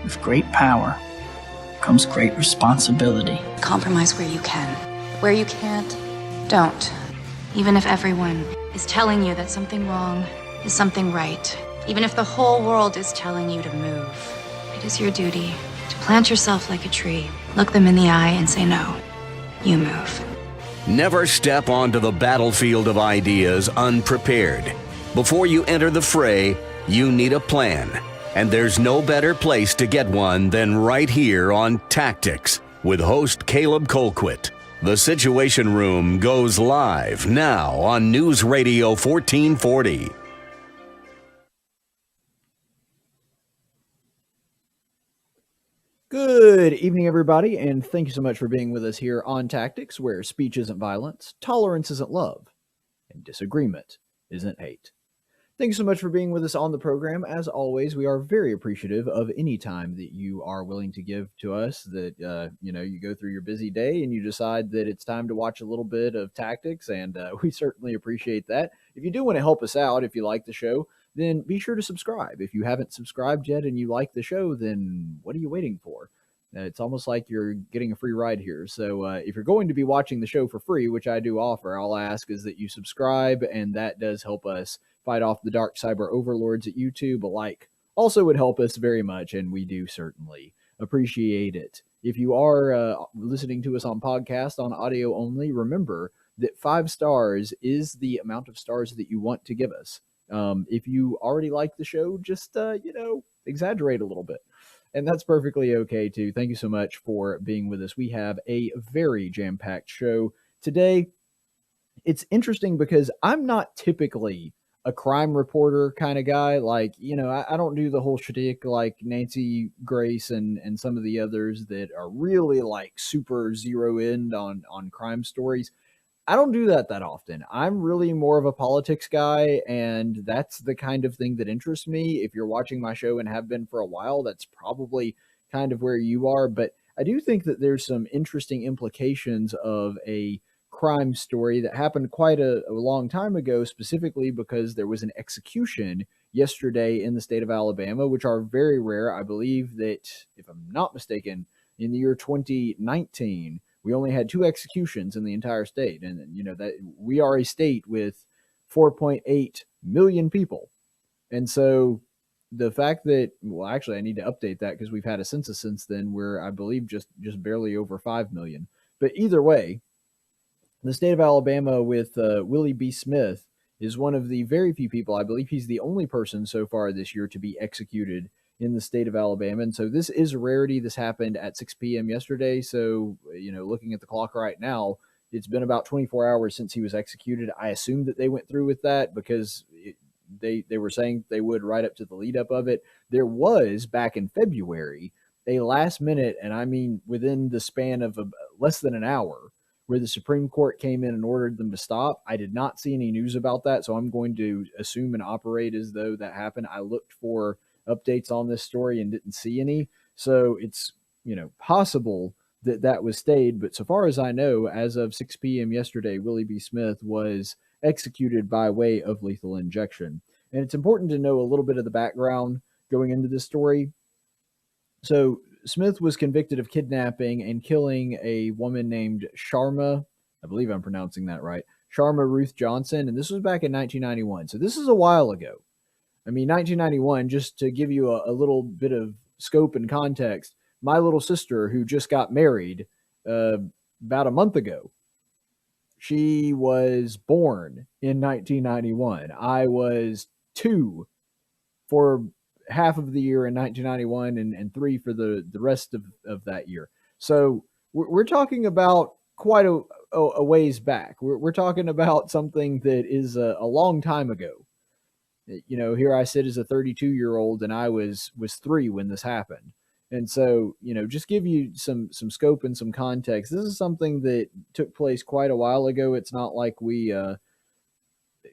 With great power comes great responsibility. Compromise where you can. Where you can't, don't. Even if everyone is telling you that something wrong is something right. Even if the whole world is telling you to move. It is your duty to plant yourself like a tree, look them in the eye and say no. You move. Never step onto the battlefield of ideas unprepared. Before you enter the fray, you need a plan. And there's no better place to get one than right here on Tactics with host Caleb Colquitt. The Situation Room goes live now on News Radio 1440. Good evening, everybody, and thank you so much for being with us here on Tactics, where speech isn't violence, tolerance isn't love, and disagreement isn't hate. Thank you so much for being with us on the program. As always, we are very appreciative of any time that you are willing to give to us, that, you go through your busy day and you decide that it's time to watch a little bit of Tactics, and we certainly appreciate that. If you do want to help us out, if you like the show, then be sure to subscribe. If you haven't subscribed yet and you like the show, then what are you waiting for? It's almost like you're getting a free ride here. So if you're going to be watching the show for free, which I do offer, all I ask is that you subscribe, and that does help us fight off the dark cyber overlords at YouTube. A like also would help us very much, and we do certainly appreciate it. If you are listening to us on podcast, on audio only, remember that 5 stars is the amount of stars that you want to give us. If you already like the show, just, exaggerate a little bit. And that's perfectly okay, too. Thank you so much for being with us. We have a very jam-packed show today. It's interesting because I'm not typically a crime reporter kind of guy. Like, I don't do the whole shtick like Nancy Grace and some of the others that are really like super zero-in on crime stories. I don't do that often. I'm really more of a politics guy, and that's the kind of thing that interests me. If you're watching my show and have been for a while, that's probably kind of where you are. But I do think that there's some interesting implications of a crime story that happened quite a long time ago, specifically because there was an execution yesterday in the state of Alabama, which are very rare. I believe that, if I'm not mistaken, in the year 2019, we only had 2 executions in the entire state. And, that we are a state with 4.8 million people. And so the fact that, well, actually, I need to update that because we've had a census since then where I believe just barely over 5 million. But either way, the state of Alabama with Willie B. Smith is one of the very few people, I believe he's the only person so far this year to be executed in the state of Alabama. And so this is a rarity. This happened at 6 p.m. yesterday. So, looking at the clock right now, it's been about 24 hours since he was executed. I assume that they went through with that because they were saying they would right up to the lead up of it. There was, back in February, a last minute, and I mean within the span of less than an hour, where the Supreme Court came in and ordered them to stop. I did not see any news about that, so I'm going to assume and operate as though that happened. I looked for updates on this story and didn't see any. So it's, possible that was stayed. But so far as I know, as of 6 p.m. yesterday, Willie B. Smith was executed by way of lethal injection. And it's important to know a little bit of the background going into this story. So Smith was convicted of kidnapping and killing a woman named Sharma. I believe I'm pronouncing that right. Sharma Ruth Johnson. And this was back in 1991. So this is a while ago. I mean, 1991, just to give you a little bit of scope and context, my little sister, who just got married about a month ago, she was born in 1991. I was 2 for half of the year in 1991 and 3 for the rest of that year. So we're talking about quite a ways back. We're talking about something that is a long time ago. Here I sit as a 32-year-old, and I was 3 when this happened. And so, just give you some scope and some context. This is something that took place quite a while ago. It's not like we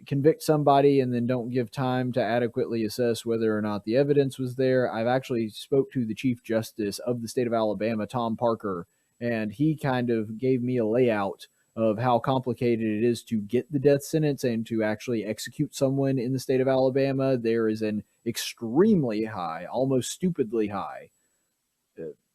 convict somebody and then don't give time to adequately assess whether or not the evidence was there. I've actually spoke to the Chief Justice of the state of Alabama, Tom Parker, and he kind of gave me a layout of how complicated it is to get the death sentence and to actually execute someone in the state of Alabama. There is an extremely high, almost stupidly high,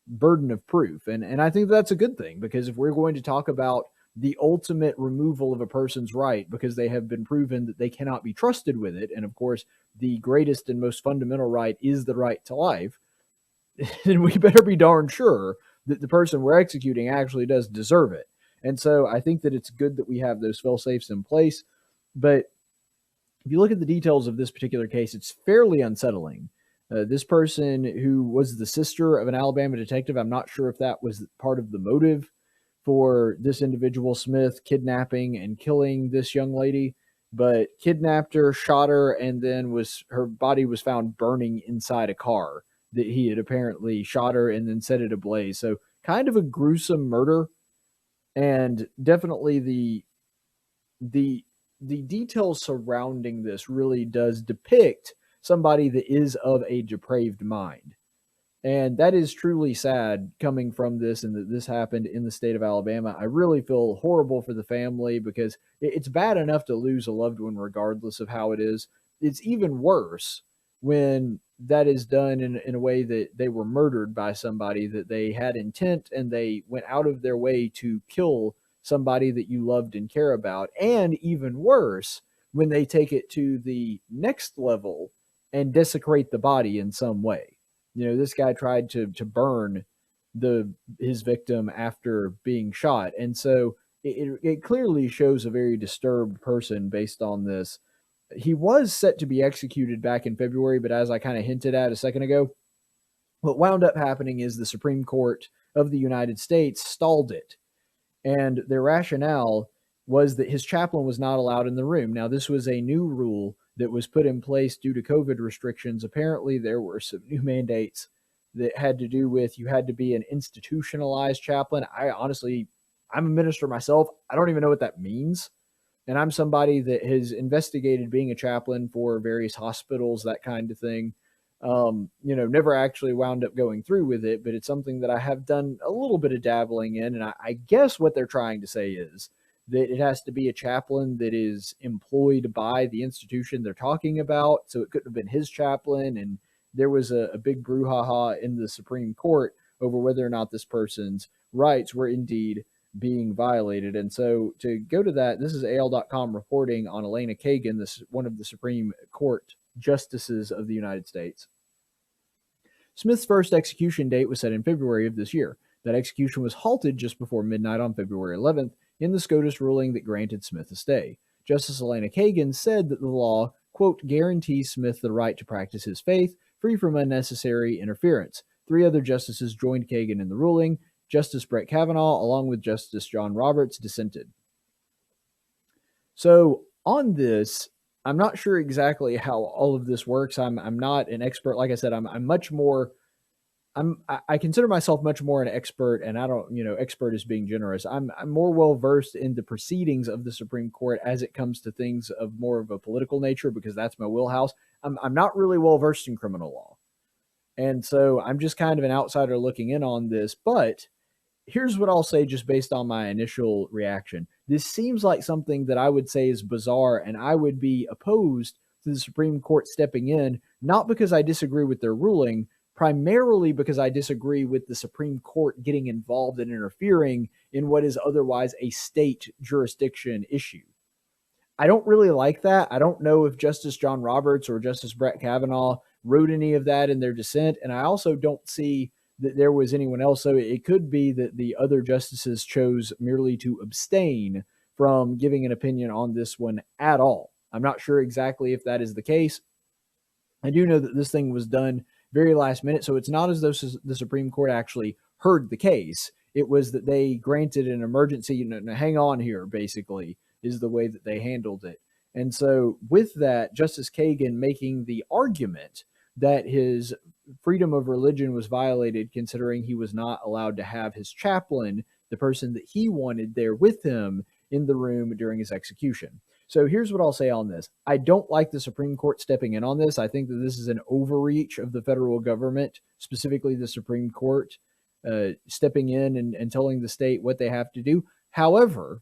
burden of proof. And I think that's a good thing, because if we're going to talk about the ultimate removal of a person's right because they have been proven that they cannot be trusted with it, and of course, the greatest and most fundamental right is the right to life, then we better be darn sure that the person we're executing actually does deserve it. And so I think that it's good that we have those fail-safes in place. But if you look at the details of this particular case, it's fairly unsettling. This person, who was the sister of an Alabama detective, I'm not sure if that was part of the motive for this individual Smith kidnapping and killing this young lady, but kidnapped her, shot her, and then her body was found burning inside a car that he had apparently shot her and then set it ablaze. So kind of a gruesome murder, and definitely the details surrounding this really does depict somebody that is of a depraved mind. And that is truly sad coming from this, and that this happened in the state of Alabama. I really feel horrible for the family, because it's bad enough to lose a loved one regardless of how it is. It's even worse when that is done in a way that they were murdered by somebody, that they had intent and they went out of their way to kill somebody that you loved and care about. And even worse, when they take it to the next level and desecrate the body in some way. You know, this guy tried to burn his victim after being shot. And so it clearly shows a very disturbed person based on this. He was set to be executed back in February, but as I kind of hinted at a second ago, what wound up happening is the Supreme Court of the United States stalled it. And their rationale was that his chaplain was not allowed in the room. Now, this was a new rule that was put in place due to COVID restrictions. Apparently, there were some new mandates that had to do with you had to be an institutionalized chaplain. I'm a minister myself. I don't even know what that means. And I'm somebody that has investigated being a chaplain for various hospitals, that kind of thing. Never actually wound up going through with it, but it's something that I have done a little bit of dabbling in. And I guess what they're trying to say is that it has to be a chaplain that is employed by the institution they're talking about. So it couldn't have been his chaplain. And there was a big brouhaha in the Supreme Court over whether or not this person's rights were indeed being violated. And so to go to that, this is AL.com reporting on Elena Kagan, this one of the Supreme Court justices of the United States. Smith's first execution date was set in February of this year. That execution was halted just before midnight on February 11th in the SCOTUS ruling that granted Smith a stay. Justice Elena Kagan said that the law, quote, guarantees Smith the right to practice his faith, free from unnecessary interference. 3 other justices joined Kagan in the ruling. Justice Brett Kavanaugh, along with Justice John Roberts, dissented. So on this, I'm not sure exactly how all of this works. I'm not an expert. Like I said, I consider myself much more an expert, and I don't, expert is being generous. I'm more well versed in the proceedings of the Supreme Court as it comes to things of more of a political nature, because that's my wheelhouse. I'm not really well versed in criminal law. And so I'm just kind of an outsider looking in on this, but here's what I'll say just based on my initial reaction. This seems like something that I would say is bizarre, and I would be opposed to the Supreme Court stepping in, not because I disagree with their ruling, primarily because I disagree with the Supreme Court getting involved and interfering in what is otherwise a state jurisdiction issue. I don't really like that. I don't know if Justice John Roberts or Justice Brett Kavanaugh wrote any of that in their dissent, and I also don't see that there was anyone else. So it could be that the other justices chose merely to abstain from giving an opinion on this one at all. I'm not sure exactly if that is the case. I do know that this thing was done very last minute, so it's not as though the Supreme Court actually heard the case. It was that they granted an emergency, hang on here, basically, is the way that they handled it. And so with that, Justice Kagan making the argument that his freedom of religion was violated, considering he was not allowed to have his chaplain, the person that he wanted there with him, in the room during his execution. So here's what I'll say on this. I don't like the Supreme Court stepping in on this. I think that this is an overreach of the federal government, specifically the Supreme Court, stepping in and telling the state what they have to do. However,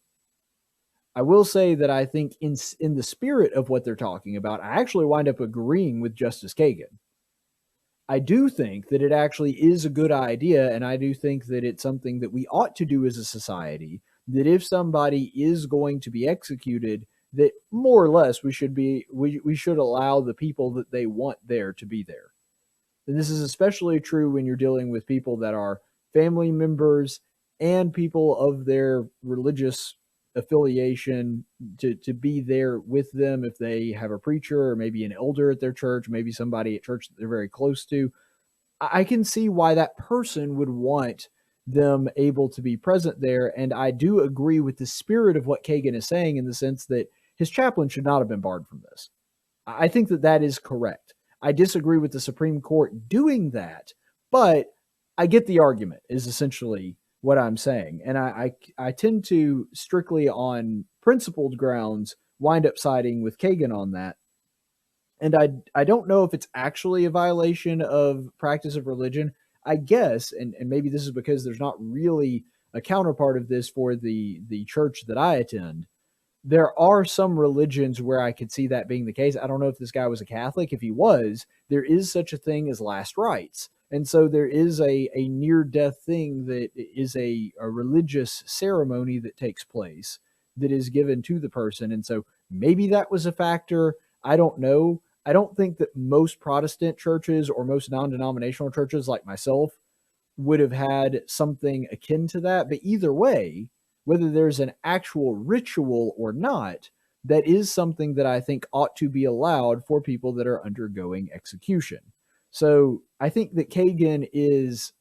I will say that I think in the spirit of what they're talking about, I actually wind up agreeing with Justice Kagan. I do think that it actually is a good idea, and I do think that it's something that we ought to do as a society, that if somebody is going to be executed, that more or less we should allow the people that they want there to be there. And this is especially true when you're dealing with people that are family members and people of their religious affiliation, to be there with them if they have a preacher or maybe an elder at their church, maybe somebody at church that they're very close to. I can see why that person would want them able to be present there. And I do agree with the spirit of what Kagan is saying, in the sense that his chaplain should not have been barred from this. I think that that is correct. I disagree with the Supreme Court doing that, but I get the argument, is essentially what I'm saying. And I tend to, strictly on principled grounds, wind up siding with Kagan on that. And I don't know if it's actually a violation of practice of religion. I guess, and maybe this is because there's not really a counterpart of this for the church that I attend. There are some religions where I could see that being the case. I don't know if this guy was a Catholic. If he was, there is such a thing as last rites. And so there is a near-death thing that is a religious ceremony that takes place that is given to the person. And so maybe that was a factor. I don't know. I don't think that most Protestant churches or most non-denominational churches like myself would have had something akin to that. But either way, whether there's an actual ritual or not, that is something that I think ought to be allowed for people that are undergoing execution. So I think that Kagan is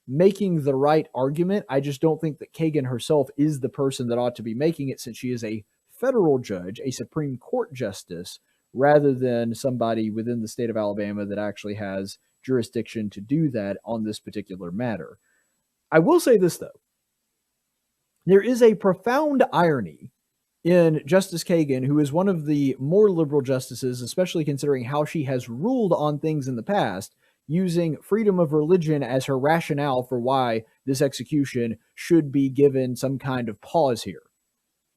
making the right argument. I just don't think that Kagan herself is the person that ought to be making it, since she is a federal judge, a Supreme Court justice, rather than somebody within the state of Alabama that actually has jurisdiction to do that on this particular matter. I will say this, though. There is a profound irony in Justice Kagan, who is one of the more liberal justices, especially considering how she has ruled on things in the past, using freedom of religion as her rationale for why this execution should be given some kind of pause here.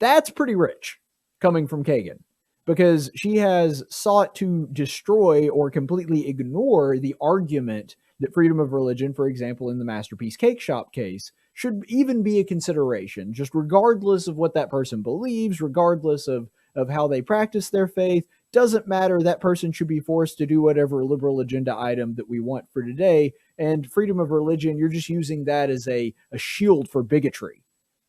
That's pretty rich coming from Kagan, because she has sought to destroy or completely ignore the argument that freedom of religion, for example, in the Masterpiece Cake Shop case, should even be a consideration, just regardless of what that person believes, regardless of how they practice their faith. Doesn't matter. That person should be forced to do whatever liberal agenda item that we want for today. And freedom of religion, you're just using that as a shield for bigotry.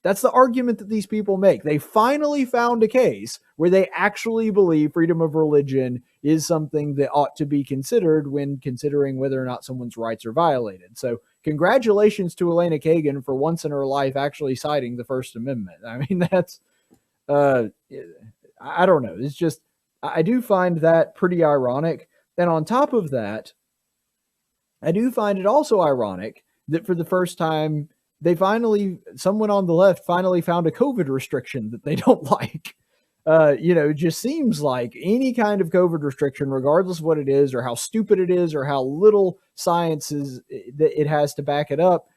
That's the argument that these people make. They finally found a case where they actually believe freedom of religion is something that ought to be considered when considering whether or not someone's rights are violated. So congratulations to Elena Kagan for once in her life actually citing the First Amendment. I mean, that's, I don't know. It's just, I do find that pretty ironic. And on top of that, I do find it also ironic that for the first time, someone on the left finally found a COVID restriction that they don't like. It just seems like any kind of COVID restriction, regardless of what it is or how stupid it is or how little science that it has to back it up,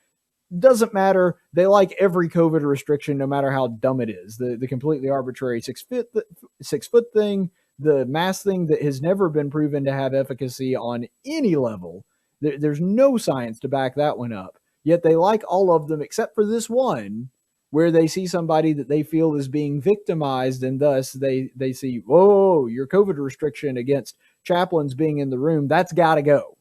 doesn't matter. They like every COVID restriction, no matter how dumb it is. The completely arbitrary 6 foot thing, the mask thing that has never been proven to have efficacy on any level. There's no science to back that one up. Yet they like all of them except for this one, where they see somebody that they feel is being victimized, and thus they see, whoa, your COVID restriction against chaplains being in the room, that's got to go.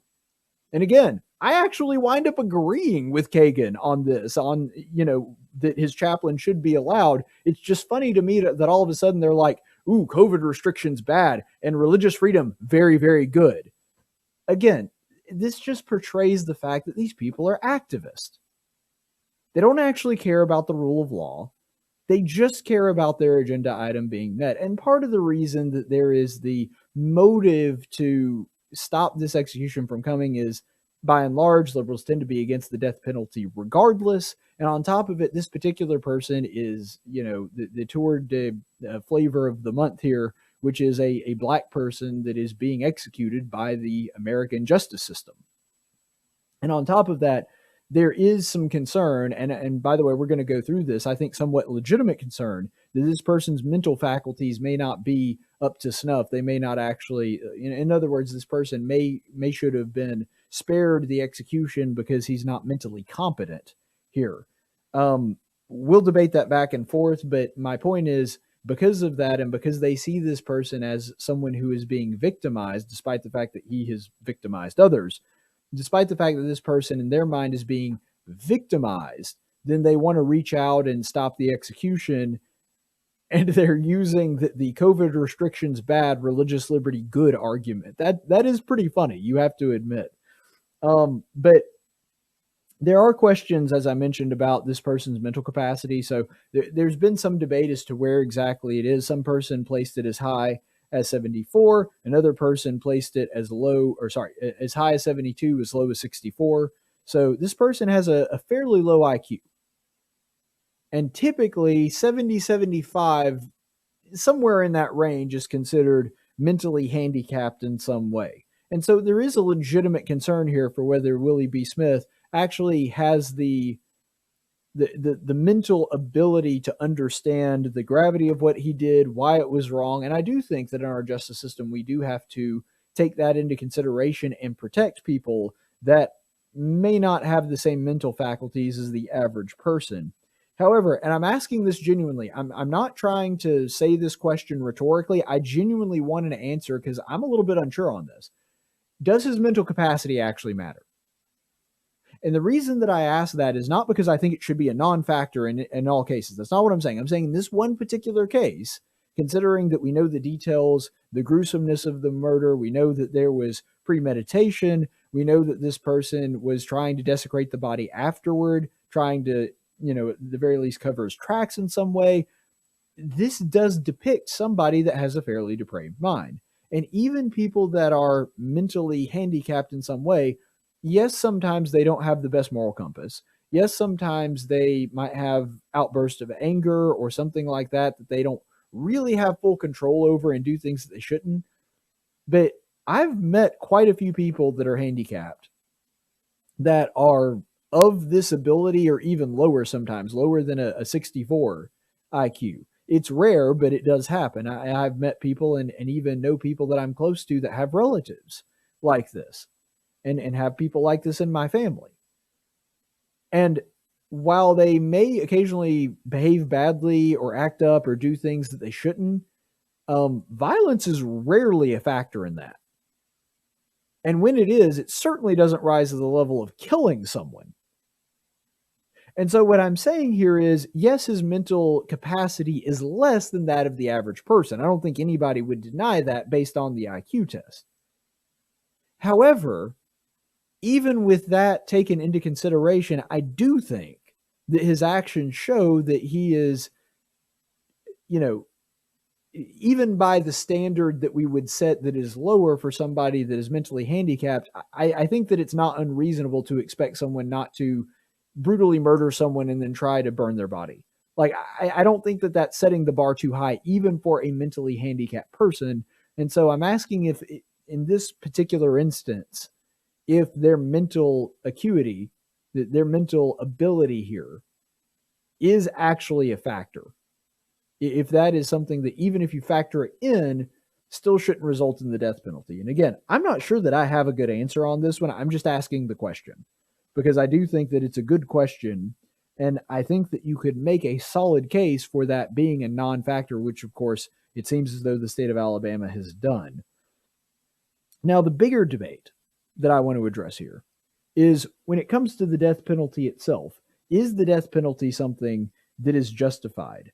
And again, I actually wind up agreeing with Kagan on this, that his chaplain should be allowed. It's just funny to me that all of a sudden they're like, ooh, COVID restrictions bad, and religious freedom very, very good. Again, this just portrays the fact that these people are activists. They don't actually care about the rule of law. They just care about their agenda item being met. And part of the reason that there is the motive to stop this execution from coming is, by and large, liberals tend to be against the death penalty regardless. And on top of it, this particular person is, the tour de flavor of the month here, which is a black person that is being executed by the American justice system. And on top of that, there is some concern, and by the way, we're going to go through this, I think somewhat legitimate concern, that this person's mental faculties may not be up to snuff. They may not actually, in other words, this person may should have been spared the execution because he's not mentally competent here. We'll debate that back and forth, but my point is, because of that, and because they see this person as someone who is being victimized, despite the fact that he has victimized others, despite the fact that this person in their mind is being victimized, then they want to reach out and stop the execution. And they're using the COVID restrictions bad, religious liberty good argument. That is pretty funny, you have to admit. But there are questions, as I mentioned, about this person's mental capacity. So there's been some debate as to where exactly it is. Some person placed it as high as 74. Another person placed it as as high as 72, as low as 64. So this person has a fairly low IQ. And typically 70, 75, somewhere in that range is considered mentally handicapped in some way. And so there is a legitimate concern here for whether Willie B. Smith actually has the mental ability to understand the gravity of what he did, why it was wrong. And I do think that in our justice system, we do have to take that into consideration and protect people that may not have the same mental faculties as the average person. However, and I'm asking this genuinely, I'm not trying to say this question rhetorically. I genuinely want an answer because I'm a little bit unsure on this. Does his mental capacity actually matter? And the reason that I ask that is not because I think it should be a non-factor in all cases. That's not what I'm saying. I'm saying in this one particular case, considering that we know the details, the gruesomeness of the murder, we know that there was premeditation, we know that this person was trying to desecrate the body afterward, trying to, at the very least cover his tracks in some way. This does depict somebody that has a fairly depraved mind. And even people that are mentally handicapped in some way, yes, sometimes they don't have the best moral compass. Yes, sometimes they might have outbursts of anger or something like that they don't really have full control over and do things that they shouldn't. But I've met quite a few people that are handicapped that are of this ability, or even lower sometimes, lower than a 64 IQ. It's rare, but it does happen. I've met people and even know people that I'm close to that have relatives like this. And have people like this in my family. And while they may occasionally behave badly or act up or do things that they shouldn't, violence is rarely a factor in that. And when it is, it certainly doesn't rise to the level of killing someone. And so what I'm saying here is, yes, his mental capacity is less than that of the average person. I don't think anybody would deny that based on the IQ test. However, even with that taken into consideration, I do think that his actions show that he is, even by the standard that we would set that is lower for somebody that is mentally handicapped, I think that it's not unreasonable to expect someone not to brutally murder someone and then try to burn their body. Like, I don't think that that's setting the bar too high, even for a mentally handicapped person. And so I'm asking if, in this particular instance, if their mental acuity, their mental ability here is actually a factor. If that is something that, even if you factor it in, still shouldn't result in the death penalty. And again, I'm not sure that I have a good answer on this one. I'm just asking the question because I do think that it's a good question. And I think that you could make a solid case for that being a non-factor, which of course it seems as though the state of Alabama has done. Now, the bigger debate that I want to address here is when it comes to the death penalty itself, is the death penalty something that is justified?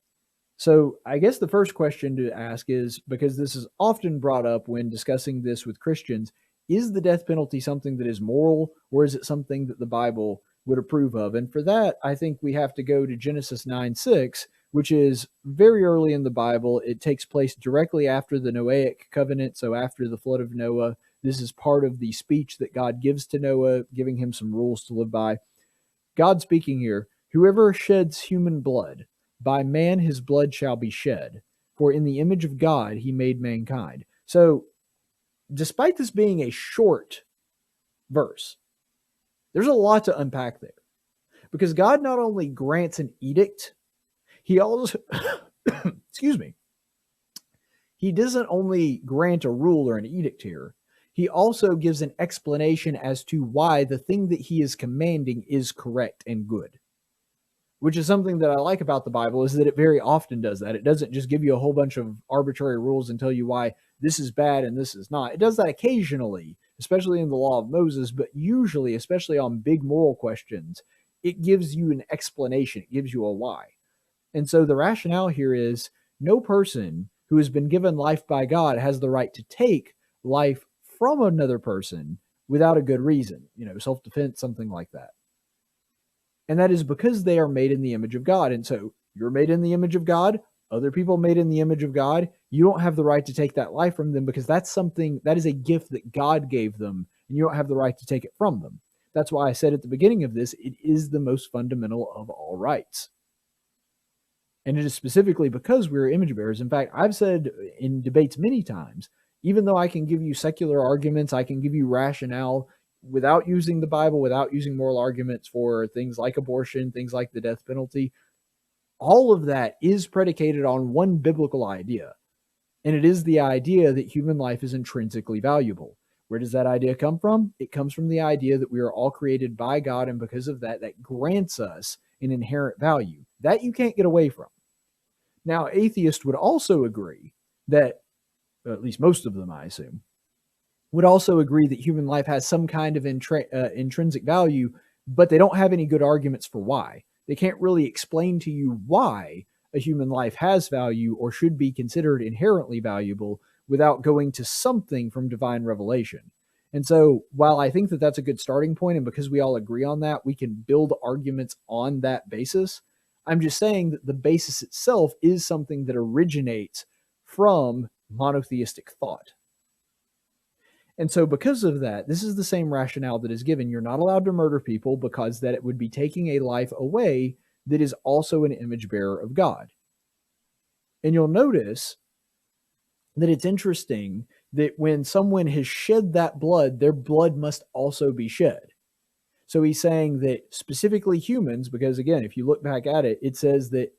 So I guess the first question to ask is, because this is often brought up when discussing this with Christians, is the death penalty something that is moral, or is it something that the Bible would approve of? And for that, I think we have to go to Genesis 9:6, which is very early in the Bible. It takes place directly after the Noahic covenant, so after the flood of Noah. This is part of the speech that God gives to Noah, giving him some rules to live by. God speaking here, whoever sheds human blood, by man his blood shall be shed, for in the image of God he made mankind. So, despite this being a short verse, there's a lot to unpack there. Because God not only grants an edict, he also, excuse me, he doesn't only grant a rule or an edict here, he also gives an explanation as to why the thing that he is commanding is correct and good. Which is something that I like about the Bible, is that it very often does that. It doesn't just give you a whole bunch of arbitrary rules and tell you why this is bad and this is not. It does that occasionally, especially in the law of Moses, but usually, especially on big moral questions, it gives you an explanation. It gives you a why. And so the rationale here is no person who has been given life by God has the right to take life from another person without a good reason, self-defense, something like that. And that is because they are made in the image of God. And so you're made in the image of God, other people made in the image of God. You don't have the right to take that life from them because that is a gift that God gave them, and you don't have the right to take it from them. That's why I said at the beginning of this, it is the most fundamental of all rights. And it is specifically because we're image bearers. In fact, I've said in debates many times, even though I can give you secular arguments, I can give you rationale without using the Bible, without using moral arguments for things like abortion, things like the death penalty, all of that is predicated on one biblical idea. And it is the idea that human life is intrinsically valuable. Where does that idea come from? It comes from the idea that we are all created by God, and because of that, that grants us an inherent value. That you can't get away from. Now, atheists would also agree that, at least most of them, I assume, would also agree that human life has some kind of intrinsic value, but they don't have any good arguments for why. They can't really explain to you why a human life has value or should be considered inherently valuable without going to something from divine revelation. And so while I think that that's a good starting point, and because we all agree on that, we can build arguments on that basis, I'm just saying that the basis itself is something that originates from monotheistic thought. And so because of that, this is the same rationale that is given. You're not allowed to murder people because that it would be taking a life away that is also an image bearer of God. And you'll notice that it's interesting that when someone has shed that blood, their blood must also be shed. So he's saying that specifically humans, because again, if you look back at it, it says that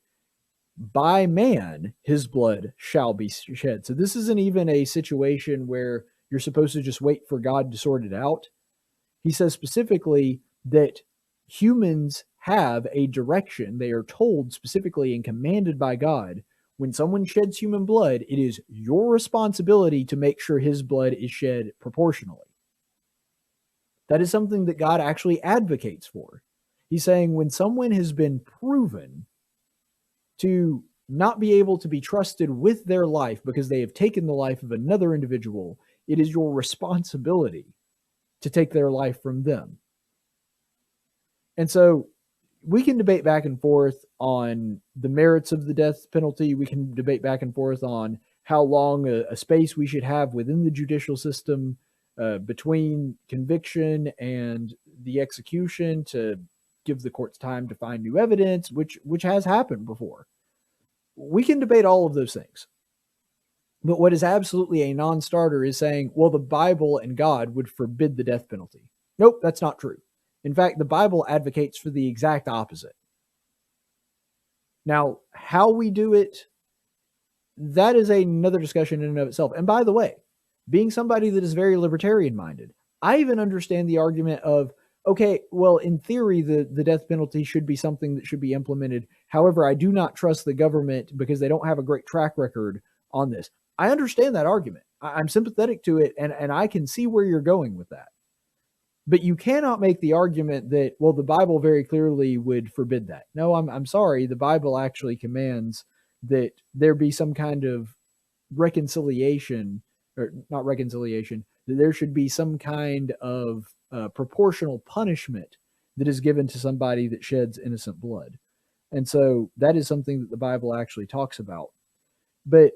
by man, his blood shall be shed. So this isn't even a situation where you're supposed to just wait for God to sort it out. He says specifically that humans have a direction. They are told specifically and commanded by God, when someone sheds human blood, it is your responsibility to make sure his blood is shed proportionally. That is something that God actually advocates for. He's saying when someone has been proven to not be able to be trusted with their life because they have taken the life of another individual, it is your responsibility to take their life from them. And so we can debate back and forth on the merits of the death penalty. We can debate back and forth on how long a space we should have within the judicial system between conviction and the execution to give the courts time to find new evidence, which has happened before. We can debate all of those things. But what is absolutely a non-starter is saying, well, the Bible and God would forbid the death penalty. Nope, that's not true. In fact, the Bible advocates for the exact opposite. Now, how we do it, that is another discussion in and of itself. And by the way, being somebody that is very libertarian-minded, I even understand the argument of, okay, well, in theory, the death penalty should be something that should be implemented. However, I do not trust the government because they don't have a great track record on this. I understand that argument. I'm sympathetic to it, and I can see where you're going with that. But you cannot make the argument that, well, the Bible very clearly would forbid that. No, I'm sorry. The Bible actually commands that there be some kind of reconciliation, or not reconciliation, that there should be some kind of proportional punishment that is given to somebody that sheds innocent blood. And so that is something that the Bible actually talks about. But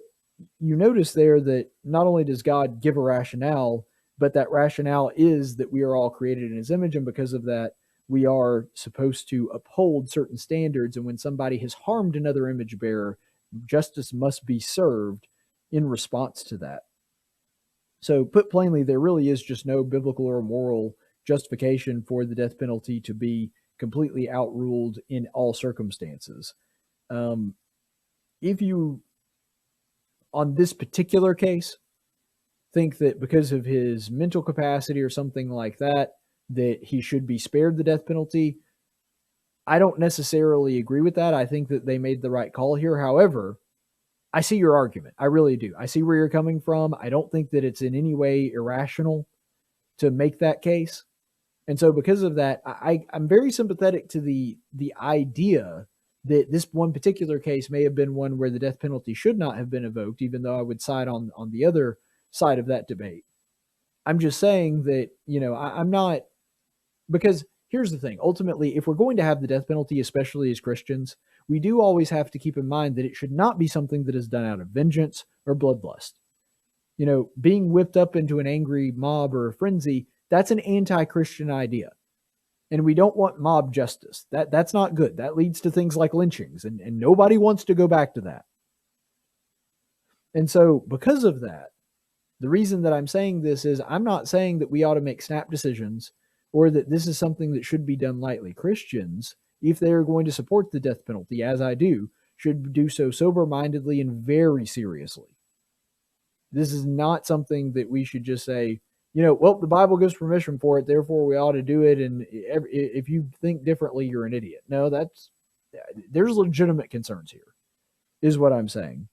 you notice there that not only does God give a rationale, but that rationale is that we are all created in his image, and because of that, we are supposed to uphold certain standards, and when somebody has harmed another image bearer, justice must be served in response to that. So put plainly, there really is just no biblical or moral justification for the death penalty to be completely outruled in all circumstances. If you, on this particular case, think that because of his mental capacity or something like that, that he should be spared the death penalty. I don't necessarily agree with that. I think that they made the right call here. However, I see your argument. I really do. I see where you're coming from. I don't think that it's in any way irrational to make that case. And so because of that, I'm very sympathetic to the idea that this one particular case may have been one where the death penalty should not have been invoked, even though I would side on the other side of that debate. I'm just saying that, I'm not, because here's the thing. Ultimately, if we're going to have the death penalty, especially as Christians, we do always have to keep in mind that it should not be something that is done out of vengeance or bloodlust. Being whipped up into an angry mob or a frenzy, that's an anti-Christian idea. And we don't want mob justice. That's not good. That leads to things like lynchings, and nobody wants to go back to that. And so because of that, the reason that I'm saying this is I'm not saying that we ought to make snap decisions or that this is something that should be done lightly. Christians, if they are going to support the death penalty, as I do, should do so sober-mindedly and very seriously. This is not something that we should just say, well, the Bible gives permission for it, therefore we ought to do it, and if you think differently, you're an idiot. No, there's legitimate concerns here, is what I'm saying.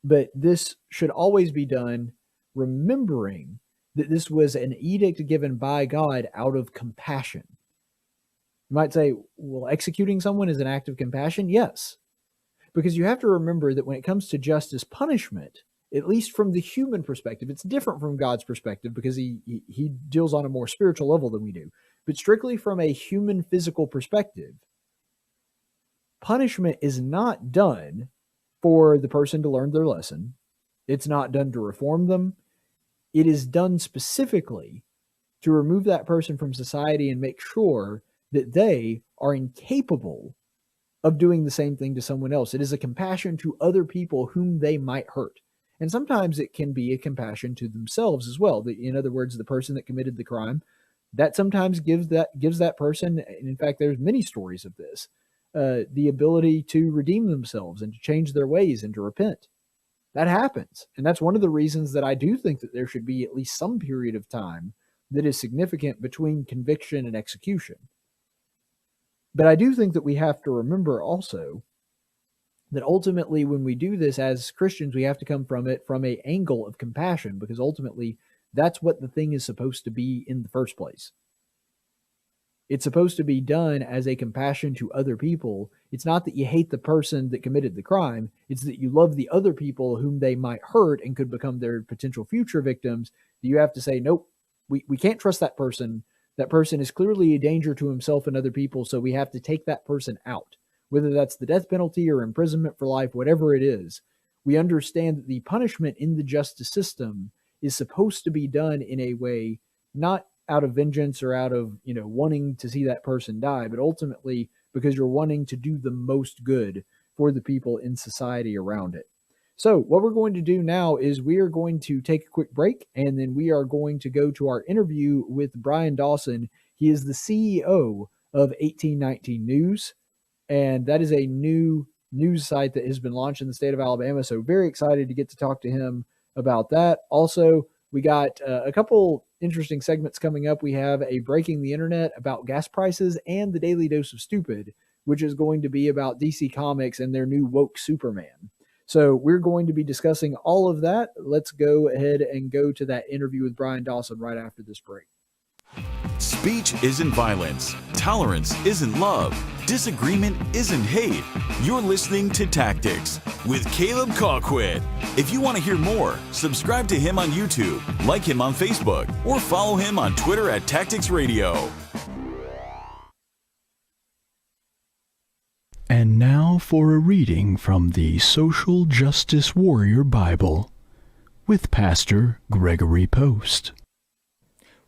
But this should always be done remembering that this was an edict given by God out of compassion. You might say, well, executing someone is an act of compassion? Yes. Because you have to remember that when it comes to justice punishment, at least from the human perspective, it's different from God's perspective because he deals on a more spiritual level than we do. But strictly from a human physical perspective, punishment is not done for the person to learn their lesson. It's not done to reform them. It is done specifically to remove that person from society and make sure that they are incapable of doing the same thing to someone else. It is a compassion to other people whom they might hurt. And sometimes it can be a compassion to themselves as well. In other words, the person that committed the crime, that sometimes gives that person, and in fact, there's many stories of this, the ability to redeem themselves and to change their ways and to repent. That happens. And that's one of the reasons that I do think that there should be at least some period of time that is significant between conviction and execution. But I do think that we have to remember also that ultimately when we do this as Christians, we have to come from it from an angle of compassion, because ultimately that's what the thing is supposed to be in the first place. It's supposed to be done as a compassion to other people. It's not that you hate the person that committed the crime. It's that you love the other people whom they might hurt and could become their potential future victims. You have to say, nope, we can't trust that person. That person is clearly a danger to himself and other people, so we have to take that person out. Whether that's the death penalty or imprisonment for life, whatever it is, we understand that the punishment in the justice system is supposed to be done in a way not out of vengeance or out of, wanting to see that person die, but ultimately because you're wanting to do the most good for the people in society around it. So what we're going to do now is we are going to take a quick break, and then we are going to go to our interview with Bryan Dawson. He is the CEO of 1819 News, and that is a new news site that has been launched in the state of Alabama. So very excited to get to talk to him about that. Also, we got a couple interesting segments coming up. We have a Breaking the Internet about gas prices and the Daily Dose of Stupid, which is going to be about DC Comics and their new woke Superman. So we're going to be discussing all of that. Let's go ahead and go to that interview with Bryan Dawson right after this break. Speech isn't violence. Tolerance isn't love. Disagreement isn't hate. You're listening to Tactics with Caleb Colquitt. If you want to hear more, subscribe to him on YouTube, like him on Facebook, or follow him on Twitter at Tactics Radio. And now for a reading from the Social Justice Warrior Bible with Pastor Gregory Post.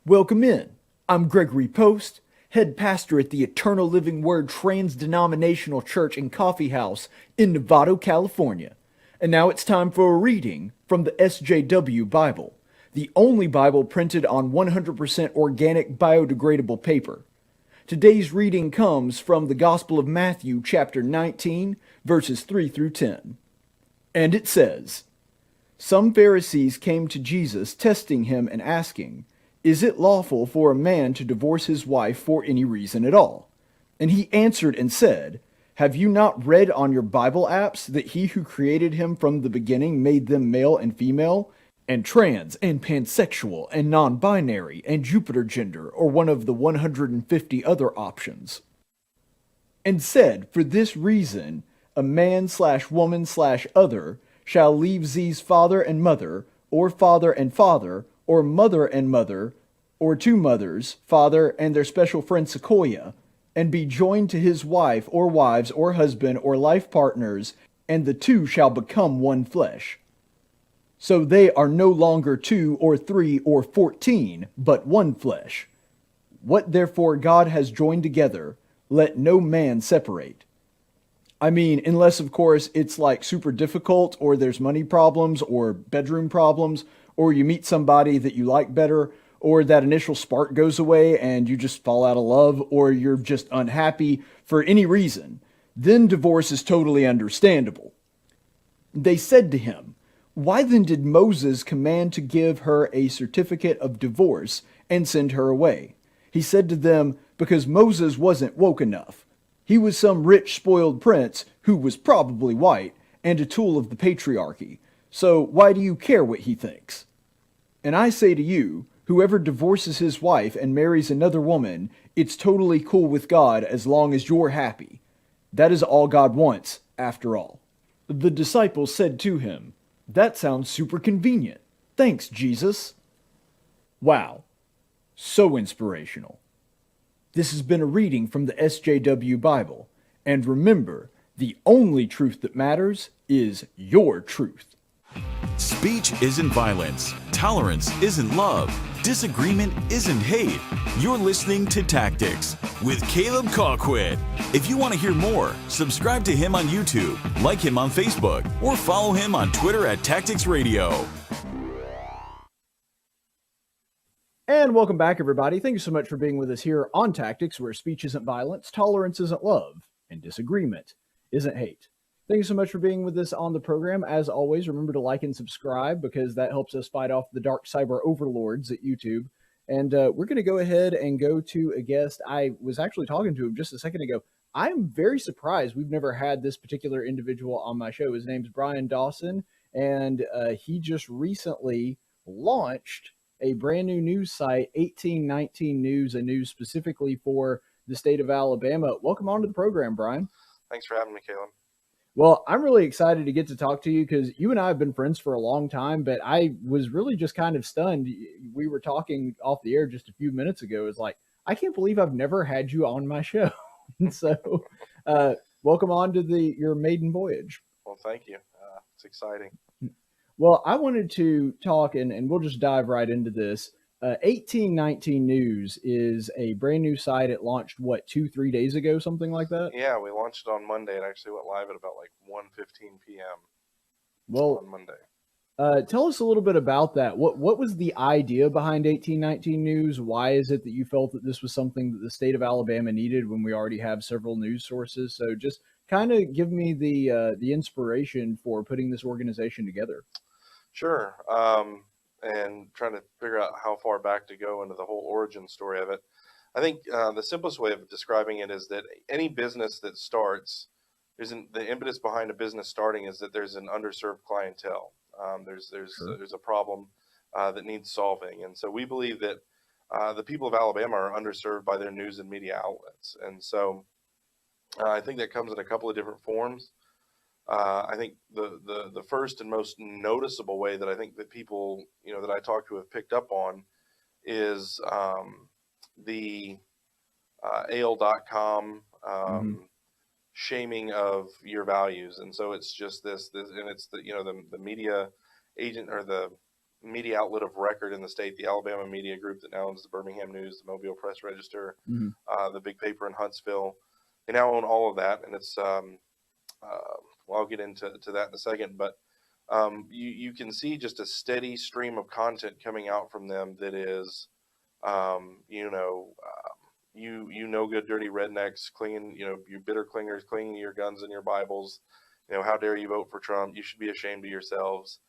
Welcome in. I'm Gregory Post, head pastor at the Eternal Living Word Trans-Denominational Church and Coffee House in Novato, California. And now it's time for a reading from the SJW Bible, the only Bible printed on 100% organic biodegradable paper. Today's reading comes from the Gospel of Matthew, chapter 19, verses 3 through 10. And it says, Some Pharisees came to Jesus, testing him and asking, "Is it lawful for a man to divorce his wife for any reason at all?" And he answered and said, "Have you not read on your Bible apps that he who created him from the beginning made them male and female, and trans and pansexual and non-binary and Jupiter gender, or one of the 150 other options? And said, for this reason, a man/woman/other shall leave his father and mother, or father and father, or mother and mother, or two mothers, father, and their special friend Sequoia, and be joined to his wife, or wives, or husband, or life partners, and the two shall become one flesh. So they are no longer 2 or 3 or 14, but one flesh. What therefore God has joined together, let no man separate." I mean, unless, of course, it's like super difficult, or there's money problems, or bedroom problems, or you meet somebody that you like better, or that initial spark goes away and you just fall out of love, or you're just unhappy for any reason, then divorce is totally understandable. They said to him, "Why then did Moses command to give her a certificate of divorce and send her away?" He said to them, "Because Moses wasn't woke enough. He was some rich, spoiled prince who was probably white and a tool of the patriarchy. So why do you care what he thinks? And I say to you, whoever divorces his wife and marries another woman, it's totally cool with God as long as you're happy. That is all God wants, after all." The disciples said to him, "That sounds super convenient. Thanks, Jesus." Wow. So inspirational. This has been a reading from the SJW Bible. And remember, the only truth that matters is your truth. Speech isn't violence. Tolerance isn't love. Disagreement isn't hate. You're listening to Tactics with Caleb Colquitt. If you want to hear more, subscribe to him on YouTube, like him on Facebook, or follow him on Twitter at Tactics Radio. And welcome back, everybody. Thank you so much for being with us here on Tactics, where speech isn't violence, tolerance isn't love, and disagreement isn't hate. Thank you so much for being with us on the program. As always, remember to like and subscribe, because that helps us fight off the dark cyber overlords at YouTube. And we're going to go ahead and go to a guest. I was actually talking to him just a second ago. I'm very surprised we've never had this particular individual on my show. His name's Bryan Dawson, and he just recently launched a brand new news site, 1819 News, a news specifically for the state of Alabama. Welcome on to the program, Bryan. Thanks for having me, Caleb. Well, I'm really excited to get to talk to you, because you and I have been friends for a long time, but I was really just kind of stunned. We were talking off the air just a few minutes ago. It's like, I can't believe I've never had you on my show. And so welcome on to your maiden voyage. Well, thank you. It's exciting. Well, I wanted to talk, and we'll just dive right into this. 1819 News is a brand new site. It launched, 2-3 days ago, something like that? Yeah, we launched it on Monday. It actually went live at about like 1:15 p.m. Well, on Monday. Tell us a little bit about that. What was the idea behind 1819 News? Why is it that you felt that this was something that the state of Alabama needed when we already have several news sources? So just kind of give me the inspiration for putting this organization together. Sure. And trying to figure out how far back to go into the whole origin story of it. I think the simplest way of describing it is that any business that starts, the impetus behind a business starting is that there's an underserved clientele. There's a problem that needs solving, and so we believe that the people of Alabama are underserved by their news and media outlets, and so I think that comes in a couple of different forms. I think the first and most noticeable way that I think that people, that I talk to have picked up on is the AL.com shaming of your values. And so it's just this and it's the media agent, or the media outlet of record in the state, the Alabama Media Group that now owns the Birmingham News, the Mobile Press Register, the big paper in Huntsville. They now own all of that, and it's well, I'll get into that in a second, but you can see just a steady stream of content coming out from them that is, good dirty rednecks clinging, you bitter clingers clinging to your guns and your Bibles. How dare you vote for Trump? You should be ashamed of yourselves.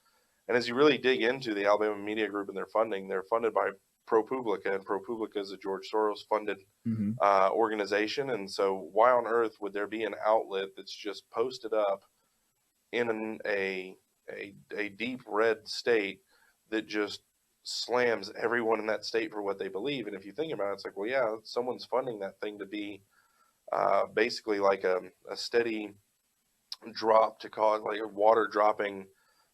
And as you really dig into the Alabama Media Group and their funding, they're funded by ProPublica, and ProPublica is a George Soros funded organization. And so why on earth would there be an outlet that's just posted up in a deep red state that just slams everyone in that state for what they believe? And if you think about it, it's like, well, yeah, someone's funding that thing to be basically like a steady drop to cause, like a water dropping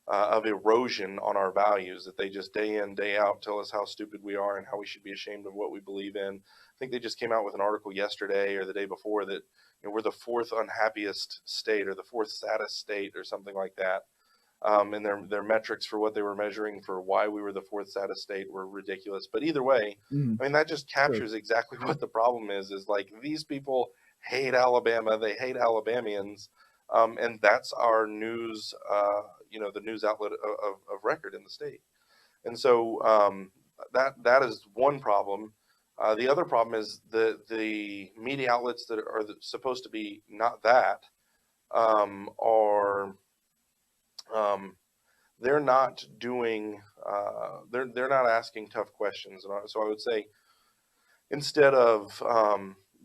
of erosion on our values, that they just day in, day out tell us how stupid we are and how we should be ashamed of what we believe in. I think they just came out with an article yesterday or the day before that we're the fourth unhappiest state or the fourth saddest state or something like that. And their metrics for what they were measuring for why we were the fourth saddest state were ridiculous. But either way, I mean, that just captures exactly what the problem is like these people hate Alabama, they hate Alabamians, and that's our news, the news outlet of record in the state. And so that is one problem. The other problem is the media outlets that are supposed to be not that are they're not doing they're not asking tough questions. And so I would say, instead of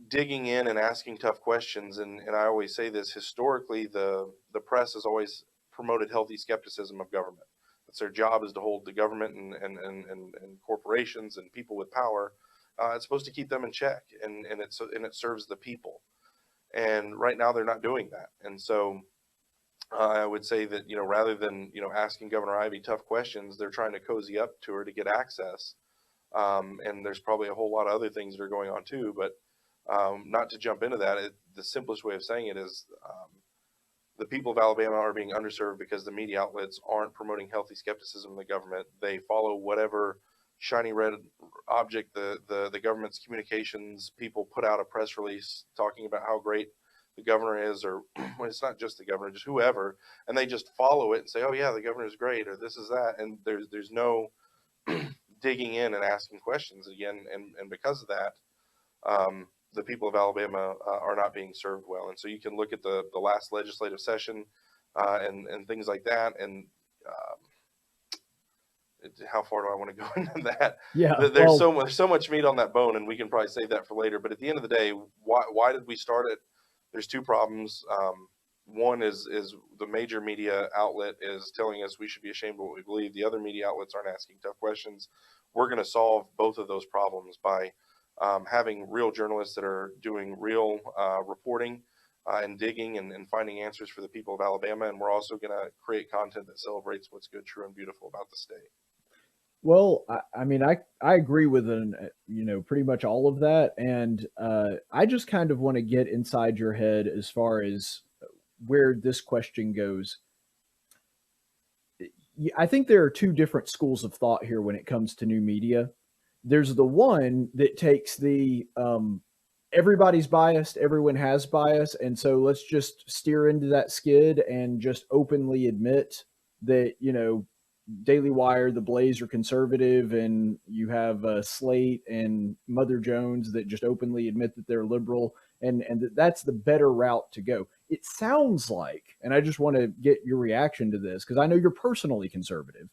digging in and asking tough questions, and I always say this, historically the press has always promoted healthy skepticism of government. That's their job, is to hold the government and corporations and people with power. It's supposed to keep them in check, and it serves the people. And right now they're not doing that. And so I would say that, rather than, asking Governor Ivey tough questions, they're trying to cozy up to her to get access. And there's probably a whole lot of other things that are going on too, but not to jump into that. The simplest way of saying it is the people of Alabama are being underserved because the media outlets aren't promoting healthy skepticism of the government. They follow whatever shiny red object the government's communications people put out a press release talking about how great the governor is, or well, it's not just the governor, just whoever, and they just follow it and say, oh yeah, the governor is great, or this is that, and there's no digging in and asking questions again, and because of that, the people of Alabama are not being served well. And so you can look at the last legislative session and things like that, and how far do I want to go into that? Yeah, there's so much meat on that bone, and we can probably save that for later. But at the end of the day, why did we start it? There's two problems. One is the major media outlet is telling us we should be ashamed of what we believe. The other media outlets aren't asking tough questions. We're going to solve both of those problems by having real journalists that are doing real reporting and digging and finding answers for the people of Alabama. And we're also going to create content that celebrates what's good, true, and beautiful about the state. Well, I mean, I agree with pretty much all of that. And I just kind of want to get inside your head as far as where this question goes. I think there are two different schools of thought here when it comes to new media. There's the one that takes the everybody's biased, everyone has bias, and so let's just steer into that skid and just openly admit that, Daily Wire, The Blaze are conservative, and you have Slate and Mother Jones that just openly admit that they're liberal, and that's the better route to go. It sounds like, and I just want to get your reaction to this, because I know you're personally conservative,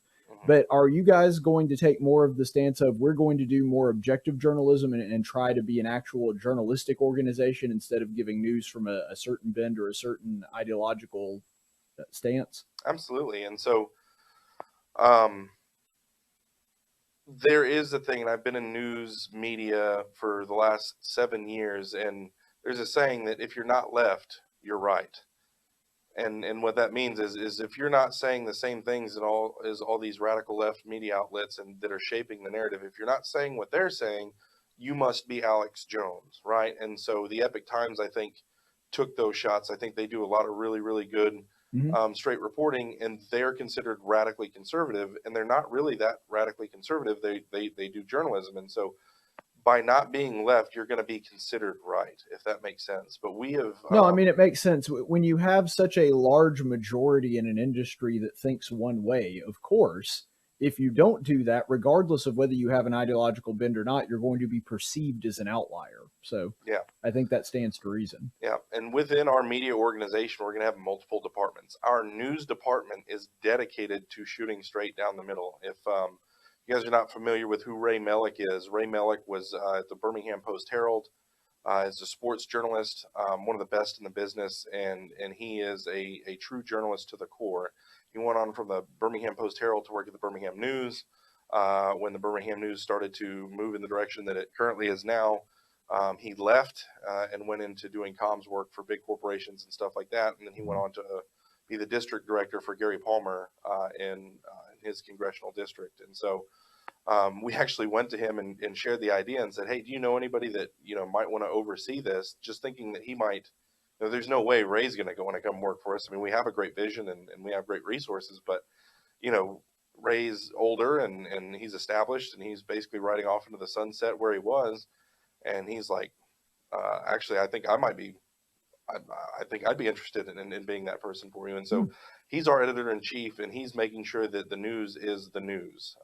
but are you guys going to take more of the stance of we're going to do more objective journalism and try to be an actual journalistic organization instead of giving news from a certain bend or a certain ideological stance? Absolutely. And so there is a thing, and I've been in news media for the last 7 years, and there's a saying that if you're not left, you're right. And what that means is if you're not saying the same things as all these radical left media outlets and that are shaping the narrative, if you're not saying what they're saying, you must be Alex Jones, right? And so the Epic Times, I think, took those shots. I think they do a lot of really, really good straight reporting, and they're considered radically conservative, and they're not really that radically conservative. They do journalism, and so by not being left, you're going to be considered right, if that makes sense. But we have no, I mean, it makes sense when you have such a large majority in an industry that thinks one way. Of course, if you don't do that, regardless of whether you have an ideological bend or not, you're going to be perceived as an outlier. So Yeah. I think that stands to reason. Yeah, and within our media organization, we're going to have multiple departments. Our news department is dedicated to shooting straight down the middle. If you guys are not familiar with who Ray Mellick is, Ray Mellick was at the Birmingham Post-Herald. Is a sports journalist, one of the best in the business, and he is a true journalist to the core. He went on from the Birmingham Post-Herald to work at the Birmingham News. When the Birmingham News started to move in the direction that it currently is now, he left and went into doing comms work for big corporations and stuff like that. And then he went on to be the district director for Gary Palmer in his congressional district. And so we actually went to him and shared the idea and said, hey, do you know anybody that, might want to oversee this? Just thinking that he might, there's no way Ray's going to want to come work for us. I mean, we have a great vision and we have great resources, but, Ray's older and he's established and he's basically riding off into the sunset where he was. And he's like, actually, I think I'd be interested in being that person for you. And so he's our editor-in-chief, and he's making sure that the news is the news.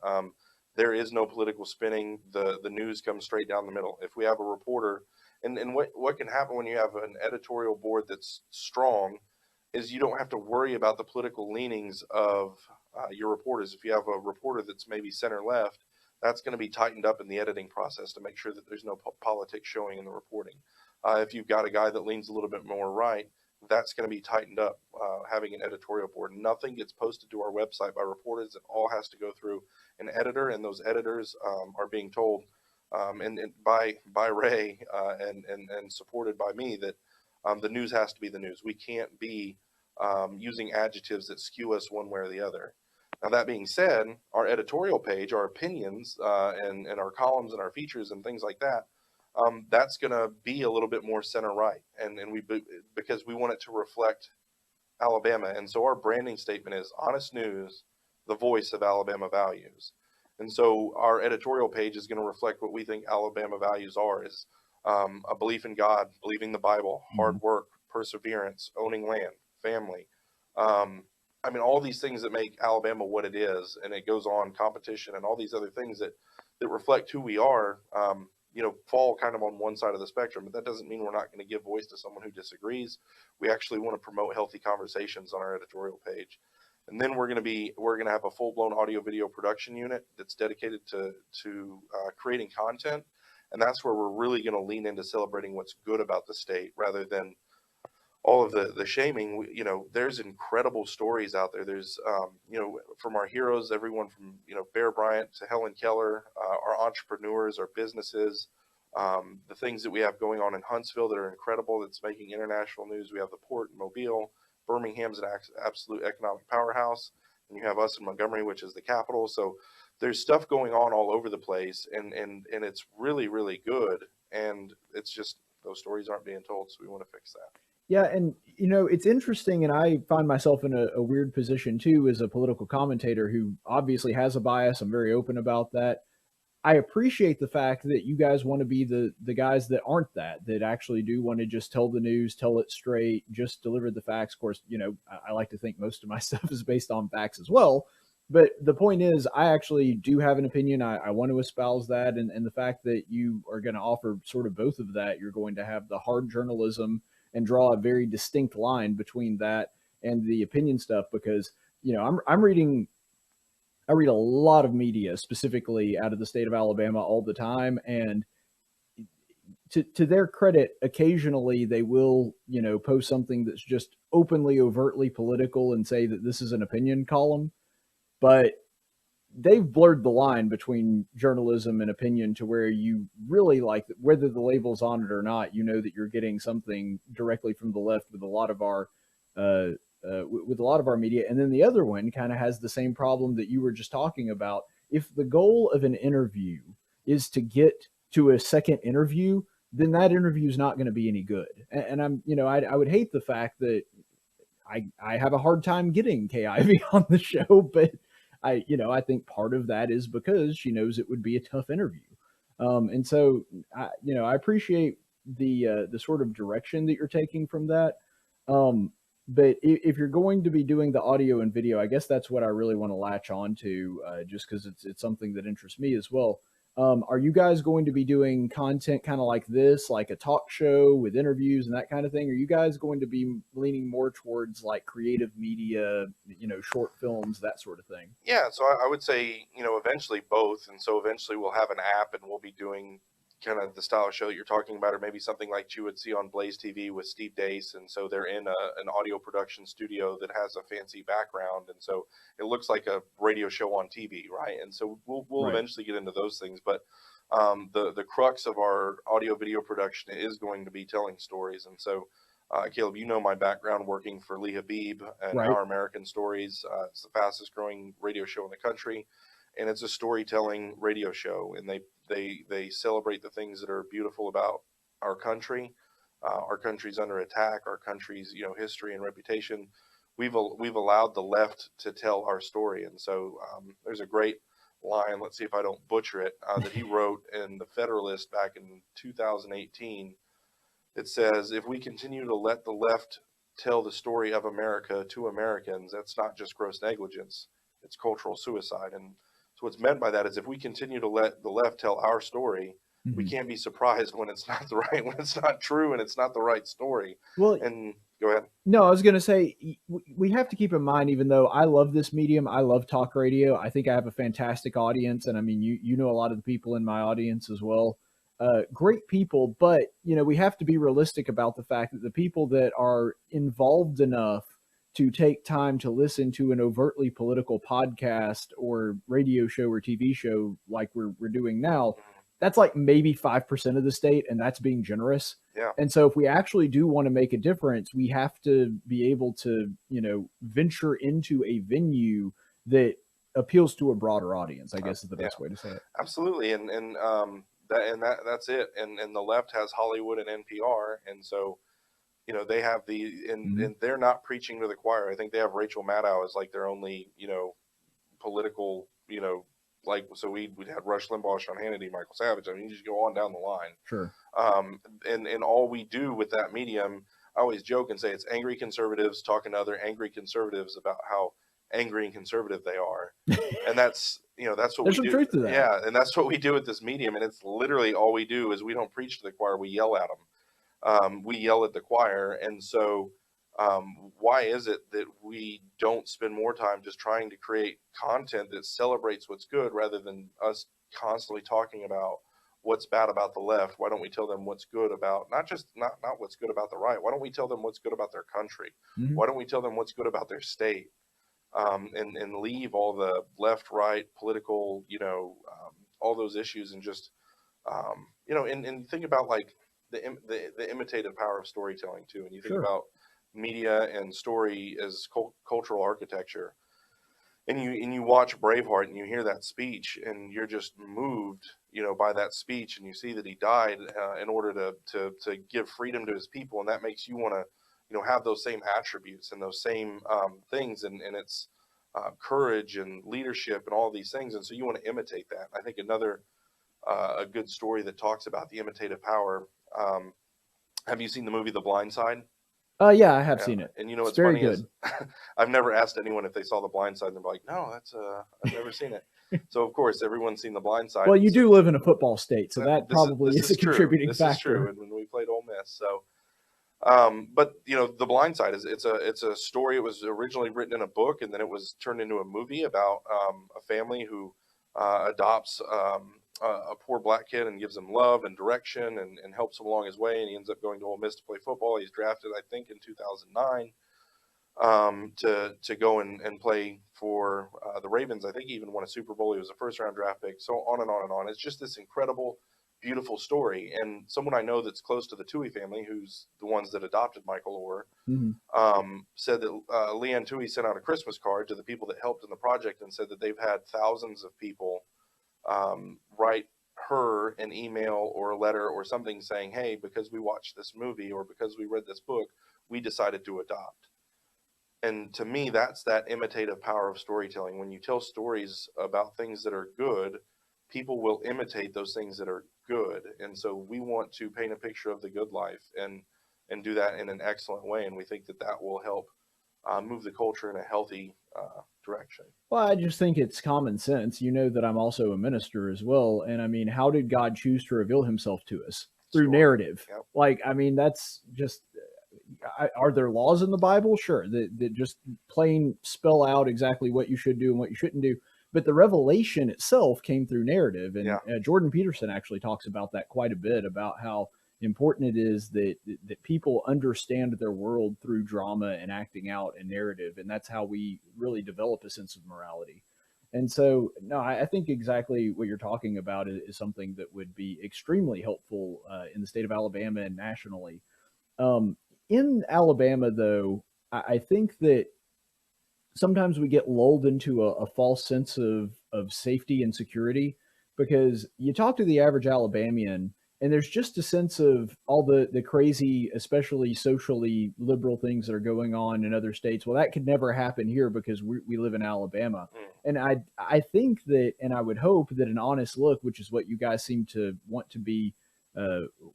There is no political spinning. The news comes straight down the middle. If we have a reporter, and what can happen when you have an editorial board that's strong is you don't have to worry about the political leanings of your reporters. If you have a reporter that's maybe center-left, that's going to be tightened up in the editing process to make sure that there's no politics showing in the reporting. If you've got a guy that leans a little bit more right, that's going to be tightened up, having an editorial board. Nothing gets posted to our website by reporters. It all has to go through an editor, and those editors are being told and by Ray and supported by me that the news has to be the news. We can't be using adjectives that skew us one way or the other. Now, that being said, our editorial page, our opinions, and our columns and our features and things like that, that's going to be a little bit more center right, because we want it to reflect Alabama. And so our branding statement is honest news, the voice of Alabama values. And so our editorial page is going to reflect what we think Alabama values are: is a belief in God, believing the Bible, hard work, perseverance, owning land, family. I mean, all these things that make Alabama what it is, and it goes on, competition and all these other things that reflect who we are, fall kind of on one side of the spectrum. But that doesn't mean we're not going to give voice to someone who disagrees. We actually want to promote healthy conversations on our editorial page. And then we're going to have a full-blown audio video production unit that's dedicated to creating content. And that's where we're really going to lean into celebrating what's good about the state rather than all of the shaming. There's incredible stories out there. There's, from our heroes, everyone from, Bear Bryant to Helen Keller, our entrepreneurs, our businesses, the things that we have going on in Huntsville that are incredible, that's making international news. We have the port in Mobile. Birmingham's an absolute economic powerhouse. And you have us in Montgomery, which is the capital. So there's stuff going on all over the place, and it's really, really good. And it's just those stories aren't being told, so we want to fix that. Yeah, and it's interesting, and I find myself in a weird position too as a political commentator who obviously has a bias. I'm very open about that. I appreciate the fact that you guys want to be the guys that aren't that actually do want to just tell the news, tell it straight, just deliver the facts. Of course, I like to think most of my stuff is based on facts as well. But the point is, I actually do have an opinion. I want to espouse that. And the fact that you are going to offer sort of both of that, you're going to have the hard journalism and draw a very distinct line between that and the opinion stuff, because, I read a lot of media, specifically out of the state of Alabama, all the time. And to their credit, occasionally they will, post something that's just openly, overtly political and say that this is an opinion column. But they've blurred the line between journalism and opinion to where you really, like, whether the label's on it or not, that you're getting something directly from the left with a lot of our media. And then the other one kind of has the same problem that you were just talking about. If the goal of an interview is to get to a second interview, then that interview is not going to be any good. And I would hate the fact that I have a hard time getting Kay Ivey on the show, but I think part of that is because she knows it would be a tough interview. And so, I appreciate the sort of direction that you're taking from that. But if you're going to be doing the audio and video, I guess that's what I really want to latch on to, just because it's something that interests me as well. Are you guys going to be doing content kind of like this, like a talk show with interviews and that kind of thing? Are you guys going to be leaning more towards like creative media, short films, that sort of thing? Yeah, so I would say, eventually both. And so eventually we'll have an app and we'll be doing kind of the style of show that you're talking about, or maybe something like you would see on Blaze TV with Steve Dace. And so they're in an audio production studio that has a fancy background. And so it looks like a radio show on TV, right? And so we'll Right. eventually get into those things. But the crux of our audio video production is going to be telling stories. And so Caleb, my background working for Lee Habib and Right. Our American Stories. It's the fastest growing radio show in the country, and it's a storytelling radio show. And they celebrate the things that are beautiful about our country. Our country's under attack. Our country's history and reputation. We've allowed the left to tell our story, and so there's a great line. Let's see if I don't butcher it. That he wrote in the Federalist back in 2018. It says, if we continue to let the left tell the story of America to Americans, that's not just gross negligence, it's cultural suicide. And so what's meant by that is if we continue to let the left tell our story, we can't be surprised when it's not when it's not true and it's not the right story. Well, And go ahead. no, I was going to say, we have to keep in mind, even though I love this medium, I love talk radio. I think I have a fantastic audience. And I mean, you know a lot of the people in my audience as well. Great people, but we have to be realistic about the fact that the people that are involved enough to take time to listen to an overtly political podcast or radio show or TV show like we're doing now, that's like maybe 5% of the state, and that's being generous. Yeah. And so if we actually do want to make a difference, we have to be able to, venture into a venue that appeals to a broader audience, I guess is the best way to say it. Absolutely. And that's it. And the left has Hollywood and NPR. And so, they have and they're not preaching to the choir. I think they have Rachel Maddow as like their only, political, so we had Rush Limbaugh, Sean Hannity, Michael Savage. I mean, you just go on down the line. Sure. And all we do with that medium, I always joke and say it's angry conservatives talking to other angry conservatives about how angry and conservative they are. And that's what There's we some do. truth to that. Yeah, and that's what we do with this medium. And it's literally all we do is we don't preach to the choir, we yell at them. We yell at the choir. And so why is it that we don't spend more time just trying to create content that celebrates what's good rather than us constantly talking about what's bad about the left? Why don't we tell them what's good about not what's good about the right? Why don't we tell them what's good about their country? Why don't we tell them what's good about their state? And leave all the left, right, political, all those issues and just, and think about like the imitative power of storytelling too. And you think about media and story as cultural architecture. And you watch Braveheart and you hear that speech and you're just moved, by that speech, and you see that he died in order to give freedom to his people, and that makes you want to, have those same attributes and those same things, and it's courage and leadership and all these things, and so you want to imitate that. I think another a good story that talks about the imitative power. Have you seen the movie The Blind Side? Yeah, I have seen it. And It's what's very funny good. is I've never asked anyone if they saw The Blind Side, and they're like, no, that's I've never seen it. So of course everyone's seen The Blind Side. Well, you do live in a football state, so that probably is a true. contributing This factor. is true. And when we played Ole Miss, so but The Blind Side is it's a story. It was originally written in a book, and then it was turned into a movie about a family who adopts a poor black kid and gives him love and direction and helps him along his way. And he ends up going to Ole Miss to play football. He's drafted, I think, in 2009 to go and play for the Ravens. I think he even won a Super Bowl. He was a first-round draft pick. So on and on and on. It's just this incredible, beautiful story. And someone I know that's close to the Toohey family, who's the ones that adopted Michael Orr, said that Leanne Toohey sent out a Christmas card to the people that helped in the project and said that they've had thousands of people write her an email or a letter or something saying, hey, because we watched this movie or because we read this book, we decided to adopt. And to me, that's that imitative power of storytelling. When you tell stories about things that are good, people will imitate those things that are good. And so we want to paint a picture of the good life. And and do that in an excellent way. And we think that that will help move the culture in a healthy direction. Well, I just think it's common sense. You know that I'm also a minister as well. And I mean, how did God choose to reveal himself to us? Through narrative. Yep. Like, I mean, that's just, are there laws in the Bible? Sure. That just plain spell out exactly what you should do and what you shouldn't do. But the revelation itself came through narrative. And Jordan Peterson actually talks about that quite a bit, about how important it is that people understand their world through drama and acting out and narrative. And that's how we really develop a sense of morality. And so, no, I think exactly what you're talking about is something that would be extremely helpful in the state of Alabama and nationally. In Alabama, though, I think that sometimes we get lulled into a false sense of safety and security, because you talk to the average Alabamian, and there's just a sense of all the crazy, especially socially liberal things that are going on in other states. Well, that could never happen here because we live in Alabama. And I think that, and I would hope that an honest look, which is what you guys seem to want to be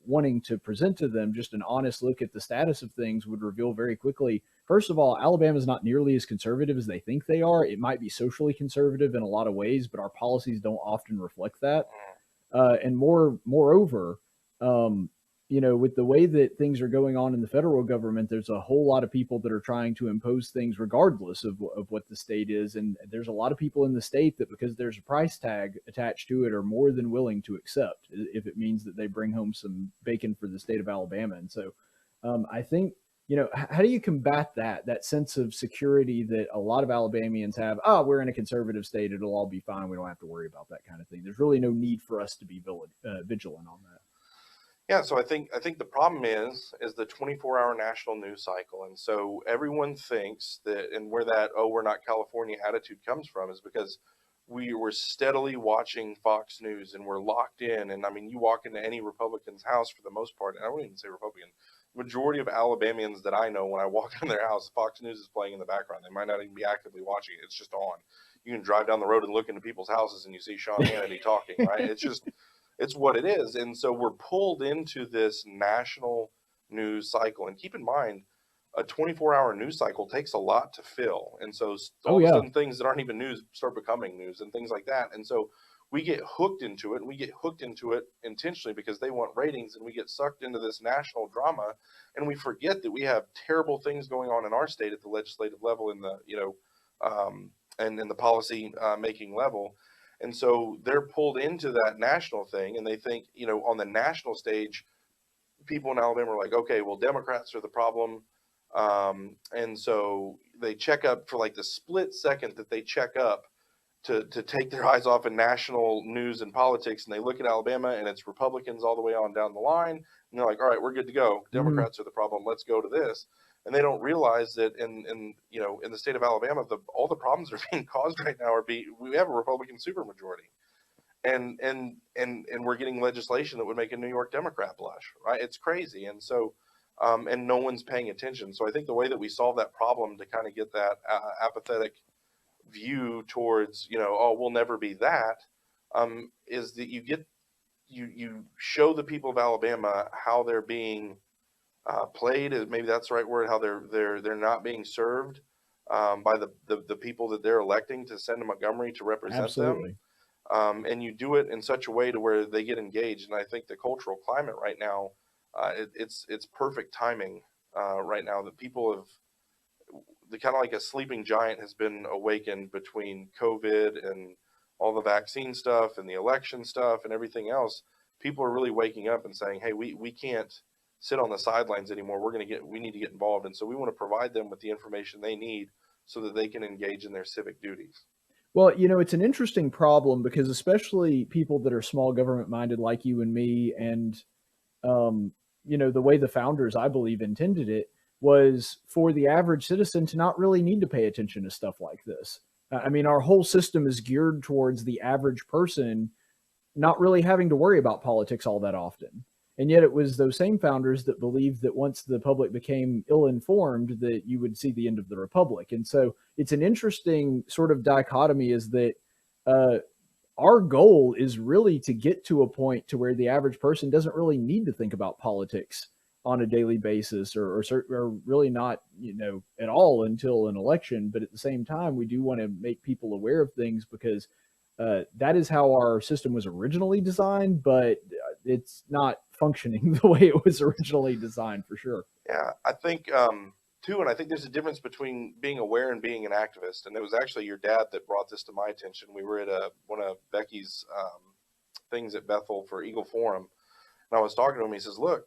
wanting to present to them, just an honest look at the status of things would reveal very quickly. First of all, Alabama is not nearly as conservative as they think they are. It might be socially conservative in a lot of ways, but our policies don't often reflect that. And moreover, with the way that things are going on in the federal government, there's a whole lot of people that are trying to impose things regardless of what the state is. And there's a lot of people in the state that, because there's a price tag attached to it, are more than willing to accept if it means that they bring home some bacon for the state of Alabama. And so I think, how do you combat that sense of security that a lot of Alabamians have? Oh, we're in a conservative state, it'll all be fine, we don't have to worry about that kind of thing. There's really no need for us to be vigilant on that. Yeah, so I think the problem is the 24-hour national news cycle. And so everyone thinks that, and where that, oh, we're not California attitude comes from, is because we were steadily watching Fox News and we're locked in. And I mean, you walk into any Republican's house for the most part, and I wouldn't even say Republican, majority of Alabamians that I know, when I walk in their house, Fox News is playing in the background. They might not even be actively watching it. It's just on. You can drive down the road and look into people's houses and you see Sean Hannity talking, right? It's what it is. And so we're pulled into this national news cycle. And keep in mind, a 24-hour news cycle takes a lot to fill. And so all of a sudden things that aren't even news start becoming news and things like that. And so we get hooked into it, and we get hooked into it intentionally because they want ratings, and we get sucked into this national drama, and we forget that we have terrible things going on in our state at the legislative level, in the and in the policy making level. And so they're pulled into that national thing, and they think, on the national stage, people in Alabama are like, okay, well, Democrats are the problem. And so they check up for like the split second that they check up to take their eyes off of national news and politics, and they look at Alabama and it's Republicans all the way on down the line, and they're like, all right, we're good to go. Democrats are the problem. Let's go to this. And they don't realize that in the state of Alabama, all the problems that are being caused right now we have a Republican supermajority, and we're getting legislation that would make a New York Democrat blush, right? It's crazy. And so and no one's paying attention. So I think the way that we solve that problem, to kind of get that apathetic view towards, oh, we'll never be that, is that you show the people of Alabama how they're being played, maybe that's the right word, how they're not being served by the people that they're electing to send to Montgomery to represent them. And you do it in such a way to where they get engaged. And I think the cultural climate right now, it's perfect timing right now, that people have, the kind of like a sleeping giant has been awakened between COVID and all the vaccine stuff and the election stuff and everything else. People are really waking up and saying, hey, we can't sit on the sidelines anymore. We need to get involved. And so we want to provide them with the information they need so that they can engage in their civic duties. Well, it's an interesting problem, because especially people that are small government minded like you and me, and, the way the founders, I believe, intended it was for the average citizen to not really need to pay attention to stuff like this. I mean, our whole system is geared towards the average person not really having to worry about politics all that often. And yet it was those same founders that believed that once the public became ill-informed, that you would see the end of the republic. And so it's an interesting sort of dichotomy, is that our goal is really to get to a point to where the average person doesn't really need to think about politics on a daily basis, or really not, at all until an election. But at the same time, we do want to make people aware of things, because that is how our system was originally designed, but it's not functioning the way it was originally designed, for sure. Yeah, I think too, and I think there's a difference between being aware and being an activist. And it was actually your dad that brought this to my attention. We were at one of Becky's things at Bethel for Eagle Forum, and I was talking to him. He says, "Look,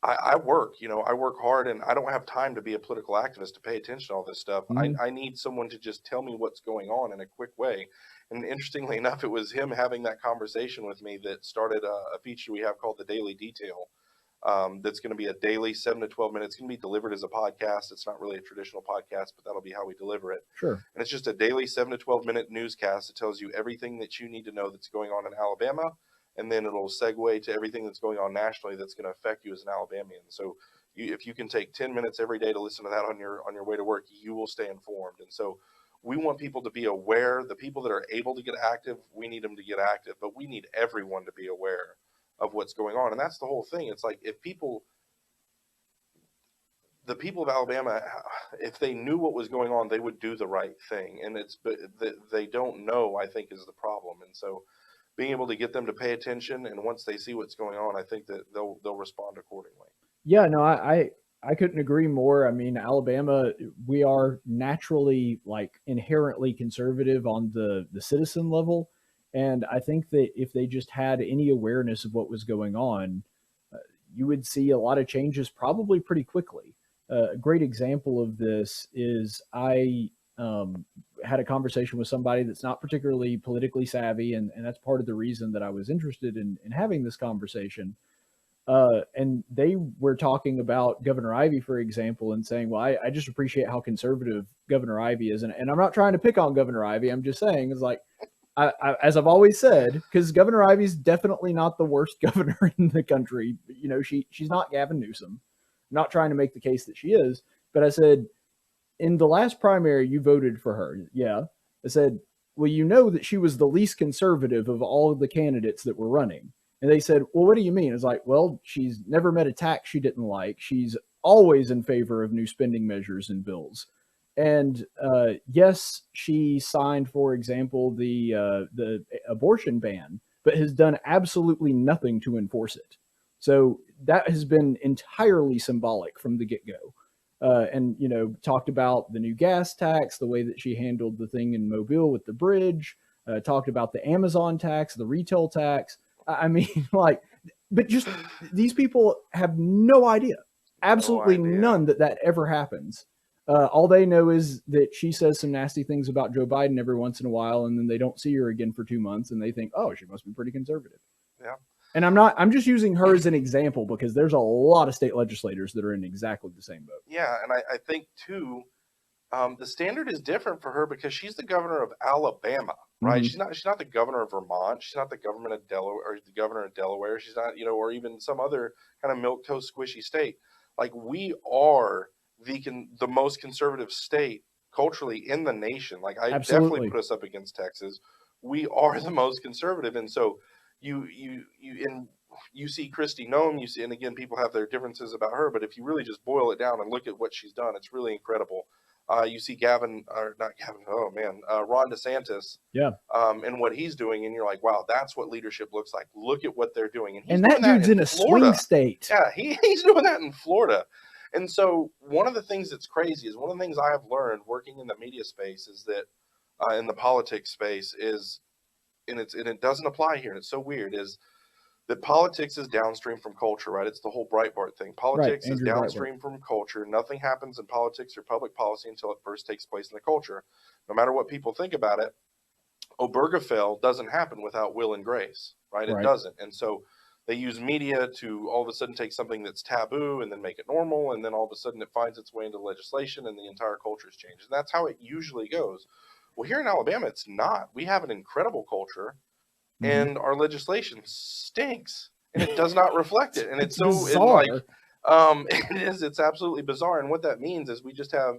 I work, I work hard, and I don't have time to be a political activist to pay attention to all this stuff. Mhm. I need someone to just tell me what's going on in a quick way." And interestingly enough, it was him having that conversation with me that started a feature we have called the Daily Detail. That's going to be a daily 7 to 12 minutes. It's going to be delivered as a podcast. It's not really a traditional podcast, but that'll be how we deliver it. Sure. And it's just a daily 7 to 12 minute newscast that tells you everything that you need to know that's going on in Alabama. And then it'll segue to everything that's going on nationally that's going to affect you as an Alabamian. So if you can take 10 minutes every day to listen to that on your way to work, you will stay informed. And so we want people to be aware. The people that are able to get active, we need them to get active, but we need everyone to be aware of what's going on. And that's the whole thing. It's like, if the people of Alabama, if they knew what was going on, they would do the right thing. And but they don't know, I think, is the problem. And so being able to get them to pay attention, and once they see what's going on, I think that they'll respond accordingly. Yeah, no, I couldn't agree more. I mean, Alabama, we are naturally, like, inherently conservative on the citizen level. And I think that if they just had any awareness of what was going on, you would see a lot of changes probably pretty quickly. A great example of this is I had a conversation with somebody that's not particularly politically savvy, and that's part of the reason that I was interested in having this conversation. And they were talking about Governor Ivey, for example, and saying, well, I just appreciate how conservative Governor Ivey is. And I'm not trying to pick on Governor Ivey. I'm just saying, it's like, as I've always said, because Governor Ivey's definitely not the worst governor in the country. She's not Gavin Newsom. I'm not trying to make the case that she is, but I said, in the last primary, you voted for her. Yeah. I said, well, you know that she was the least conservative of all of the candidates that were running. And they said, well, what do you mean? It's like, well, she's never met a tax she didn't like. She's always in favor of new spending measures and bills. And yes, she signed, for example, the abortion ban, but has done absolutely nothing to enforce it. So that has been entirely symbolic from the get-go. And, talked about the new gas tax, the way that she handled the thing in Mobile with the bridge, talked about the Amazon tax, the retail tax. I mean, but just these people have no idea, absolutely none that ever happens. All they know is that she says some nasty things about Joe Biden every once in a while, and then they don't see her again for 2 months, and they think, oh, she must be pretty conservative. Yeah. And I'm just using her as an example, because there's a lot of state legislators that are in exactly the same boat. Yeah. And I think too, the standard is different for her because she's the governor of Alabama, right? Mm-hmm. She's not the governor of Vermont. She's not the governor of Delaware, or the governor of Delaware. She's not, or even some other kind of milquetoast squishy state. Like, we are the most conservative state culturally in the nation. Like, I definitely put us up against Texas. We are the most conservative. And so you see Kristi Noem, you see, and again, people have their differences about her, but if you really just boil it down and look at what she's done, it's really incredible. You see Ron DeSantis, and what he's doing, and you're like, wow, that's what leadership looks like. Look at what they're doing. And that dude's in a swing state. Yeah, he's doing that in Florida. And so one of the things that's crazy is, one of the things I have learned working in the media space is that, in the politics space is, and it doesn't apply here, and it's so weird, is that politics is downstream from culture, right? It's the whole Breitbart thing. Politics is downstream from culture. Nothing happens in politics or public policy until it first takes place in the culture. No matter what people think about it, Obergefell doesn't happen without will and grace, right? It doesn't. And so they use media to all of a sudden take something that's taboo and then make it normal, and then all of a sudden it finds its way into legislation and the entire culture is changed. And that's how it usually goes. Well, here in Alabama, it's not. We have an incredible culture. And our legislation stinks, and it does not reflect it. And it's so bizarre. It's absolutely bizarre. And what that means is we just have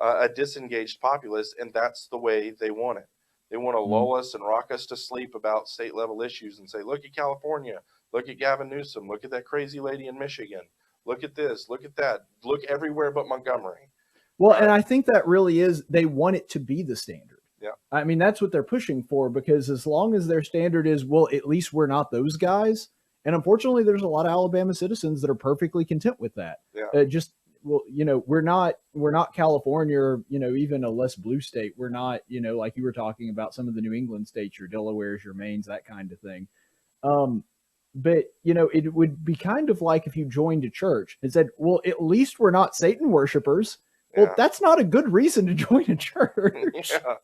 a disengaged populace, and that's the way they want it. They want to lull us and rock us to sleep about state level issues and say, look at California, Look at Gavin Newsom. Look at that crazy lady in Michigan. Look at this. Look at that. Look everywhere but Montgomery. Well, and I think that really is, they want it to be the standard. Yeah. I mean, that's what they're pushing for, because as long as their standard is, well, at least we're not those guys. And unfortunately, there's a lot of Alabama citizens that are perfectly content with that. Yeah. Well, we're not California, or, even a less blue state. We're not, like you were talking about some of the New England states, your Delawares, your Maines, that kind of thing. But, it would be kind of like if you joined a church and said, well, at least we're not Satan worshipers. Well, that's not a good reason to join a church. Yeah.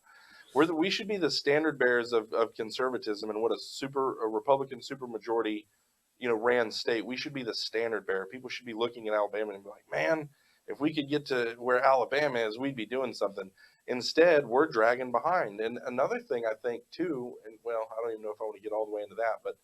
We should be the standard bearers of conservatism, and what a Republican supermajority, ran state. We should be the standard bearer. People should be looking at Alabama and be like, man, if we could get to where Alabama is, we'd be doing something. Instead, we're dragging behind. And another thing I think too, and well, I don't even know if I want to get all the way into that, but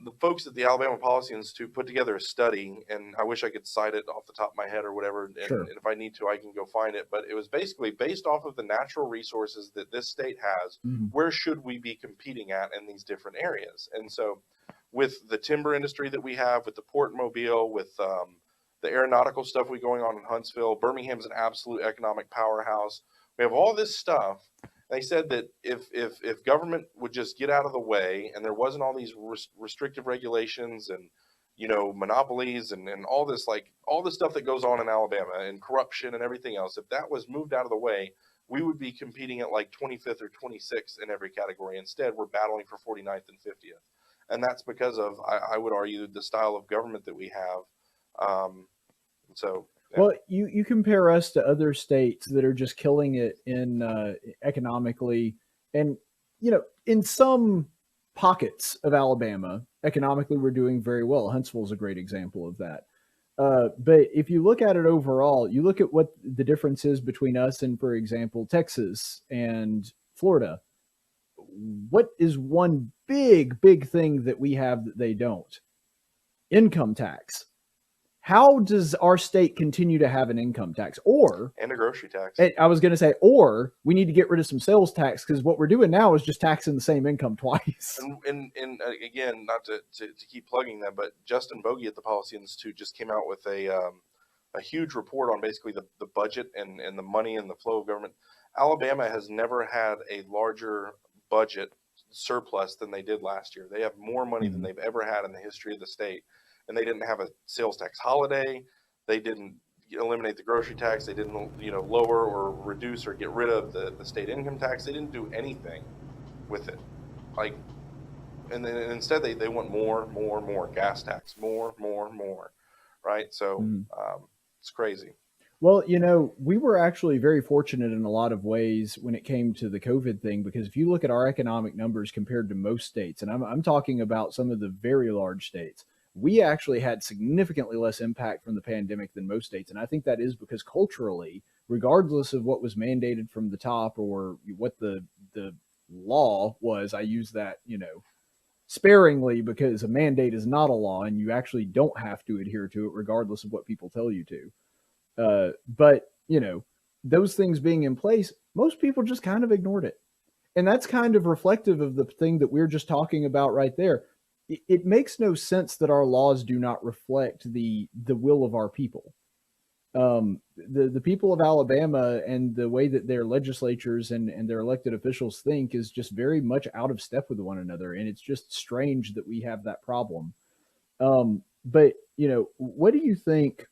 the folks at the Alabama Policy Institute put together a study, and I wish I could cite it off the top of my head or whatever. And, Sure. and if I need to, I can go find it. But it was basically based off of the natural resources that this state has. Mm-hmm. Where should we be competing at in these different areas? And so with the timber industry that we have, with the Port Mobile, with the aeronautical stuff going on in Huntsville, Birmingham's an absolute economic powerhouse. We have all this stuff. They said that if government would just get out of the way, and there wasn't all these restrictive regulations and monopolies and all this stuff that goes on in Alabama, and corruption and everything else, if that was moved out of the way, we would be competing at like 25th or 26th in every category. Instead, we're battling for 49th and 50th, and that's because of, I would argue, the style of government that we have. So. Yeah. Well, you compare us to other states that are just killing it in economically, and in some pockets of Alabama, economically we're doing very well. Huntsville is a great example of that. But if you look at it overall, you look at what the difference is between us and, for example, Texas and Florida. What is one big thing that we have that they don't? Income tax. How does our state continue to have an income tax? And a grocery tax. I was going to say, or we need to get rid of some sales tax, because what we're doing now is just taxing the same income twice. And again, not to keep plugging them, but Justin Bogey at the Policy Institute just came out with a huge report on basically the budget and the money and the flow of government. Alabama has never had a larger budget surplus than they did last year. They have more money than they've ever had in the history of the state. And they didn't have a sales tax holiday. They didn't eliminate the grocery tax. They didn't, lower or reduce or get rid of the state income tax. They didn't do anything with it. And then instead they want more gas tax, more, right? So it's crazy. Well, we were actually very fortunate in a lot of ways when it came to the COVID thing, because if you look at our economic numbers compared to most states, and I'm talking about some of the very large states, we actually had significantly less impact from the pandemic than most states. And I think that is because culturally, regardless of what was mandated from the top or what the law was, I use that, sparingly, because a mandate is not a law and you actually don't have to adhere to it regardless of what people tell you to. But those things being in place, most people just kind of ignored it. And that's kind of reflective of the thing that we're just talking about right there. It makes no sense that our laws do not reflect the will of our people. The people of Alabama and the way that their legislatures and their elected officials think is just very much out of step with one another. And it's just strange that we have that problem. But what do you think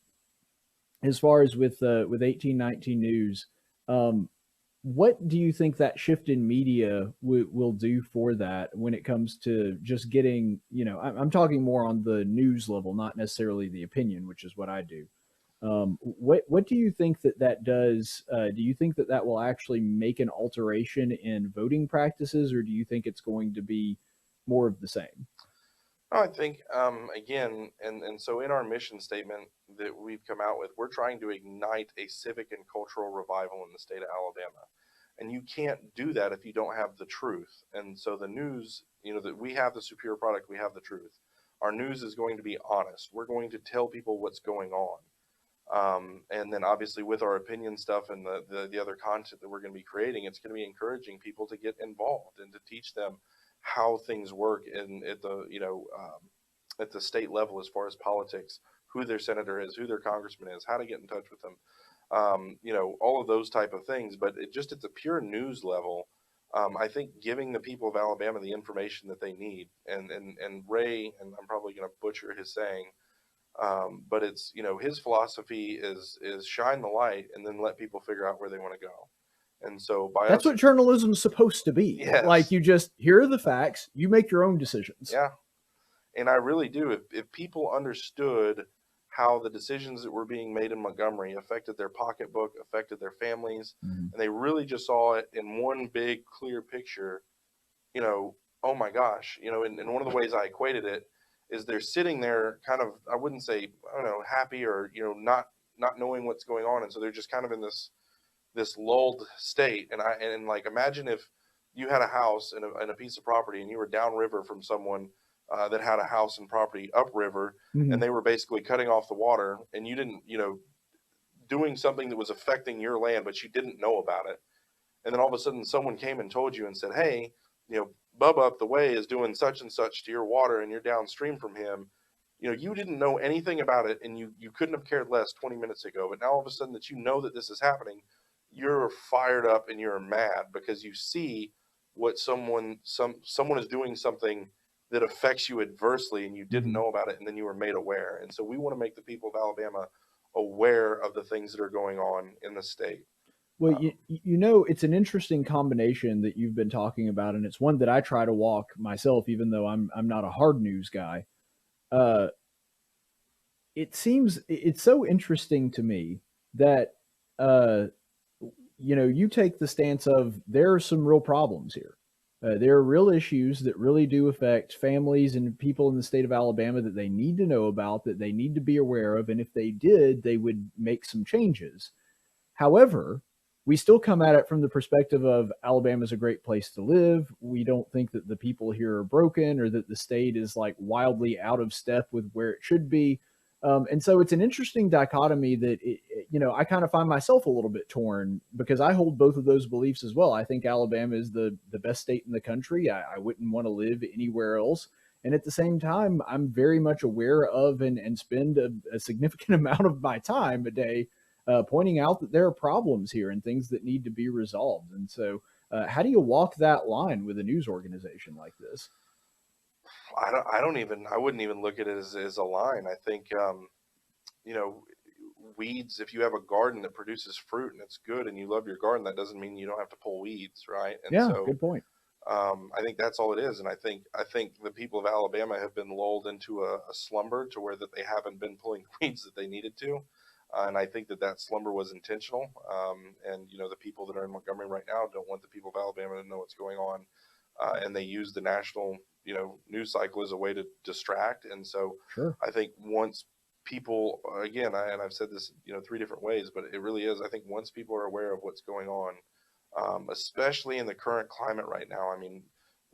as far as with 1819 News? What do you think that shift in media will do for that when it comes to just getting, I'm talking more on the news level, not necessarily the opinion, which is what I do. What do you think that does? Do you think that will actually make an alteration in voting practices, or do you think it's going to be more of the same? I think, again, and so in our mission statement that we've come out with, we're trying to ignite a civic and cultural revival in the state of Alabama. And you can't do that if you don't have the truth. And so the news, that we have the superior product, we have the truth. Our news is going to be honest. We're going to tell people what's going on. And then obviously with our opinion stuff and the other content that we're going to be creating, it's going to be encouraging people to get involved and to teach them how things work at the at the state level as far as politics, who their senator is, who their congressman is, how to get in touch with them, all of those type of things. But it just at the pure news level, I think giving the people of Alabama the information that they need, and Ray, and I'm probably going to butcher his saying, but it's, his philosophy is shine the light and then let people figure out where they want to go. And so That's what journalism's supposed to be. Yes. Like, you just hear the facts, you make your own decisions. Yeah. And I really do. If people understood how the decisions that were being made in Montgomery affected their pocketbook, affected their families, and they really just saw it in one big clear picture, oh my gosh, and one of the ways I equated it is they're sitting there kind of, I wouldn't say, I don't know, happy or, not knowing what's going on. And so they're just kind of in this lulled state. And like, imagine if you had a house and a piece of property and you were downriver from someone that had a house and property upriver, and they were basically cutting off the water, and you didn't, doing something that was affecting your land, but you didn't know about it. And then all of a sudden someone came and told you and said, hey, Bubba up the way is doing such and such to your water and you're downstream from him. You didn't know anything about it, and you couldn't have cared less 20 minutes ago. But now all of a sudden that that this is happening, you're fired up and you're mad because you see what someone is doing something that affects you adversely, and you didn't know about it, and then you were made aware. And so we want to make the people of Alabama aware of the things that are going on in the state. Well, it's an interesting combination that you've been talking about, and it's one that I try to walk myself, even though I'm not a hard news guy. It seems it's so interesting to me that you take the stance of there are some real problems here. There are real issues that really do affect families and people in the state of Alabama that they need to know about, that they need to be aware of, and if they did, they would make some changes. However, we still come at it from the perspective of Alabama's a great place to live. We don't think that the people here are broken or that the state is like wildly out of step with where it should be. And so it's an interesting dichotomy that, I kind of find myself a little bit torn because I hold both of those beliefs as well. I think Alabama is the best state in the country. I wouldn't want to live anywhere else. And at the same time, I'm very much aware of and spend a significant amount of my time a day pointing out that there are problems here and things that need to be resolved. And so how do you walk that line with a news organization like this? I wouldn't even look at it as a line. I think, weeds, if you have a garden that produces fruit and it's good and you love your garden, that doesn't mean you don't have to pull weeds, right? And yeah, good point. I think that's all it is. And I think the people of Alabama have been lulled into a slumber to where that they haven't been pulling weeds that they needed to. And I think that slumber was intentional. And, the people that are in Montgomery right now don't want the people of Alabama to know what's going on. And they use the national, news cycle as a way to distract. And so sure. I think once people, again, and I've said this, 3 different ways, but it really is, I think once people are aware of what's going on, especially in the current climate right now, I mean,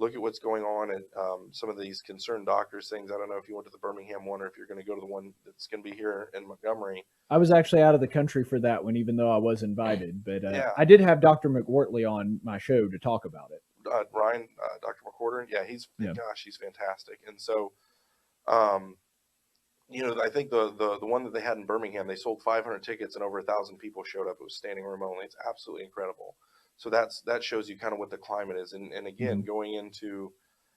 look at what's going on at some of these concerned doctors things. I don't know if you went to the Birmingham one or if you're going to go to the one that's going to be here in Montgomery. I was actually out of the country for that one, even though I was invited. But yeah. I did have Dr. McWhortley on my show to talk about it. Ryan, Dr. McWhorter, he's fantastic. And so, I think the one that they had in Birmingham, they sold 500 tickets and over 1,000 people showed up. It was standing room only. It's absolutely incredible. So that shows you kind of what the climate is. And again, going into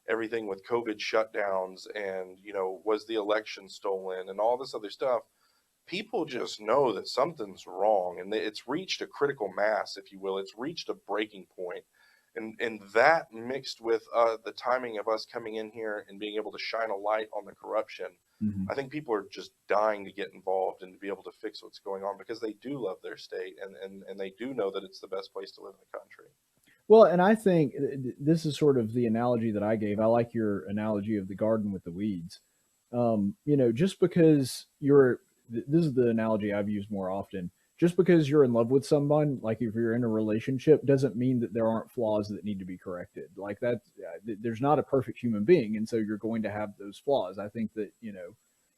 everything with COVID shutdowns and, was the election stolen and all this other stuff, people just know that something's wrong, and it's reached a critical mass, if you will. It's reached a breaking point. And that mixed with the timing of us coming in here and being able to shine a light on the corruption, I think people are just dying to get involved and to be able to fix what's going on because they do love their state and they do know that it's the best place to live in the country. Well, and I think this is sort of the analogy that I gave. I like your analogy of the garden with the weeds. Just because this is the analogy I've used more often. Just because you're in love with someone, like if you're in a relationship, doesn't mean that there aren't flaws that need to be corrected. Like that, there's not a perfect human being. And so you're going to have those flaws. I think that,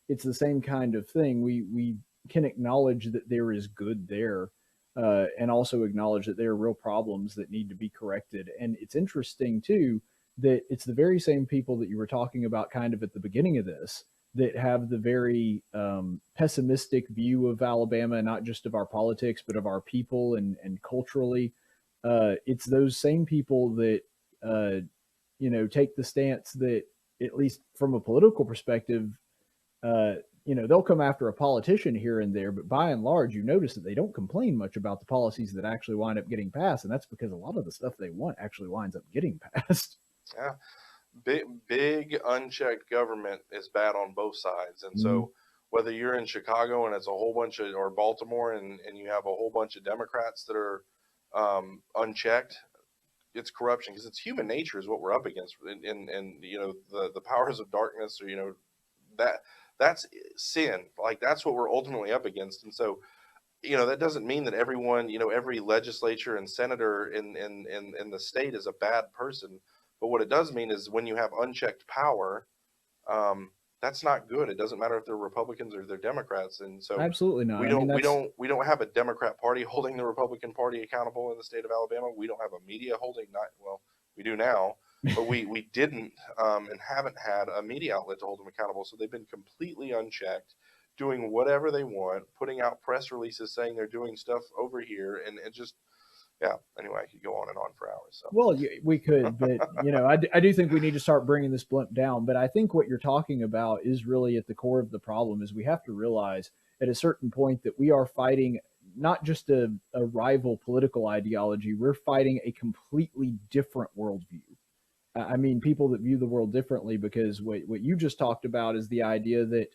it's the same kind of thing. We can acknowledge that there is good there and also acknowledge that there are real problems that need to be corrected. And it's interesting too, that it's the very same people that you were talking about kind of at the beginning of this that have the very pessimistic view of Alabama, not just of our politics, but of our people and culturally. It's those same people that, take the stance that, at least from a political perspective, they'll come after a politician here and there, but by and large, you notice that they don't complain much about the policies that actually wind up getting passed. And that's because a lot of the stuff they want actually winds up getting passed. Yeah. Big unchecked government is bad on both sides. And so whether you're in Chicago and it's a whole bunch of, or Baltimore and you have a whole bunch of Democrats that are unchecked, it's corruption, because it's human nature is what we're up against. And the powers of darkness, or, that's sin. Like, that's what we're ultimately up against. And so, that doesn't mean that everyone, every legislature and senator in the state is a bad person. But what it does mean is when you have unchecked power, that's not good. It doesn't matter if they're Republicans or they're Democrats. And so absolutely not. We don't have a Democrat Party holding the Republican Party accountable in the state of Alabama. We don't have a media holding, we do now, but we didn't and haven't had a media outlet to hold them accountable. So they've been completely unchecked, doing whatever they want, putting out press releases saying they're doing stuff over here, and it just. Yeah. Anyway, I could go on and on for hours. So. Well, we could, but I do think we need to start bringing this blimp down. But I think what you're talking about is really at the core of the problem. Is we have to realize at a certain point that we are fighting not just a rival political ideology. We're fighting a completely different worldview. I mean, people that view the world differently, because what you just talked about is the idea that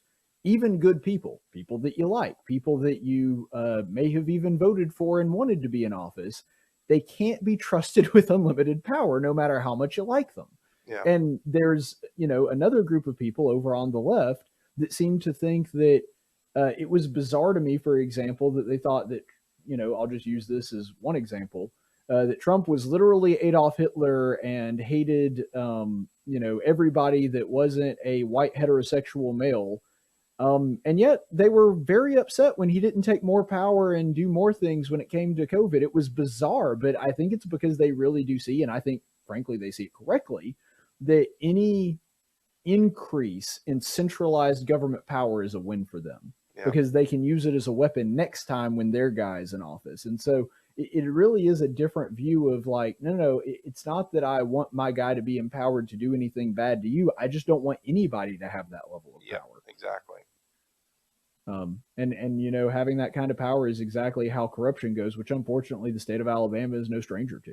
even good people that you like, people that you may have even voted for and wanted to be in office, they can't be trusted with unlimited power, no matter how much you like them. Yeah. And there's, another group of people over on the left that seem to think that it was bizarre to me, for example, that they thought that, I'll just use this as one example, that Trump was literally Adolf Hitler and hated, everybody that wasn't a white heterosexual male. And yet they were very upset when he didn't take more power and do more things when it came to COVID. It was bizarre, but I think it's because they really do see, and I think, frankly, they see it correctly, that any increase in centralized government power is a win for them, because they can use it as a weapon next time when their guy's in office. And so it really is a different view of like, no, it's not that I want my guy to be empowered to do anything bad to you. I just don't want anybody to have that level of power. Exactly. And having that kind of power is exactly how corruption goes, which unfortunately the state of Alabama is no stranger to.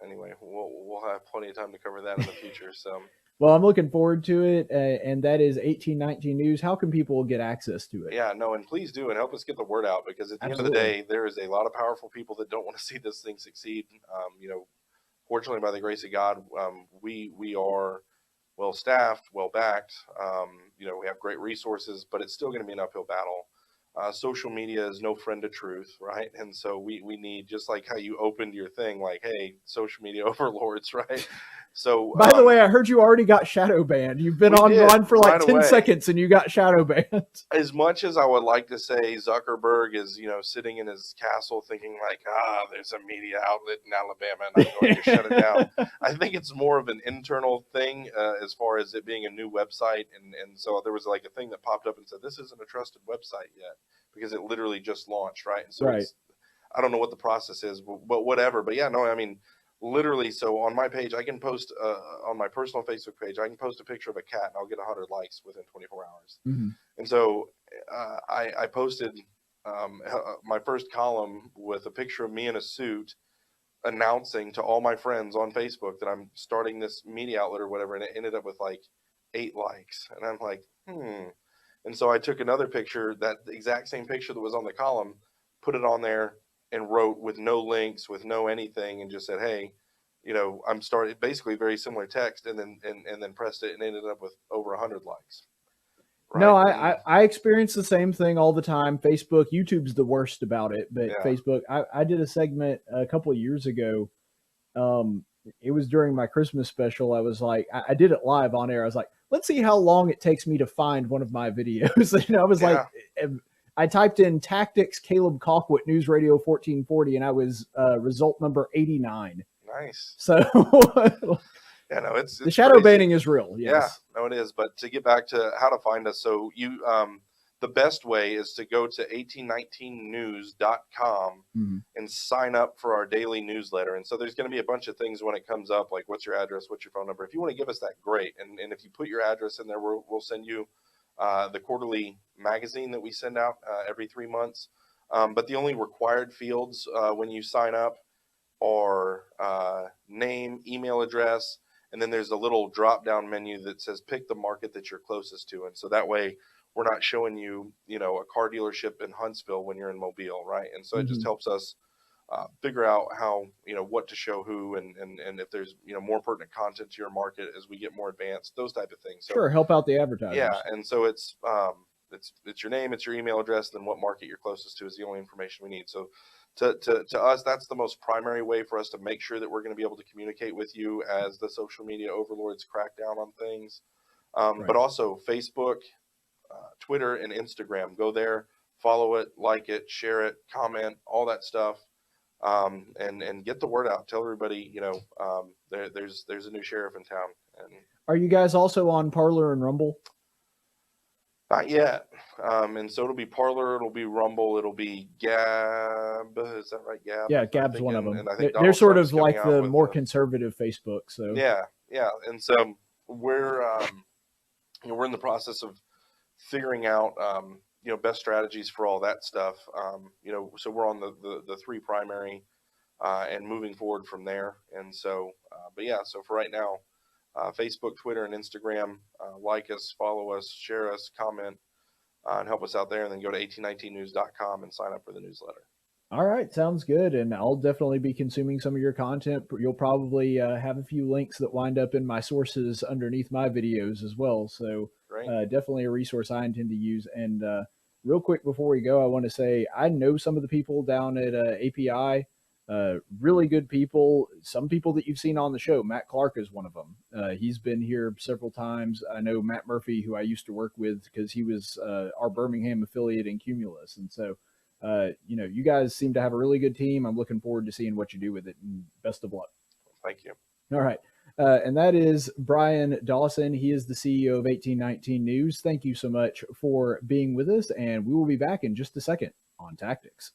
Anyway, we'll have plenty of time to cover that in the future. So. Well, I'm looking forward to it, and that is 1819 News. How can people get access to it? Yeah, no, and please do, and help us get the word out, because at the end of the day, there is a lot of powerful people that don't want to see this thing succeed. Fortunately, by the grace of God, we are well staffed, well backed. We have great resources, but it's still going to be an uphill battle. Social media is no friend to truth, right? And so we need, just like how you opened your thing, like, hey, social media overlords, right? So, by the way, I heard you already got shadow banned. You've been online for like 10 seconds and you got shadow banned. As much as I would like to say Zuckerberg is, sitting in his castle thinking like, there's a media outlet in Alabama and I'm going to shut it down. I think it's more of an internal thing as far as it being a new website. And so there was like a thing that popped up and said, this isn't a trusted website yet, because it literally just launched, right? And so I don't know what the process is, but whatever. But yeah, no, I mean, literally, so on my page, I can post on my personal Facebook page, I can post a picture of a cat and I'll get 100 likes within 24 hours. Mm-hmm. And so I posted my first column with a picture of me in a suit announcing to all my friends on Facebook that I'm starting this media outlet or whatever. And it ended up with like 8 likes. And I'm like, And so I took another picture, that exact same picture that was on the column, put it on there, and wrote with no links, with no anything, and just said, hey, I'm starting, basically very similar text, and then pressed it and ended up with over 100 likes. Right? No, I experience the same thing all the time. Facebook, YouTube's the worst about it, but Facebook, I did a segment a couple of years ago. It was during my Christmas special. I was like, I did it live on air. I was like, let's see how long it takes me to find one of my videos. I was like, I typed in tactics, Caleb Colquitt, News Radio 1440, and I was result number 89. Nice. So Yeah, no, it's the shadow crazy. banning is real. Yes. Yeah, no, it is. But to get back to how to find us, so you, the best way is to go to 1819news.com and sign up for our daily newsletter. And so there's going to be a bunch of things when it comes up, like what's your address, what's your phone number. If you want to give us that, great. And if you put your address in there, we'll send you the quarterly magazine that we send out every 3 months. But the only required fields when you sign up are name, email address, and then there's a little drop-down menu that says pick the market that you're closest to. And so that way we're not showing you, a car dealership in Huntsville when you're in Mobile, right? And so it just helps us figure out how, what to show who, and if there's, more pertinent content to your market as we get more advanced, those type of things. So, sure, help out the advertisers. Yeah, and so it's your name, it's your email address, then what market you're closest to is the only information we need. So to us, that's the most primary way for us to make sure that we're going to be able to communicate with you as the social media overlords crack down on things. But also Facebook, Twitter, and Instagram. Go there, follow it, like it, share it, comment, all that stuff, and get the word out. Tell everybody, there's a new sheriff in town. And are you guys also on Parler and Rumble? Not yet. And so it'll be Parler, it'll be Rumble, it'll be Gab. Is that right, Gab? Yeah, Gab's one of them. And I think they're sort of Donald like the more conservative Facebook. So yeah. And so we're we're in the process of figuring out best strategies for all that stuff. So we're on the three primary and moving forward from there. And so, so for right now, Facebook, Twitter, and Instagram, like us, follow us, share us, comment, and help us out there. And then go to 1819news.com and sign up for the newsletter. All right, sounds good. And I'll definitely be consuming some of your content. You'll probably have a few links that wind up in my sources underneath my videos as well. So definitely a resource I intend to use. And real quick before we go, I want to say I know some of the people down at API. Really good people. Some people that you've seen on the show. Matt Clark is one of them. He's been here several times. I know Matt Murphy, who I used to work with because he was our Birmingham affiliate in Cumulus. And so, you guys seem to have a really good team. I'm looking forward to seeing what you do with it, and best of luck. Thank you. All right. And that is Bryan Dawson. He is the CEO of 1819 News. Thank you so much for being with us, and we will be back in just a second on Tactics.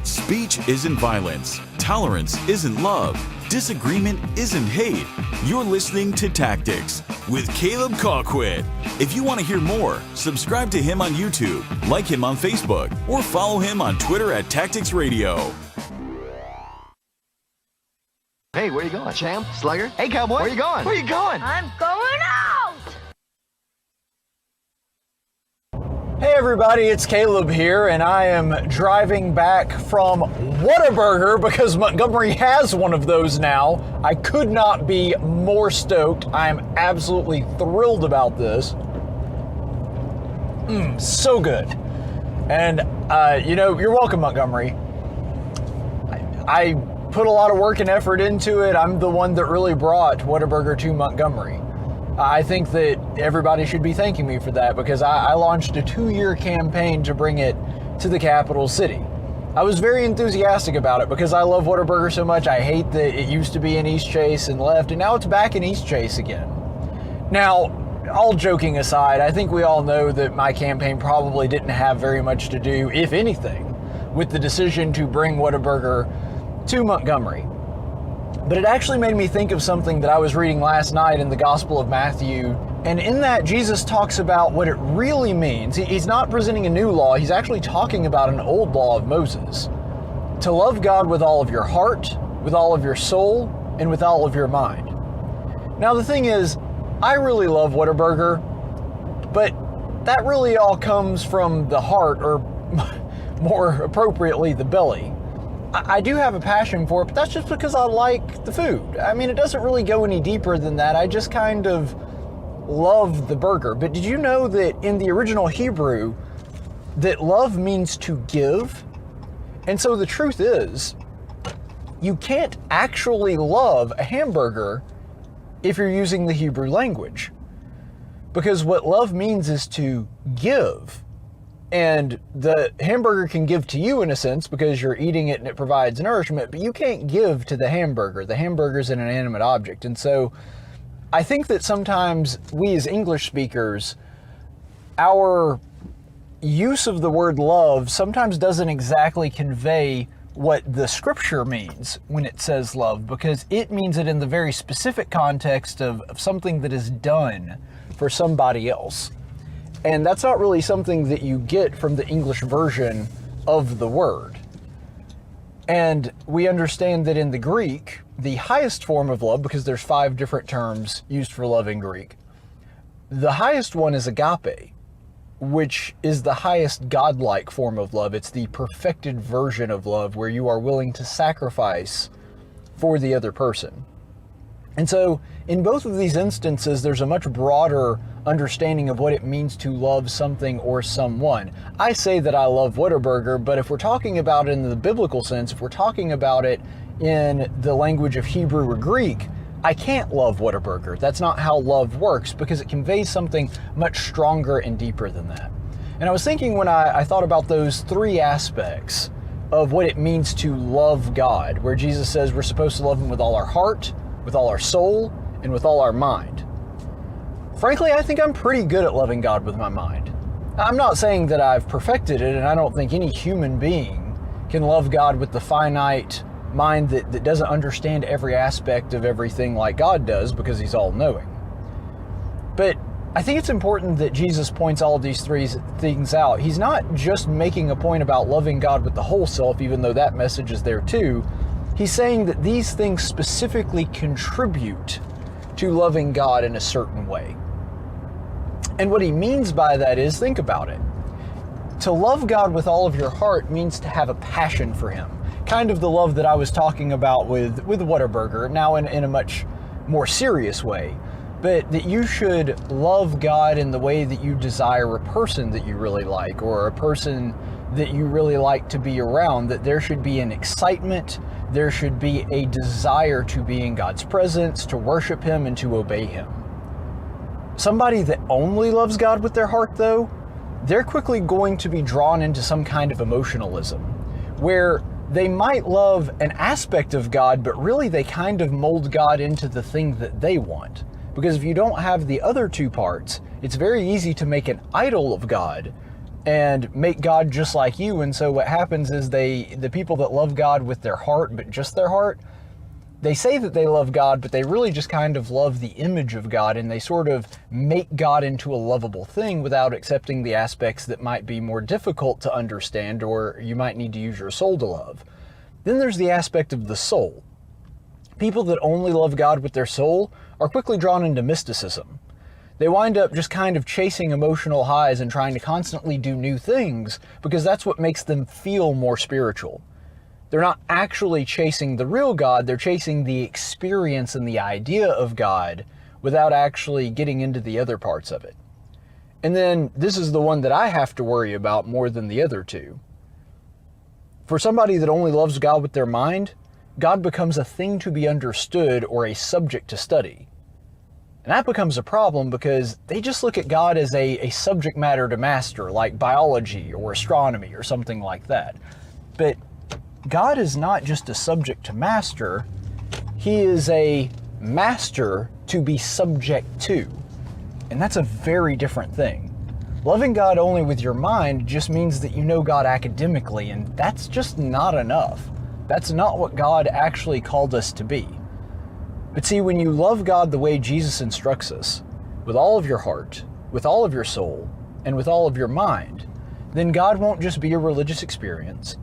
Speech isn't violence. Tolerance isn't love. Disagreement isn't hate. You're listening to Tactics with Caleb Colquitt. If you want to hear more, subscribe to him on YouTube, like him on Facebook, or follow him on Twitter at Tactics Radio. Hey, where you going? Champ? Slugger? Hey, cowboy. Where you going? Where you going? I'm going out! Hey everybody, it's Caleb here, and I am driving back from Whataburger because Montgomery has one of those now. I could not be more stoked. I am absolutely thrilled about this. So good. And, you're welcome, Montgomery. I put a lot of work and effort into it. I'm the one that really brought Whataburger to Montgomery. I think that everybody should be thanking me for that because I launched a 2-year campaign to bring it to the capital city. I was very enthusiastic about it because I love Whataburger so much. I hate that it used to be in East Chase and left, and now it's back in East Chase again. Now, all joking aside, I think we all know that my campaign probably didn't have very much to do, if anything, with the decision to bring Whataburger to Montgomery. But it actually made me think of something that I was reading last night in the Gospel of Matthew. And in that, Jesus talks about what it really means. He's not presenting a new law. He's actually talking about an old law of Moses. To love God with all of your heart, with all of your soul, and with all of your mind. Now, the thing is, I really love Whataburger, but that really all comes from the heart, or more appropriately, the belly. I do have a passion for it, but that's just because I like the food. I mean, it doesn't really go any deeper than that. I just kind of love the burger. But did you know that in the original Hebrew, that love means to give? And so the truth is, you can't actually love a hamburger if you're using the Hebrew language. Because what love means is to give. And the hamburger can give to you in a sense because you're eating it and it provides nourishment, but you can't give to the hamburger. The hamburger's an inanimate object. And so I think that sometimes we as English speakers, our use of the word love sometimes doesn't exactly convey what the scripture means when it says love, because it means it in the very specific context of something that is done for somebody else. And that's not really something that you get from the English version of the word. And we understand that in the Greek, the highest form of love, because there's 5 different terms used for love in Greek, the highest one is agape, which is the highest godlike form of love. It's the perfected version of love where you are willing to sacrifice for the other person. And so in both of these instances, there's a much broader understanding of what it means to love something or someone. I say that I love Whataburger, but if we're talking about it in the biblical sense, if we're talking about it in the language of Hebrew or Greek, I can't love Whataburger. That's not how love works, because it conveys something much stronger and deeper than that. And I was thinking when I thought about those 3 aspects of what it means to love God, where Jesus says we're supposed to love Him with all our heart, with all our soul, and with all our mind. Frankly, I think I'm pretty good at loving God with my mind. I'm not saying that I've perfected it, and I don't think any human being can love God with the finite mind that doesn't understand every aspect of everything like God does, because He's all-knowing. But I think it's important that Jesus points all of these 3 things out. He's not just making a point about loving God with the whole self, even though that message is there too. He's saying that these things specifically contribute to loving God in a certain way. And what he means by that is, think about it. To love God with all of your heart means to have a passion for Him. Kind of the love that I was talking about with Whataburger, now in a much more serious way. But that you should love God in the way that you desire a person that you really like, or a person that you really like to be around, that there should be an excitement, there should be a desire to be in God's presence, to worship Him, and to obey Him. Somebody that only loves God with their heart, though, they're quickly going to be drawn into some kind of emotionalism, where they might love an aspect of God, but really they kind of mold God into the thing that they want. Because if you don't have the other 2 parts, it's very easy to make an idol of God and make God just like you. And so what happens is the people that love God with their heart, but just their heart, they say that they love God, but they really just kind of love the image of God, and they sort of make God into a lovable thing without accepting the aspects that might be more difficult to understand, or you might need to use your soul to love. Then there's the aspect of the soul. People that only love God with their soul are quickly drawn into mysticism. They wind up just kind of chasing emotional highs and trying to constantly do new things because that's what makes them feel more spiritual. They're not actually chasing the real God, they're chasing the experience and the idea of God without actually getting into the other parts of it. And then this is the one that I have to worry about more than the other 2. For somebody that only loves God with their mind, God becomes a thing to be understood or a subject to study. And that becomes a problem because they just look at God as a subject matter to master, like biology or astronomy or something like that. But God is not just a subject to master, He is a master to be subject to. And that's a very different thing. Loving God only with your mind just means that you know God academically, and that's just not enough. That's not what God actually called us to be. But see, when you love God the way Jesus instructs us, with all of your heart, with all of your soul, and with all of your mind, then God won't just be a religious experience.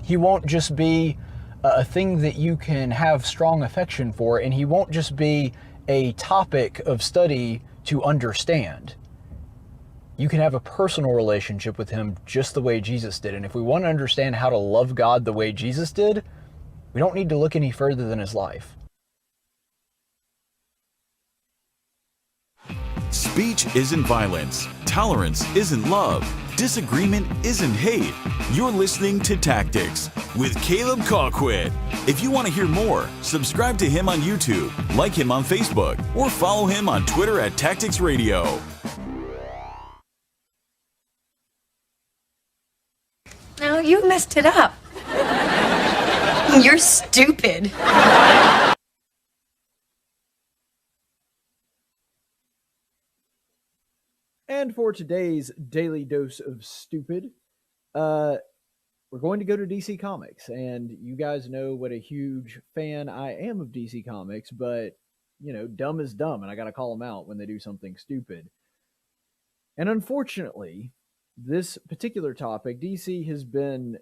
He won't just be a thing that you can have strong affection for, and He won't just be a topic of study to understand. You can have a personal relationship with Him just the way Jesus did. And if we want to understand how to love God the way Jesus did, we don't need to look any further than His life. Speech isn't violence. Tolerance isn't love. Disagreement isn't hate. You're listening to Tactics with Caleb Colquitt. If you want to hear more, subscribe to him on YouTube, like him on Facebook, or follow him on Twitter at Tactics Radio. you messed it up. You're stupid. And for today's daily dose of stupid, we're going to go to DC Comics. And you guys know what a huge fan I am of DC Comics, but, you know, dumb is dumb, and I got to call them out when they do something stupid. And unfortunately, this particular topic, DC has been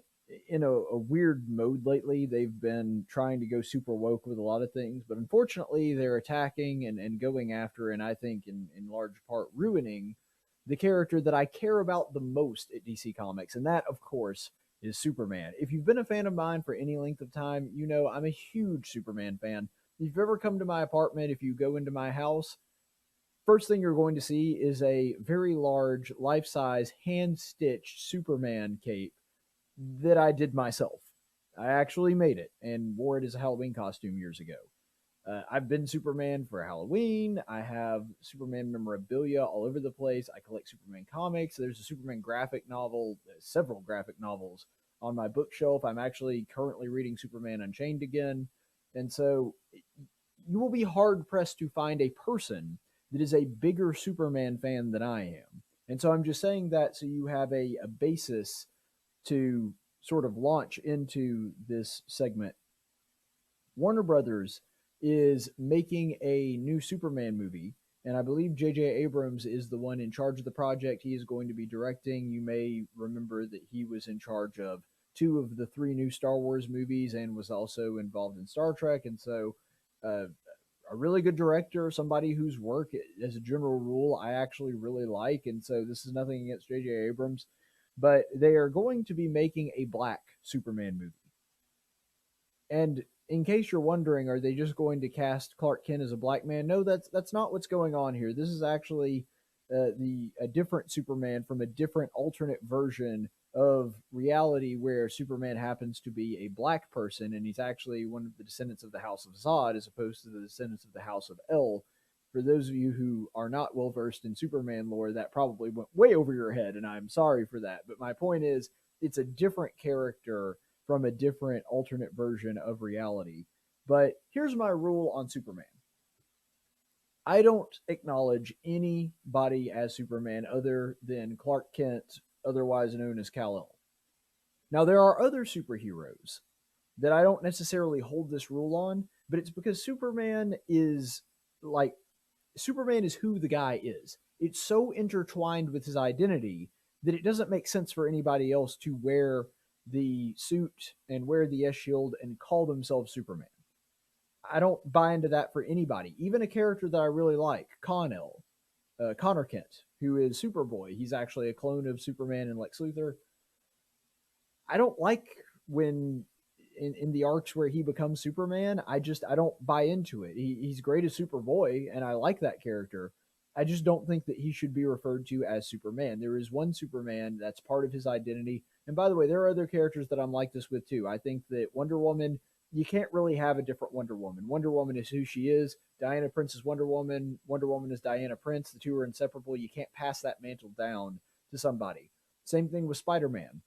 in a weird mode lately. They've been trying to go super woke with a lot of things, but unfortunately, they're attacking and going after, and I think in large part ruining the character that I care about the most at DC Comics, and that, of course, is Superman. If you've been a fan of mine for any length of time, you know I'm a huge Superman fan. If you've ever come to my apartment, if you go into my house, first thing you're going to see is a very large, life-size, hand-stitched Superman cape that I did myself. I actually made it and wore it as a Halloween costume years ago. I've been Superman for Halloween. I have Superman memorabilia all over the place. I collect Superman comics. There's a Superman graphic novel, several graphic novels on my bookshelf. I'm actually currently reading Superman Unchained again. And so you will be hard-pressed to find a person that is a bigger Superman fan than I am. And so I'm just saying that so you have a basis to sort of launch into this segment. Warner Brothers is making a new Superman movie, and I believe J.J. Abrams is the one in charge of the project. He is going to be directing. You may remember that he was in charge of 2 of the 3 new Star Wars movies and was also involved in Star Trek, and so a really good director, somebody whose work, as a general rule, I actually really like, and so this is nothing against J.J. Abrams, but they are going to be making a black Superman movie. And in case you're wondering, are they just going to cast Clark Kent as a black man? No, that's not what's going on here. This is actually a different Superman from a different alternate version of reality where Superman happens to be a black person, and he's actually one of the descendants of the House of Zod as opposed to the descendants of the House of El. For those of you who are not well versed in Superman lore, that probably went way over your head, and I'm sorry for that. But my point is, it's a different character from a different alternate version of reality. But here's my rule on Superman. I don't acknowledge anybody as Superman other than Clark Kent, otherwise known as Kal-El. Now, there are other superheroes that I don't necessarily hold this rule on, but it's because Superman is who the guy is. It's so intertwined with his identity that it doesn't make sense for anybody else to wear the suit and wear the S-shield and call themselves Superman. I don't buy into that for anybody. Even a character that I really like, Connor Kent, who is Superboy. He's actually a clone of Superman and Lex Luthor. I don't like when in the arcs where he becomes Superman, I don't buy into it. He's great as Superboy, and I like that character. I just don't think that he should be referred to as Superman. There is one Superman that's part of his identity. And by the way, there are other characters that I'm like this with too. I think that Wonder Woman, you can't really have a different Wonder Woman. Wonder Woman is who she is. Diana Prince is Wonder Woman. Wonder Woman is Diana Prince. The two are inseparable. You can't pass that mantle down to somebody. Same thing with Spider-Man.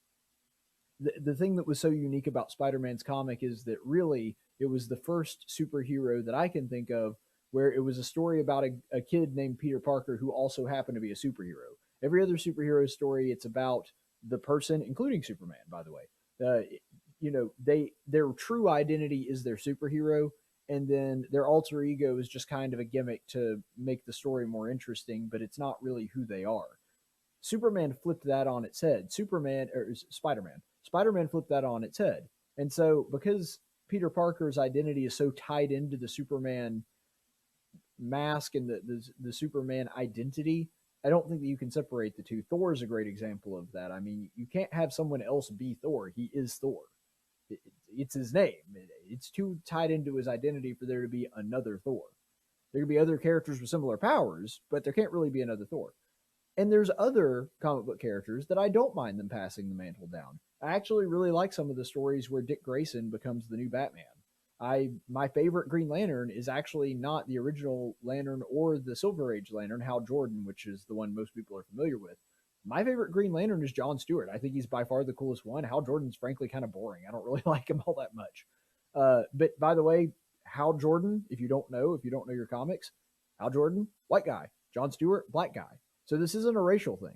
The thing that was so unique about Spider-Man's comic is that really it was the first superhero that I can think of where it was a story about a kid named Peter Parker who also happened to be a superhero. Every other superhero story, it's about the person, including Superman, by the way. Their true identity is their superhero, and then their alter ego is just kind of a gimmick to make the story more interesting, but it's not really who they are. Superman flipped that on its head. Spider-Man flipped that on its head. And so because Peter Parker's identity is so tied into the Superman mask and the Superman identity, I don't think that you can separate the two. Thor is a great example of that. I mean, you can't have someone else be Thor. He is Thor. It's his name. It's too tied into his identity for there to be another Thor. There could be other characters with similar powers, but there can't really be another Thor. And there's other comic book characters that I don't mind them passing the mantle down. I actually really like some of the stories where Dick Grayson becomes the new Batman. My favorite Green Lantern is actually not the original Lantern or the Silver Age Lantern, Hal Jordan, which is the one most people are familiar with. my favorite Green Lantern is John Stewart. I think he's by far the coolest one. Hal Jordan's frankly kind of boring. I don't really like him all that much. But by the way, Hal Jordan, if you don't know your comics, Hal Jordan, white guy. John Stewart, black guy. So this isn't a racial thing.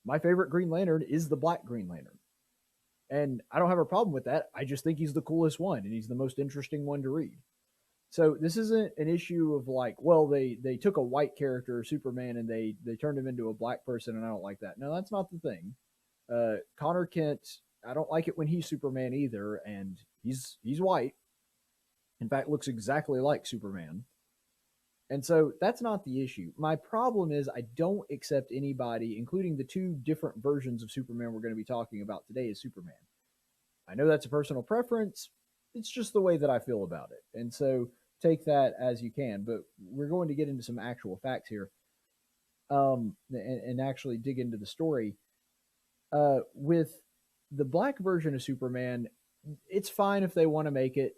My favorite Green Lantern is the black Green Lantern. And I don't have a problem with that. I just think he's the coolest one, and he's the most interesting one to read. So this isn't an issue of like, well, they took a white character, Superman, and they turned him into a black person, and I don't like that. No, that's not the thing. Connor Kent, I don't like it when he's Superman either, and he's white. In fact, looks exactly like Superman. And so that's not the issue. My problem is I don't accept anybody, including the two different versions of Superman we're going to be talking about today, as Superman. I know that's a personal preference. It's just the way that I feel about it. And so take that as you can. But we're going to get into some actual facts here and actually dig into the story. With the black version of Superman, it's fine if they want to make it,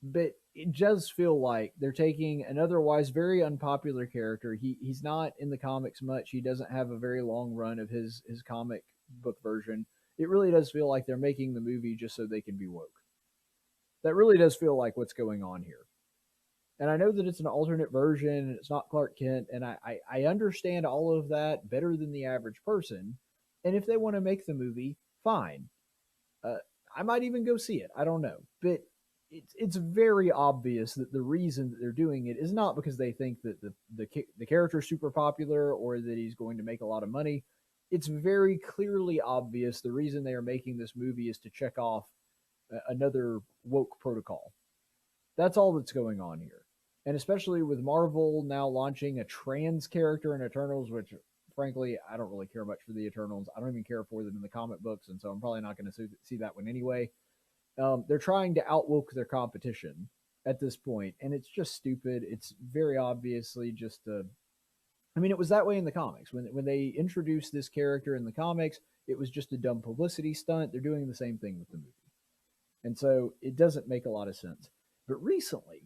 but it does feel like they're taking an otherwise very unpopular character. He's not in the comics much. He doesn't have a very long run of his comic book version. It really does feel like they're making the movie just so they can be woke. That really does feel like what's going on here. And I know that it's an alternate version and it's not Clark Kent, and I understand all of that better than the average person. And if they want to make the movie, fine. I might even go see it. I don't know. But it's very obvious that the reason that they're doing it is not because they think that the character is super popular or that he's going to make a lot of money. It's very clearly obvious the reason they are making this movie is to check off another woke protocol. That's all that's going on here. And especially with Marvel now launching a trans character in Eternals, which frankly, I don't really care much for the Eternals. I don't even care for them in the comic books, and so I'm probably not going to see that one anyway. They're trying to outwoke their competition at this point, and it's just stupid. It's very obviously just it was that way in the comics. When they introduced this character in the comics, it was just a dumb publicity stunt. They're doing the same thing with the movie. And so it doesn't make a lot of sense. But recently,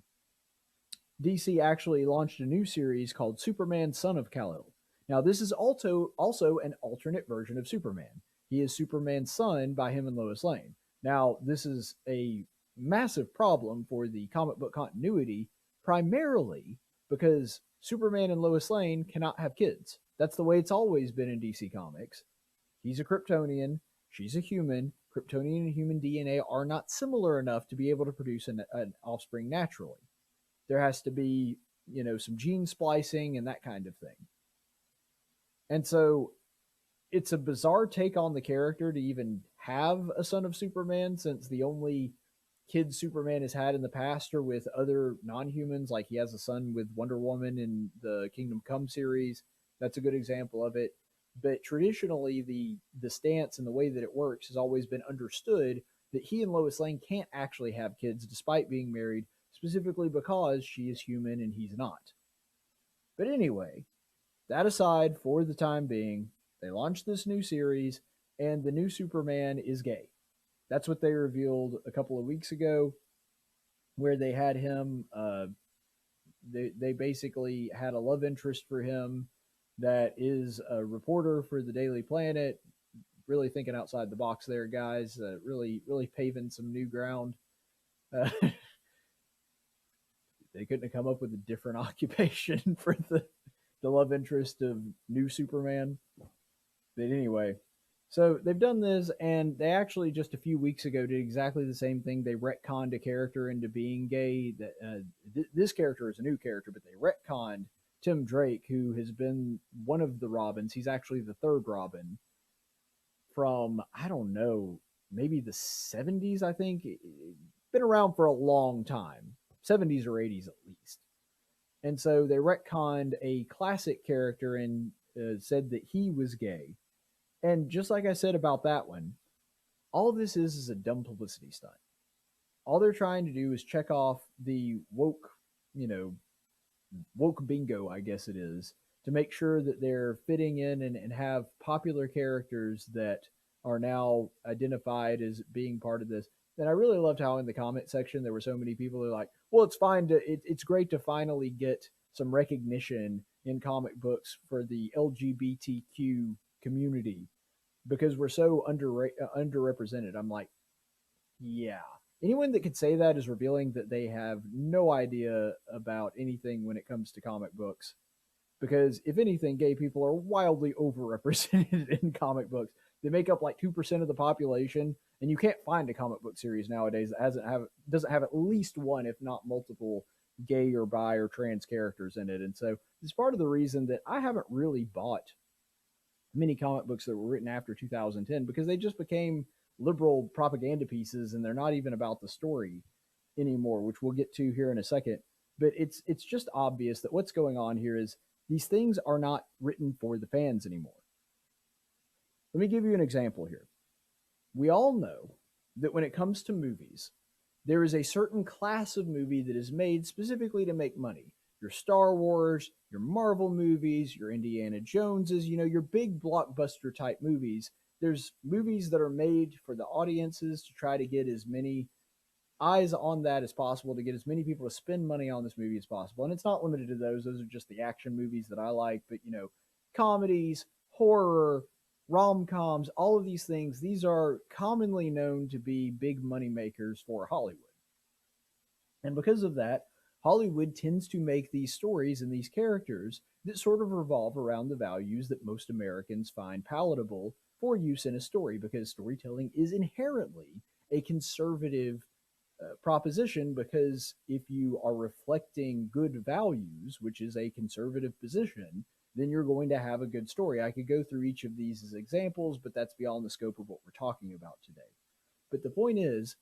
DC actually launched a new series called Superman Son of Kal-El. Now, this is also an alternate version of Superman. He is Superman's son by him and Lois Lane. Now, this is a massive problem for the comic book continuity, primarily because Superman and Lois Lane cannot have kids. That's the way it's always been in DC Comics. He's a Kryptonian. She's a human. Kryptonian and human DNA are not similar enough to be able to produce an offspring naturally. There has to be, some gene splicing and that kind of thing. And so it's a bizarre take on the character to even have a son of Superman, since the only kids Superman has had in the past are with other non-humans. Like he has a son with Wonder Woman in the Kingdom Come series. That's a good example of it. But traditionally, the stance and the way that it works has always been understood that he and Lois Lane can't actually have kids despite being married, specifically because she is human and he's not. But anyway, that aside, for the time being, they launched this new series, and the new Superman is gay. That's what they revealed a couple of weeks ago, where they had him, they basically had a love interest for him that is a reporter for the Daily Planet. Really thinking outside the box there, guys. Really paving some new ground. They couldn't have come up with a different occupation for the love interest of new Superman. But anyway, so they've done this, and they actually just a few weeks ago did exactly the same thing. They retconned a character into being gay. This character is a new character, but they retconned Tim Drake, who has been one of the Robins. He's actually the third Robin from, I don't know, maybe the 70s, I think. Been around for a long time, 70s or 80s at least. And so they retconned a classic character and said that he was gay. And just like I said about that one, all of this is a dumb publicity stunt. All they're trying to do is check off the woke bingo, I guess it is, to make sure that they're fitting in and have popular characters that are now identified as being part of this. And I really loved how in the comment section there were so many people who are like, well, it's great to finally get some recognition in comic books for the LGBTQ community because we're so underrepresented. I'm like, yeah. Anyone that could say that is revealing that they have no idea about anything when it comes to comic books. Because if anything, gay people are wildly overrepresented in comic books. They make up like 2% of the population, and you can't find a comic book series nowadays that doesn't have at least one, if not multiple, gay or bi or trans characters in it. And so it's part of the reason that I haven't really bought many comic books that were written after 2010 because they just became liberal propaganda pieces, and they're not even about the story anymore, which we'll get to here in a second. But it's just obvious that what's going on here is these things are not written for the fans anymore. Let me give you an example here. We all know that when it comes to movies, there is a certain class of movie that is made specifically to make money. Your Star Wars, your Marvel movies, your Indiana Joneses, your big blockbuster type movies. There's movies that are made for the audiences to try to get as many eyes on that as possible, to get as many people to spend money on this movie as possible. And it's not limited to those. Those are just the action movies that I like. But, comedies, horror, rom-coms, all of these things, these are commonly known to be big money makers for Hollywood. And because of that, Hollywood tends to make these stories and these characters that sort of revolve around the values that most Americans find palatable for use in a story, because storytelling is inherently a conservative proposition, because if you are reflecting good values, which is a conservative position, then you're going to have a good story. I could go through each of these as examples, but that's beyond the scope of what we're talking about today. But the point is,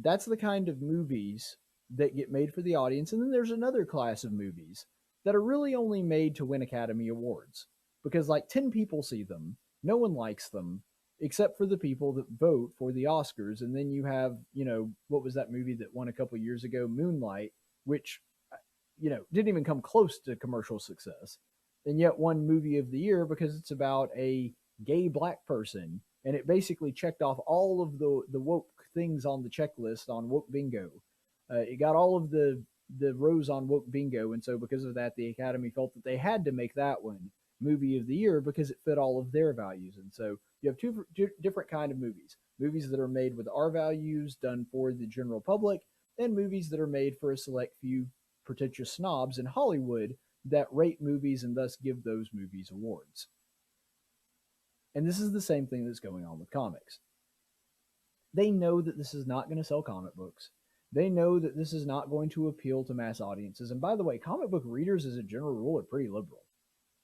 that's the kind of movies that get made for the audience. And then there's another class of movies that are really only made to win Academy Awards, because like 10 people see them, no one likes them, except for the people that vote for the Oscars. And then you have, what was that movie that won a couple years ago, Moonlight, which, didn't even come close to commercial success, and yet won Movie of the Year because it's about a gay black person. And it basically checked off all of the woke things on the checklist on woke bingo. It got all of the rows on woke bingo. And so because of that, the Academy felt that they had to make that one Movie of the Year because it fit all of their values. And so you have two different kind of movies that are made with our values, done for the general public, and movies that are made for a select few pretentious snobs in Hollywood that rate movies and thus give those movies awards. And this is the same thing that's going on with comics. They know that this is not going to sell comic books. They know that this is not going to appeal to mass audiences. And by the way, comic book readers as a general rule are pretty liberal.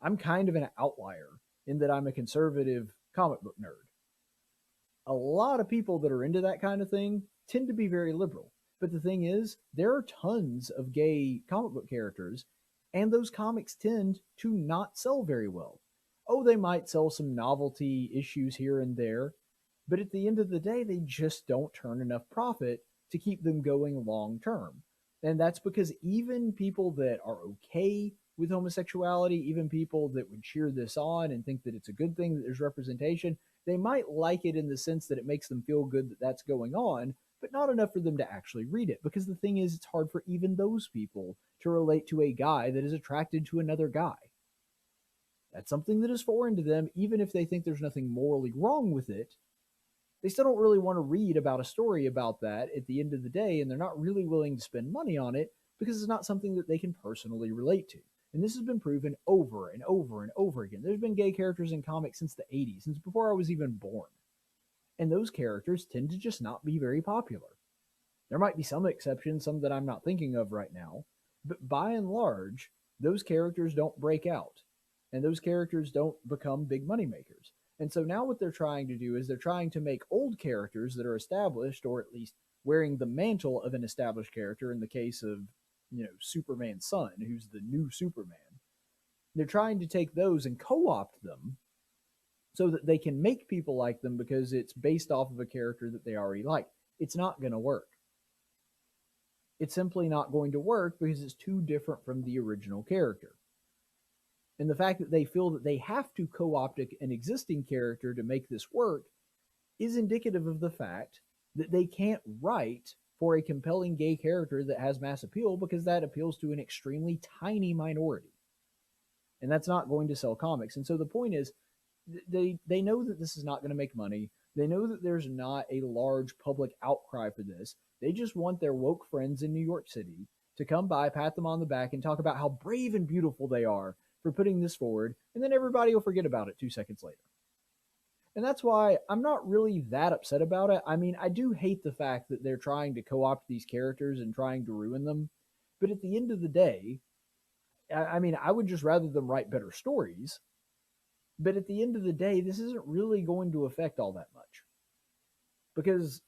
I'm kind of an outlier in that I'm a conservative comic book nerd. A lot of people that are into that kind of thing tend to be very liberal. But the thing is, there are tons of gay comic book characters, and those comics tend to not sell very well. Oh, they might sell some novelty issues here and there, but at the end of the day, they just don't turn enough profit to keep them going long term. And that's because even people that are okay with homosexuality, even people that would cheer this on and think that it's a good thing that there's representation, they might like it in the sense that it makes them feel good that that's going on, but not enough for them to actually read it. Because the thing is, it's hard for even those people to relate to a guy that is attracted to another guy. That's something that is foreign to them. Even if they think there's nothing morally wrong with it, they still don't really want to read about a story about that at the end of the day, and they're not really willing to spend money on it because it's not something that they can personally relate to. And this has been proven over and over and over again. There's been gay characters in comics since the 80s, since before I was even born. And those characters tend to just not be very popular. There might be some exceptions, some that I'm not thinking of right now, but by and large, those characters don't break out, and those characters don't become big money makers. And so now what they're trying to do is they're trying to make old characters that are established, or at least wearing the mantle of an established character, in the case of, Superman's son, who's the new Superman. They're trying to take those and co-opt them so that they can make people like them because it's based off of a character that they already like. It's not going to work. It's simply not going to work because it's too different from the original character. And the fact that they feel that they have to co-opt an existing character to make this work is indicative of the fact that they can't write for a compelling gay character that has mass appeal, because that appeals to an extremely tiny minority. And that's not going to sell comics. And so the point is, they know that this is not going to make money. They know that there's not a large public outcry for this. They just want their woke friends in New York City to come by, pat them on the back, and talk about how brave and beautiful they are for putting this forward, and then everybody will forget about it 2 seconds later. And that's why I'm not really that upset about it. I mean, I do hate the fact that they're trying to co-opt these characters and trying to ruin them. But at the end of the day, I mean, I would just rather them write better stories. But at the end of the day, this isn't really going to affect all that much. Because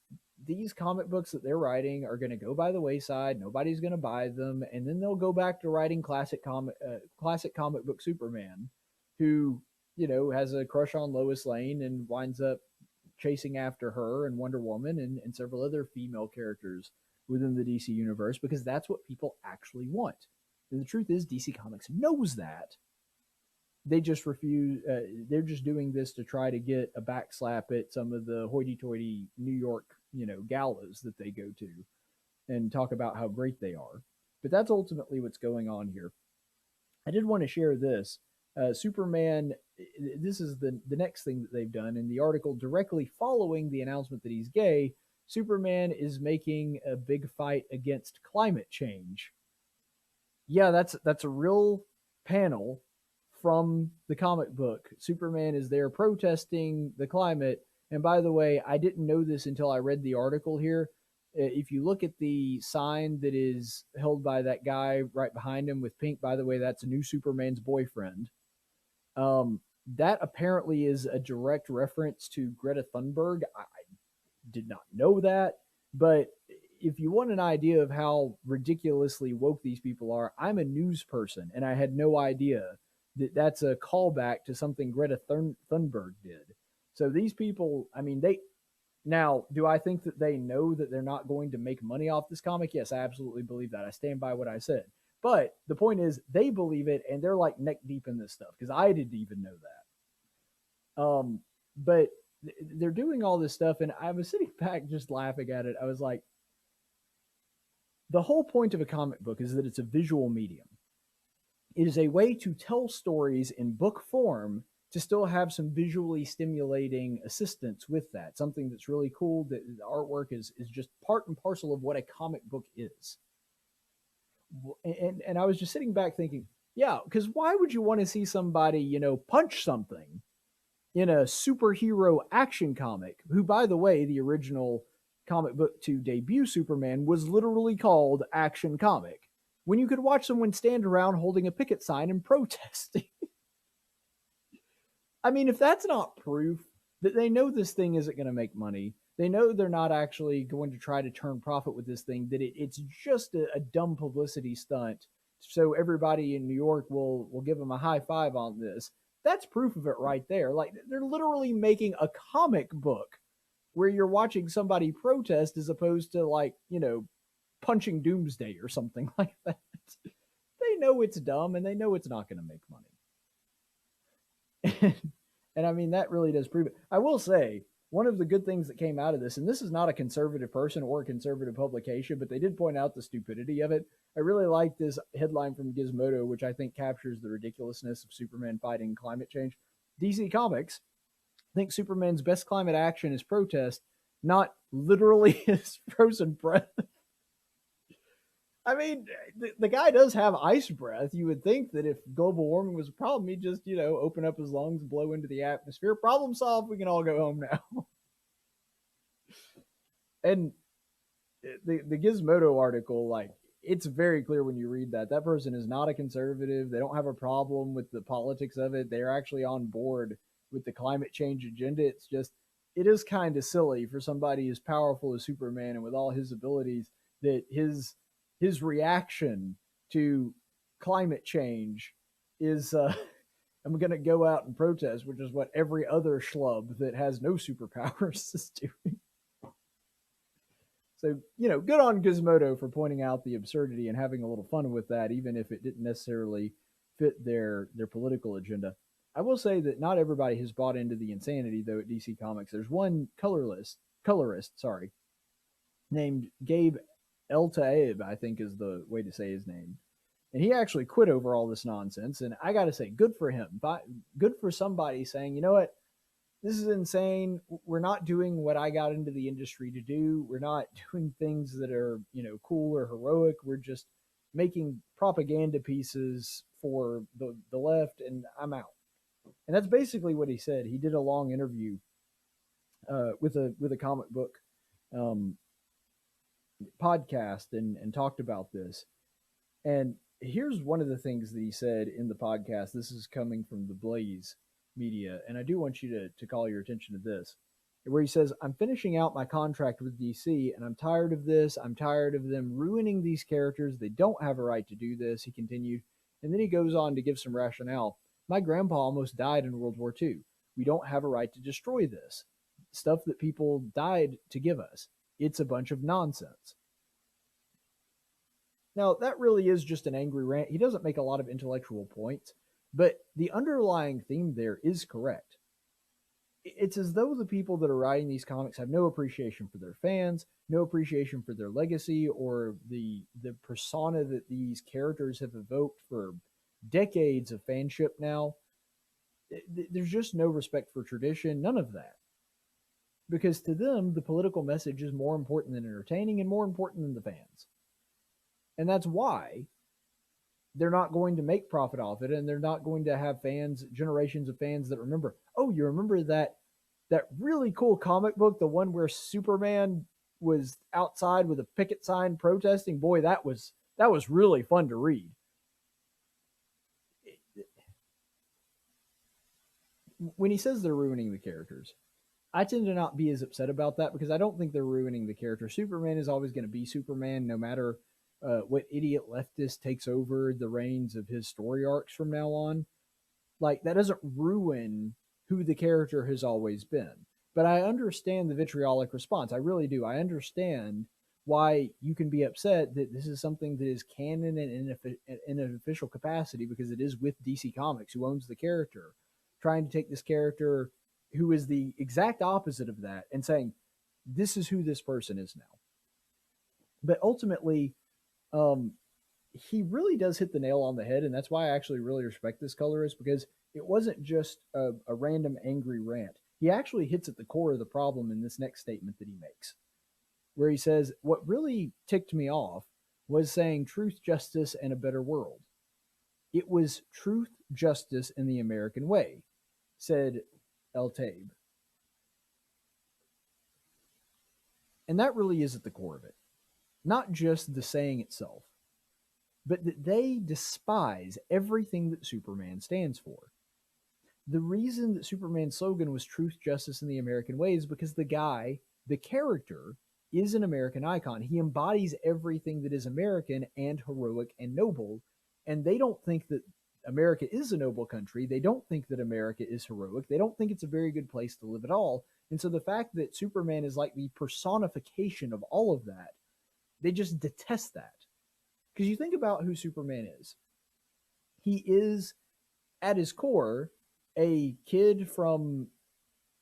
these comic books that they're writing are going to go by the wayside. Nobody's going to buy them. And then they'll go back to writing classic comic book Superman, who, you know, has a crush on Lois Lane and winds up chasing after her and Wonder Woman and several other female characters within the DC universe, because that's what people actually want. And the truth is, DC Comics knows that. They just refuse. They're just doing this to try to get a backslap at some of the hoity-toity New York, you know, galas that they go to and talk about how great they are. But that's ultimately what's going on here. I did want to share this. Superman, this is the next thing that they've done. In the article directly following the announcement that he's gay, Superman is making a big fight against climate change. Yeah, that's a real panel from the comic book. Superman is there protesting the climate. And by the way, I didn't know this until I read the article here. If you look at the sign that is held by that guy right behind him with pink, by the way, that's a new Superman's boyfriend. That apparently is a direct reference to Greta Thunberg. I did not know that, but if you want an idea of how ridiculously woke these people are, I'm a news person, and I had no idea that that's a callback to something Greta Thunberg did. So these people, I mean, now, do I think that they know that they're not going to make money off this comic? Yes, I absolutely believe that. I stand by what I said. But the point is, they believe it, and they're like neck deep in this stuff, because I didn't even know that. But they're doing all this stuff, and I was sitting back just laughing at it. I was like, the whole point of a comic book is that it's a visual medium. It is a way to tell stories in book form to still have some visually stimulating assistance with that. Something that's really cool, that the artwork is just part and parcel of what a comic book is. And I was just sitting back thinking, yeah, because why would you want to see somebody, you know, punch something in a superhero action comic, who, by the way, the original comic book to debut Superman was literally called Action Comic, when you could watch someone stand around holding a picket sign and protesting? I mean, if that's not proof that they know this thing isn't going to make money, they know they're not actually going to try to turn profit with this thing, that it's just a dumb publicity stunt, so everybody in New York will give them a high five on this. That's proof of it right there. Like, they're literally making a comic book where you're watching somebody protest, as opposed to, like, you know, punching Doomsday or something like that. They know it's dumb, and they know it's not going to make money. And I mean, that really does prove it. I will say, one of the good things that came out of this, and this is not a conservative person or a conservative publication, but they did point out the stupidity of it. I really like this headline from Gizmodo, which I think captures the ridiculousness of Superman fighting climate change. DC Comics thinks Superman's best climate action is protest, not literally his frozen breath. I mean, the guy does have ice breath. You would think that if global warming was a problem, he'd just, you know, open up his lungs, blow into the atmosphere. Problem solved. We can all go home now. And the Gizmodo article, like, it's very clear when you read that person is not a conservative. They don't have a problem with the politics of it. They're actually on board with the climate change agenda. It's just, it is kind of silly for somebody as powerful as Superman and with all his abilities, that his reaction to climate change is, I'm going to go out and protest, which is what every other schlub that has no superpowers is doing. So, you know, good on Gizmodo for pointing out the absurdity and having a little fun with that, even if it didn't necessarily fit their political agenda. I will say that not everybody has bought into the insanity, though, at DC Comics. There's one colorist, named Gabe Eltaeb, I think is the way to say his name. And he actually quit over all this nonsense. And I got to say, good for him. But good for somebody saying, you know what? This is insane. We're not doing what I got into the industry to do. We're not doing things that are, cool or heroic. We're just making propaganda pieces for the left, and I'm out. And that's basically what he said. He did a long interview with a comic book podcast and talked about this. And here's one of the things that he said in the podcast. This is coming from the Blaze Media, and I do want you to call your attention to this, where he says, I'm finishing out my contract with DC, and I'm tired of this. I'm tired of them ruining these characters. They don't have a right to do this, he continued. And then he goes on to give some rationale. My grandpa almost died in World War II. We don't have a right to destroy this. Stuff that people died to give us. It's a bunch of nonsense. Now, that really is just an angry rant. He doesn't make a lot of intellectual points, but the underlying theme there is correct. It's as though the people that are writing these comics have no appreciation for their fans, no appreciation for their legacy, or the persona that these characters have evoked for decades of fanship now. There's just no respect for tradition, none of that. Because to them, the political message is more important than entertaining and more important than the fans. And that's why they're not going to make profit off it, and they're not going to have fans, generations of fans that remember, oh, you remember that really cool comic book, the one where Superman was outside with a picket sign protesting? Boy, that was really fun to read. When he says they're ruining the characters, I tend to not be as upset about that, because I don't think they're ruining the character. Superman is always going to be Superman, no matter what idiot leftist takes over the reins of his story arcs from now on. Like, that doesn't ruin who the character has always been. But I understand the vitriolic response. I really do. I understand why you can be upset that this is something that is canon and in an official capacity, because it is with DC Comics, who owns the character, trying to take this character who is the exact opposite of that and saying, this is who this person is now. But ultimately, he really does hit the nail on the head, and that's why I actually really respect this colorist, because it wasn't just a random angry rant. He actually hits at the core of the problem in this next statement that he makes, where he says, what really ticked me off was saying truth, justice, and a better world. It was truth, justice, and the American way, said El-Taib. And that really is at the core of it. Not just the saying itself, but that they despise everything that Superman stands for. The reason that Superman's slogan was truth, justice, and the American way is because the guy, the character, is an American icon. He embodies everything that is American and heroic and noble, and they don't think that America is a noble country. They don't think that America is heroic. They don't think it's a very good place to live at all. And so the fact that Superman is like the personification of all of that, they just detest that. Because you think about who Superman is. He is, at his core, a kid from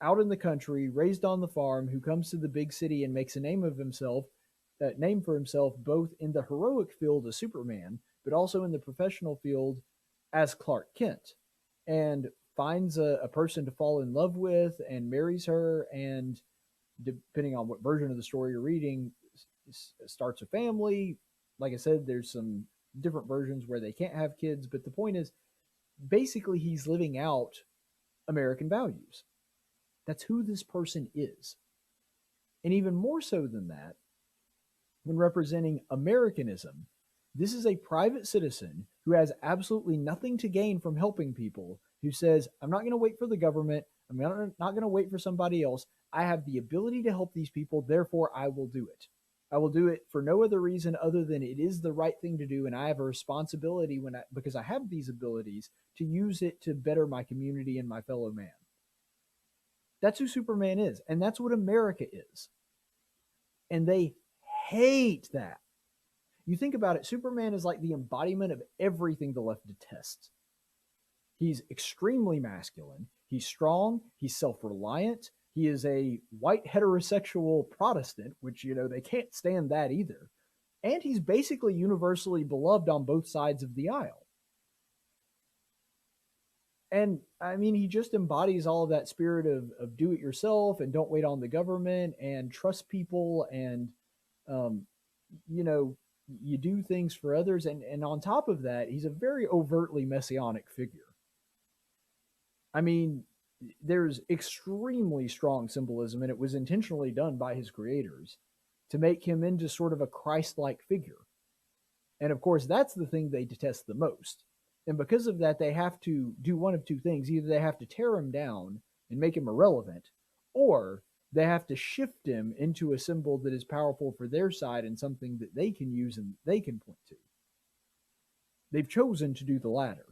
out in the country, raised on the farm, who comes to the big city and makes a name for himself, both in the heroic field as Superman, but also in the professional field as Clark Kent, and finds a person to fall in love with and marries her, and depending on what version of the story you're reading, starts a family. Like I said, there's some different versions where they can't have kids, but the point is, basically, he's living out American values. That's who this person is. And even more so than that, when representing Americanism, this is a private citizen who has absolutely nothing to gain from helping people, who says, I'm not going to wait for the government. I'm not going to wait for somebody else. I have the ability to help these people, therefore I will do it. I will do it for no other reason other than it is the right thing to do, and I have a responsibility because I have these abilities to use it to better my community and my fellow man. That's who Superman is, and that's what America is. And they hate that. You think about it, Superman is like the embodiment of everything the left detests. He's extremely masculine. He's strong. He's self-reliant. He is a white heterosexual Protestant, which, they can't stand that either. And he's basically universally beloved on both sides of the aisle. And I mean, he just embodies all of that spirit of do it yourself and don't wait on the government and trust people and, um, you know, you do things for others. And on top of that, he's a very overtly messianic figure. I mean, there's extremely strong symbolism, and it was intentionally done by his creators to make him into sort of a Christ-like figure. And of course, that's the thing they detest the most. And because of that, they have to do one of two things. Either they have to tear him down and make him irrelevant, or they have to shift him into a symbol that is powerful for their side and something that they can use and they can point to. They've chosen to do the latter,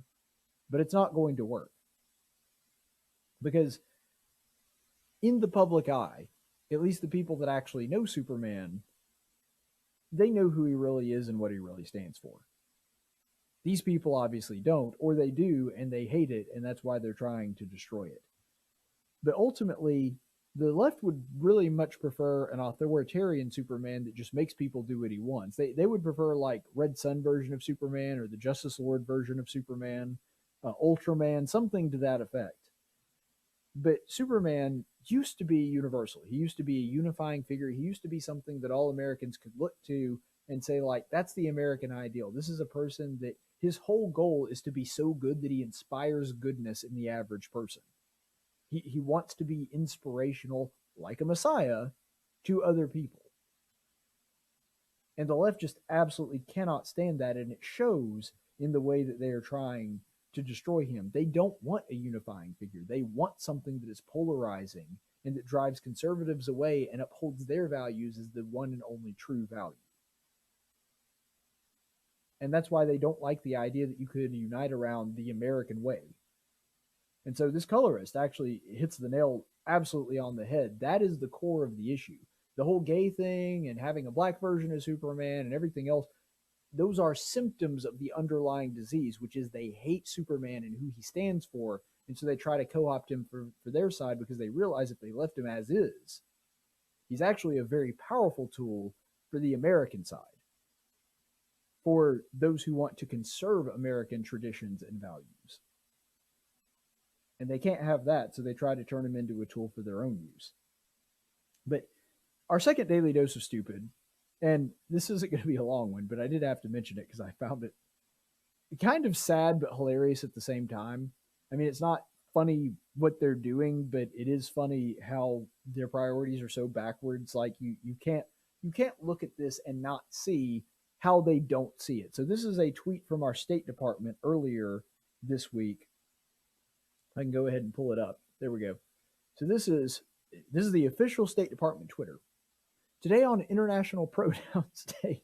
but it's not going to work. Because in the public eye, at least the people that actually know Superman, they know who he really is and what he really stands for. These people obviously don't, or they do, and they hate it, and that's why they're trying to destroy it. But ultimately, the left would really much prefer an authoritarian Superman that just makes people do what he wants. They would prefer like Red Sun version of Superman or the Justice Lord version of Superman, Ultraman, something to that effect. But Superman used to be universal. He used to be a unifying figure. He used to be something that all Americans could look to and say, like, that's the American ideal. This is a person that his whole goal is to be so good that he inspires goodness in the average person. He wants to be inspirational, like a messiah, to other people. And the left just absolutely cannot stand that, and it shows in the way that they are trying to destroy him. They don't want a unifying figure. They want something that is polarizing and that drives conservatives away and upholds their values as the one and only true value. And that's why they don't like the idea that you could unite around the American way. And so this colorist actually hits the nail absolutely on the head. That is the core of the issue. The whole gay thing and having a black version of Superman and everything else, those are symptoms of the underlying disease, which is they hate Superman and who he stands for. And so they try to co-opt him for their side because they realize if they left him as is, he's actually a very powerful tool for the American side, for those who want to conserve American traditions and values. And they can't have that, so they try to turn him into a tool for their own use. But our second daily dose of stupid, and this isn't going to be a long one, but I did have to mention it because I found it kind of sad but hilarious at the same time. I mean, it's not funny what they're doing, but it is funny how their priorities are so backwards. Like you can't look at this and not see how they don't see it. So this is a tweet from our State Department earlier this week. I can go ahead and pull it up. There we go. So this is the official State Department Twitter. Today on International Pronouns Day,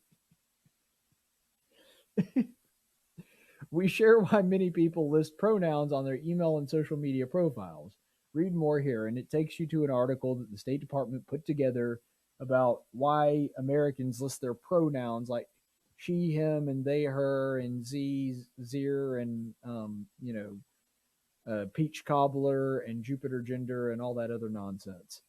we share why many people list pronouns on their email and social media profiles. Read more here, and it takes you to an article that the State Department put together about why Americans list their pronouns like she, him, and they, her, and z, zir, and peach cobbler and Jupiter gender and all that other nonsense.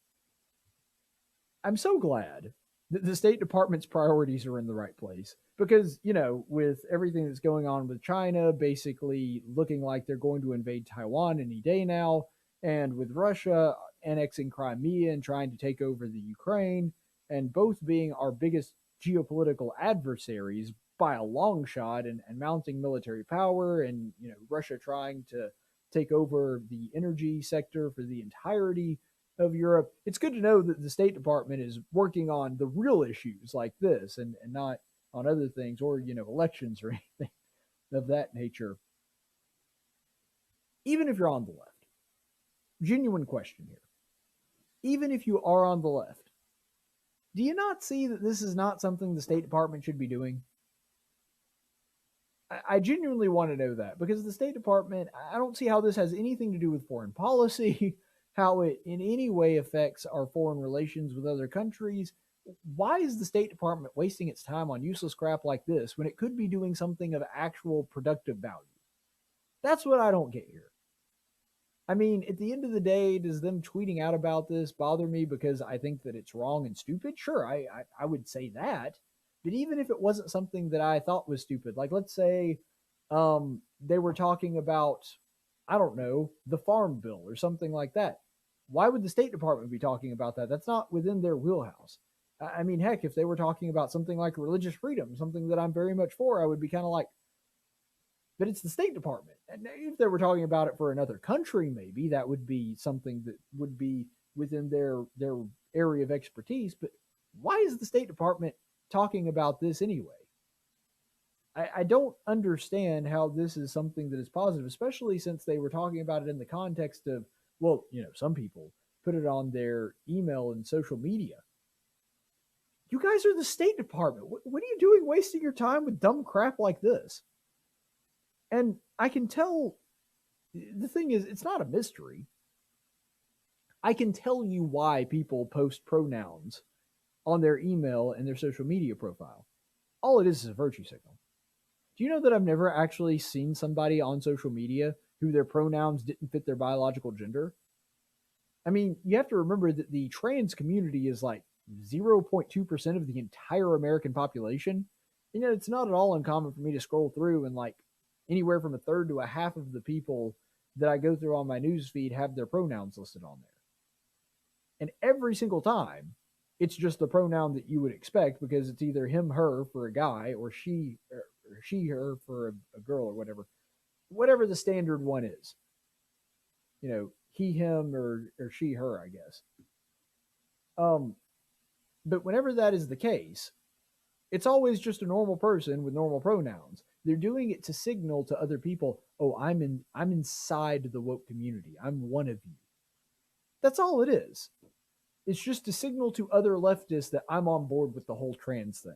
I'm so glad that the State Department's priorities are in the right place because, with everything that's going on with China basically looking like they're going to invade Taiwan any day now, and with Russia annexing Crimea and trying to take over the Ukraine, and both being our biggest geopolitical adversaries by a long shot and mounting military power, and, Russia trying to take over the energy sector for the entirety of Europe. It's good to know that the State Department is working on the real issues like this and not on other things or, elections or anything of that nature. Even if you're on the left, genuine question here. Even if you are on the left, do you not see that this is not something the State Department should be doing? I genuinely want to know that because the State Department, I don't see how this has anything to do with foreign policy, how it in any way affects our foreign relations with other countries. Why is the State Department wasting its time on useless crap like this when it could be doing something of actual productive value? That's what I don't get here. I mean, at the end of the day, does them tweeting out about this bother me because I think that it's wrong and stupid? Sure, I would say that. But even if it wasn't something that I thought was stupid, like let's say they were talking about, I don't know, the farm bill or something like that. Why would the State Department be talking about that? That's not within their wheelhouse. I mean, heck, if they were talking about something like religious freedom, something that I'm very much for, I would be kind of like, but it's the State Department. And if they were talking about it for another country, maybe that would be something that would be within their area of expertise. But why is the State Department talking about this anyway? I don't understand how this is something that is positive, especially since they were talking about it in the context of, well, some people put it on their email and social media. You guys are the State Department. What are you doing wasting your time with dumb crap like this? And I can tell, the thing is, it's not a mystery. I can tell you why people post pronouns on their email and their social media profile. All it is a virtue signal. Do you know that I've never actually seen somebody on social media who their pronouns didn't fit their biological gender? I mean, you have to remember that the trans community is like 0.2% of the entire American population. It's not at all uncommon for me to scroll through and like anywhere from a third to a half of the people that I go through on my news feed have their pronouns listed on there. And every single time, it's just the pronoun that you would expect because it's either him, her for a guy or she, her for a girl or whatever the standard one is. He, him, or she, her, I guess. But whenever that is the case, it's always just a normal person with normal pronouns. They're doing it to signal to other people, oh, I'm inside the woke community. I'm one of you. That's all it is. It's just to signal to other leftists that I'm on board with the whole trans thing.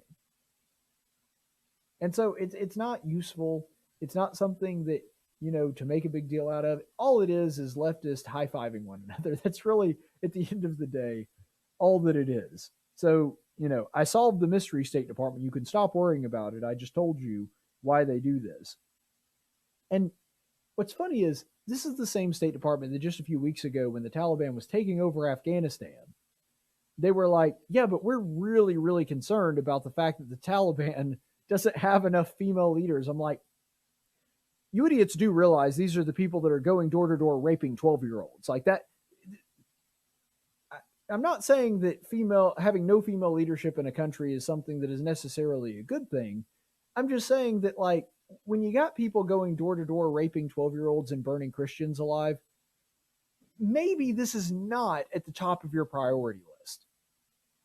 And so it's not useful. It's not something that, to make a big deal out of. All it is leftists high-fiving one another. That's really, at the end of the day, all that it is. So, I solved the mystery, State Department. You can stop worrying about it. I just told you why they do this. And what's funny is this is the same State Department that just a few weeks ago when the Taliban was taking over Afghanistan, they were like, yeah, but we're really, really concerned about the fact that the Taliban doesn't have enough female leaders. I'm like, you idiots do realize these are the people that are going door to door raping 12-year-olds like that. I'm not saying that having no female leadership in a country is something that is necessarily a good thing. I'm just saying that, like, when you got people going door to door raping 12-year-olds and burning Christians alive, maybe this is not at the top of your priority list.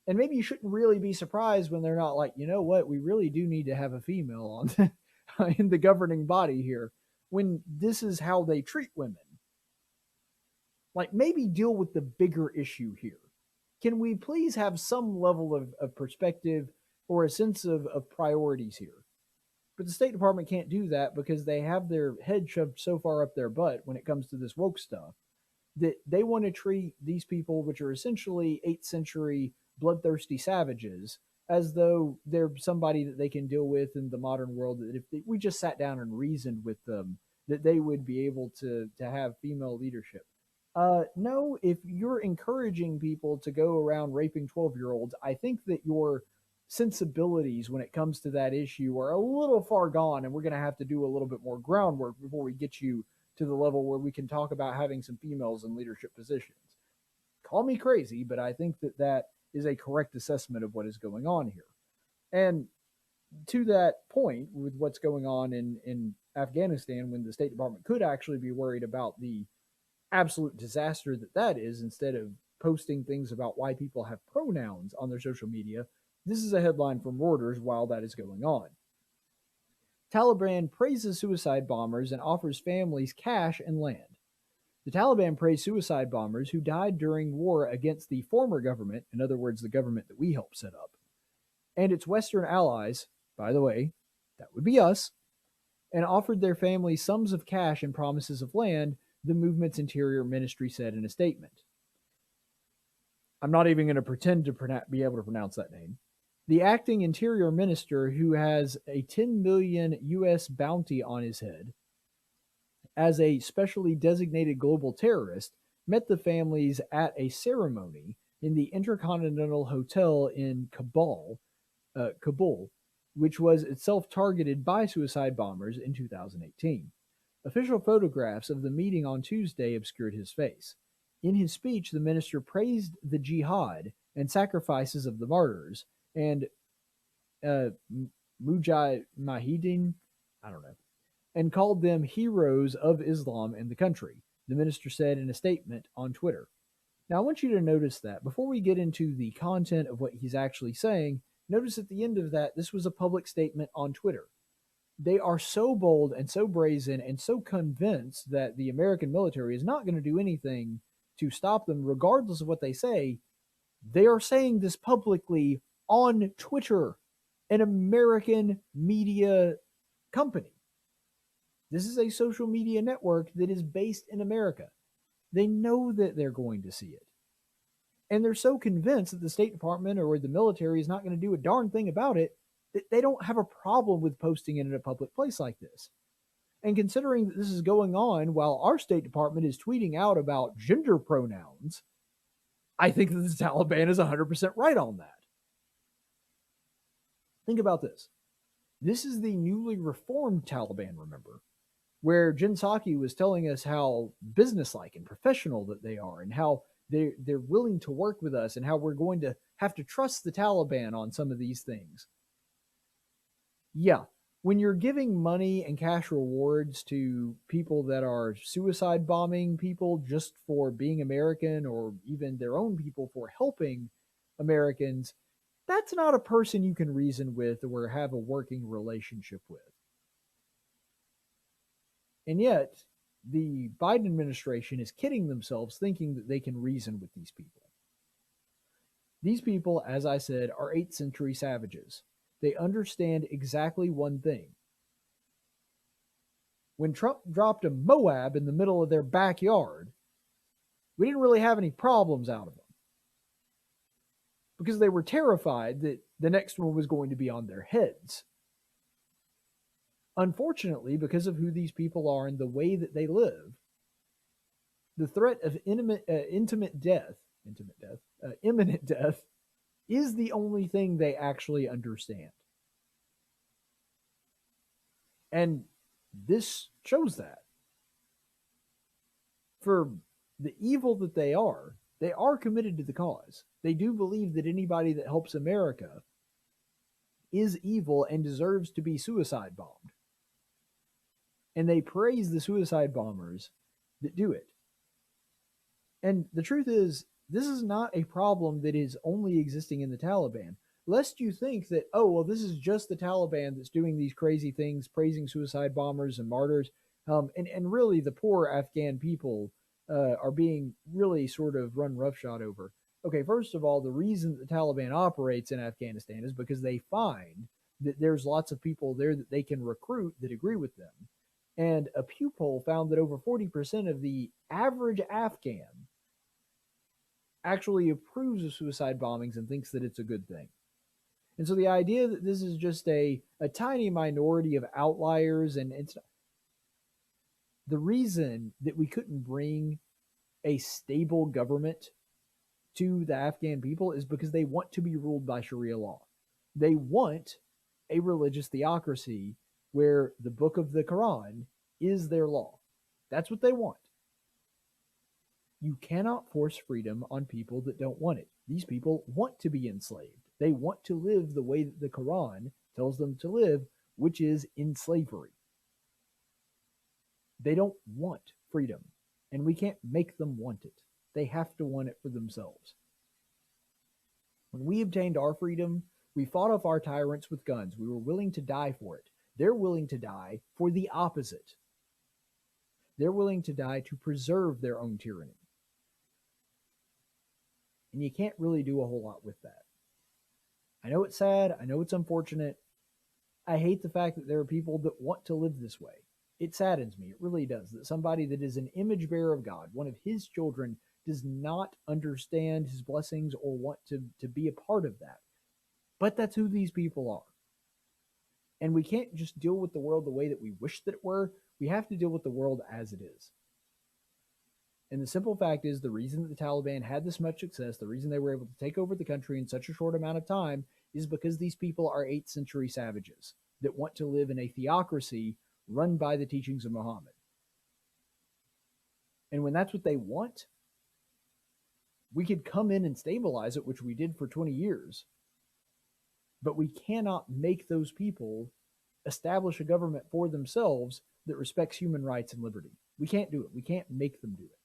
And maybe you shouldn't really be surprised when they're not like, you know what, we really do need to have a female on in the governing body here, when this is how they treat women. Like, maybe deal with the bigger issue here. Can we please have some level of perspective or a sense of priorities here? But the State Department can't do that because they have their head shoved so far up their butt when it comes to this woke stuff that they want to treat these people, which are essentially 8th century bloodthirsty savages, as though they're somebody that they can deal with in the modern world, that if we just sat down and reasoned with them, that they would be able to have female leadership. No, if you're encouraging people to go around raping 12-year-olds, I think that your sensibilities when it comes to that issue are a little far gone, and we're going to have to do a little bit more groundwork before we get you to the level where we can talk about having some females in leadership positions. Call me crazy, but I think that is a correct assessment of what is going on here. And to that point, with what's going on in Afghanistan, when the State Department could actually be worried about the absolute disaster that is, instead of posting things about why people have pronouns on their social media, this is a headline from Reuters while that is going on. Taliban praises suicide bombers and offers families cash and land. The Taliban praised suicide bombers who died during war against the former government, in other words, the government that we helped set up, and its Western allies, by the way, that would be us, and offered their families sums of cash and promises of land, the movement's interior ministry said in a statement. I'm not even going to pretend to be able to pronounce that name. The acting interior minister, who has a 10 million U.S. bounty on his head as a specially designated global terrorist, met the families at a ceremony in the Intercontinental Hotel in Kabul Kabul, which was itself targeted by suicide bombers in 2018. Official photographs of the meeting on Tuesday obscured his face. In his speech, the minister praised the jihad and sacrifices of the martyrs and mujahideen, I don't know, and called them heroes of Islam and the country, the minister said in a statement on Twitter. Now, I want you to notice that before we get into the content of what he's actually saying, notice at the end of that, this was a public statement on Twitter. They are so bold and so brazen and so convinced that the American military is not going to do anything to stop them, regardless of what they say. They are saying this publicly on Twitter, an American media company. This is a social media network that is based in America. They know that they're going to see it. And they're so convinced that the State Department or the military is not going to do a darn thing about it, that they don't have a problem with posting it in a public place like this. And considering that this is going on while our State Department is tweeting out about gender pronouns, I think that the Taliban is 100% right on that. Think about this. This is the newly reformed Taliban, remember, where Jen Psaki was telling us how businesslike and professional that they are and how they're willing to work with us and how we're going to have to trust the Taliban on some of these things. Yeah, when you're giving money and cash rewards to people that are suicide bombing people just for being American or even their own people for helping Americans, that's not a person you can reason with or have a working relationship with. And yet, the Biden administration is kidding themselves thinking that they can reason with these people. These people, as I said, are 8th century savages. They understand exactly one thing. When Trump dropped a Moab in the middle of their backyard, we didn't really have any problems out of them because they were terrified that the next one was going to be on their heads. Unfortunately, because of who these people are and the way that they live, the threat of imminent death is the only thing they actually understand. And this shows that. For the evil that they are committed to the cause. They do believe that anybody that helps America is evil and deserves to be suicide bombed. And they praise the suicide bombers that do it. And the truth is, this is not a problem that is only existing in the Taliban. Lest you think that, oh, well, this is just the Taliban that's doing these crazy things, praising suicide bombers and martyrs. And really, the poor Afghan people are being really sort of run roughshod over. Okay, first of all, the reason that the Taliban operates in Afghanistan is because they find that there's lots of people there that they can recruit that agree with them. And a Pew poll found that over 40% of the average Afghan actually approves of suicide bombings and thinks that it's a good thing. And so the idea that this is just a tiny minority of outliers, and it's the reason that we couldn't bring a stable government to the Afghan people is because they want to be ruled by Sharia law. They want a religious theocracy where the book of the Quran is their law. That's what they want. You cannot force freedom on people that don't want it. These people want to be enslaved. They want to live the way that the Quran tells them to live, which is in slavery. They don't want freedom, and we can't make them want it. They have to want it for themselves. When we obtained our freedom, we fought off our tyrants with guns. We were willing to die for it. They're willing to die for the opposite. They're willing to die to preserve their own tyranny. And you can't really do a whole lot with that. I know it's sad. I know it's unfortunate. I hate the fact that there are people that want to live this way. It saddens me. It really does. That somebody that is an image bearer of God, one of his children, does not understand his blessings or want to be a part of that. But that's who these people are. And we can't just deal with the world the way that we wish that it were. We have to deal with the world as it is. And the simple fact is, the reason that the Taliban had this much success, the reason they were able to take over the country in such a short amount of time, is because these people are 8th century savages that want to live in a theocracy run by the teachings of Muhammad. And when that's what they want, we could come in and stabilize it, which we did for 20 years. But we cannot make those people establish a government for themselves that respects human rights and liberty. We can't do it. We can't make them do it.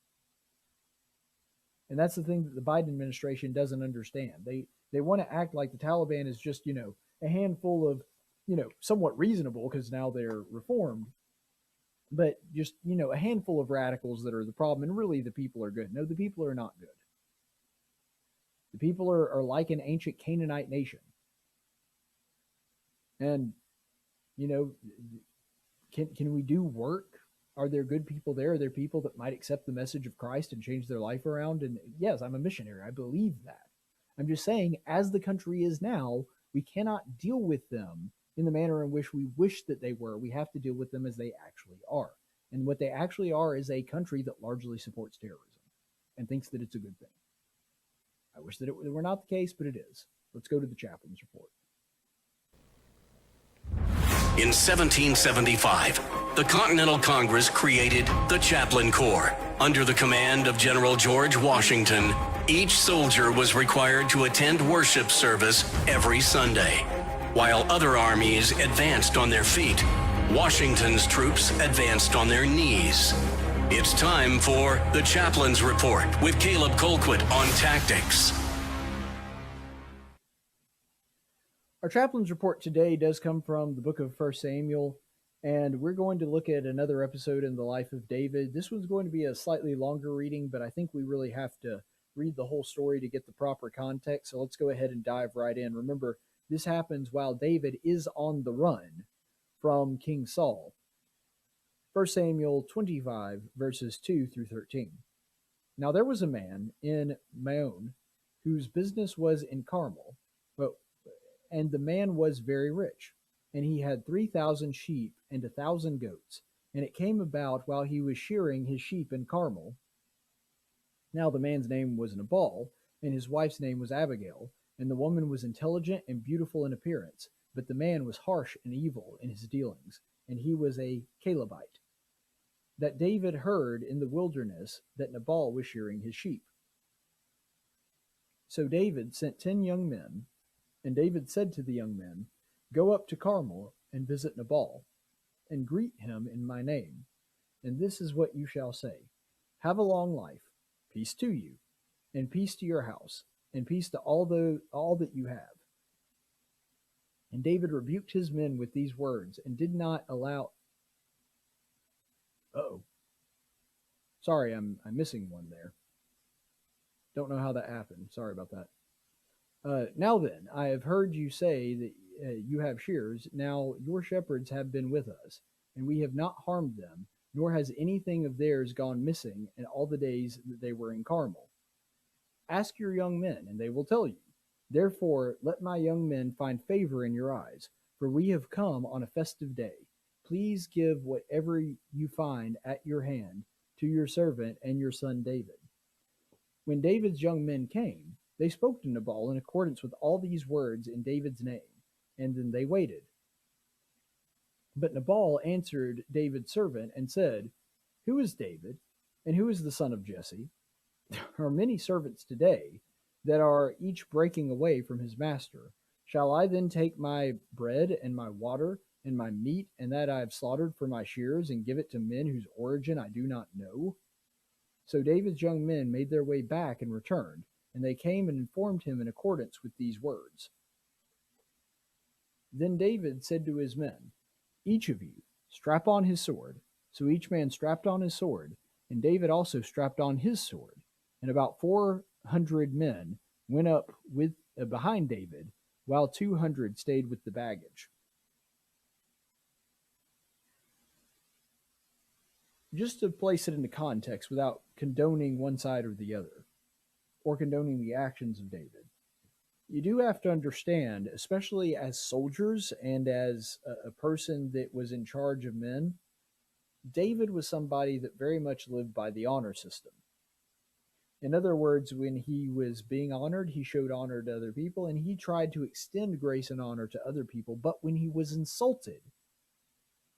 And that's the thing that the Biden administration doesn't understand. They want to act like the Taliban is just, a handful of, somewhat reasonable because now they're reformed, but just, a handful of radicals that are the problem. And really the people are good. No, the people are not good. The people are like an ancient Canaanite nation. And, can we do work? Are there good people there? Are there people that might accept the message of Christ and change their life around? And yes, I'm a missionary. I believe that. I'm just saying, as the country is now, we cannot deal with them in the manner in which we wish that they were. We have to deal with them as they actually are. And what they actually are is a country that largely supports terrorism and thinks that it's a good thing. I wish that it were not the case, but it is. Let's go to the chaplain's report. In 1775, the Continental Congress created the Chaplain Corps. Under the command of General George Washington, each soldier was required to attend worship service every Sunday. While other armies advanced on their feet, Washington's troops advanced on their knees. It's time for the Chaplain's Report with Caleb Colquitt on tactics. Our chaplain's report today does come from the book of 1 Samuel, and we're going to look at another episode in the life of David. This one's going to be a slightly longer reading, but I think we really have to read the whole story to get the proper context, so let's go ahead and dive right in. Remember, this happens while David is on the run from King Saul. 1 Samuel 25, verses 2 through 13. Now there was a man in Maon whose business was in Carmel, and the man was very rich, and he had 3,000 sheep and 1,000 goats. And it came about while he was shearing his sheep in Carmel. Now the man's name was Nabal, and his wife's name was Abigail, and the woman was intelligent and beautiful in appearance, but the man was harsh and evil in his dealings, and he was a Calebite. That David heard in the wilderness that Nabal was shearing his sheep. So David sent 10 young men, and David said to the young men, "Go up to Carmel and visit Nabal, and greet him in my name. And this is what you shall say: Have a long life, peace to you, and peace to your house, and peace to all that you have." And David rebuked his men with these words, and did not allow. Sorry, I'm missing one there. Don't know how that happened. Sorry about that. Now then, I have heard you say that you have shears. Now your shepherds have been with us, and we have not harmed them, nor has anything of theirs gone missing in all the days that they were in Carmel. Ask your young men, and they will tell you. Therefore, let my young men find favor in your eyes, for we have come on a festive day. Please give whatever you find at your hand to your servant and your son David. When David's young men came, they spoke to Nabal in accordance with all these words in David's name, and then they waited. But Nabal answered David's servant and said, "Who is David, and who is the son of Jesse? There are many servants today that are each breaking away from his master. Shall I then take my bread and my water and my meat, and that I have slaughtered for my shears, and give it to men whose origin I do not know?" So David's young men made their way back and returned, and they came and informed him in accordance with these words. Then David said to his men, "Each of you strap on his sword." So each man strapped on his sword, and David also strapped on his sword. And about 400 men went up with behind David, while 200 stayed with the baggage. Just to place it into context without condoning one side or the other, or condoning the actions of David, you do have to understand, especially as soldiers and as a person that was in charge of men, David was somebody that very much lived by the honor system. In other words, when he was being honored, he showed honor to other people and he tried to extend grace and honor to other people. But when he was insulted,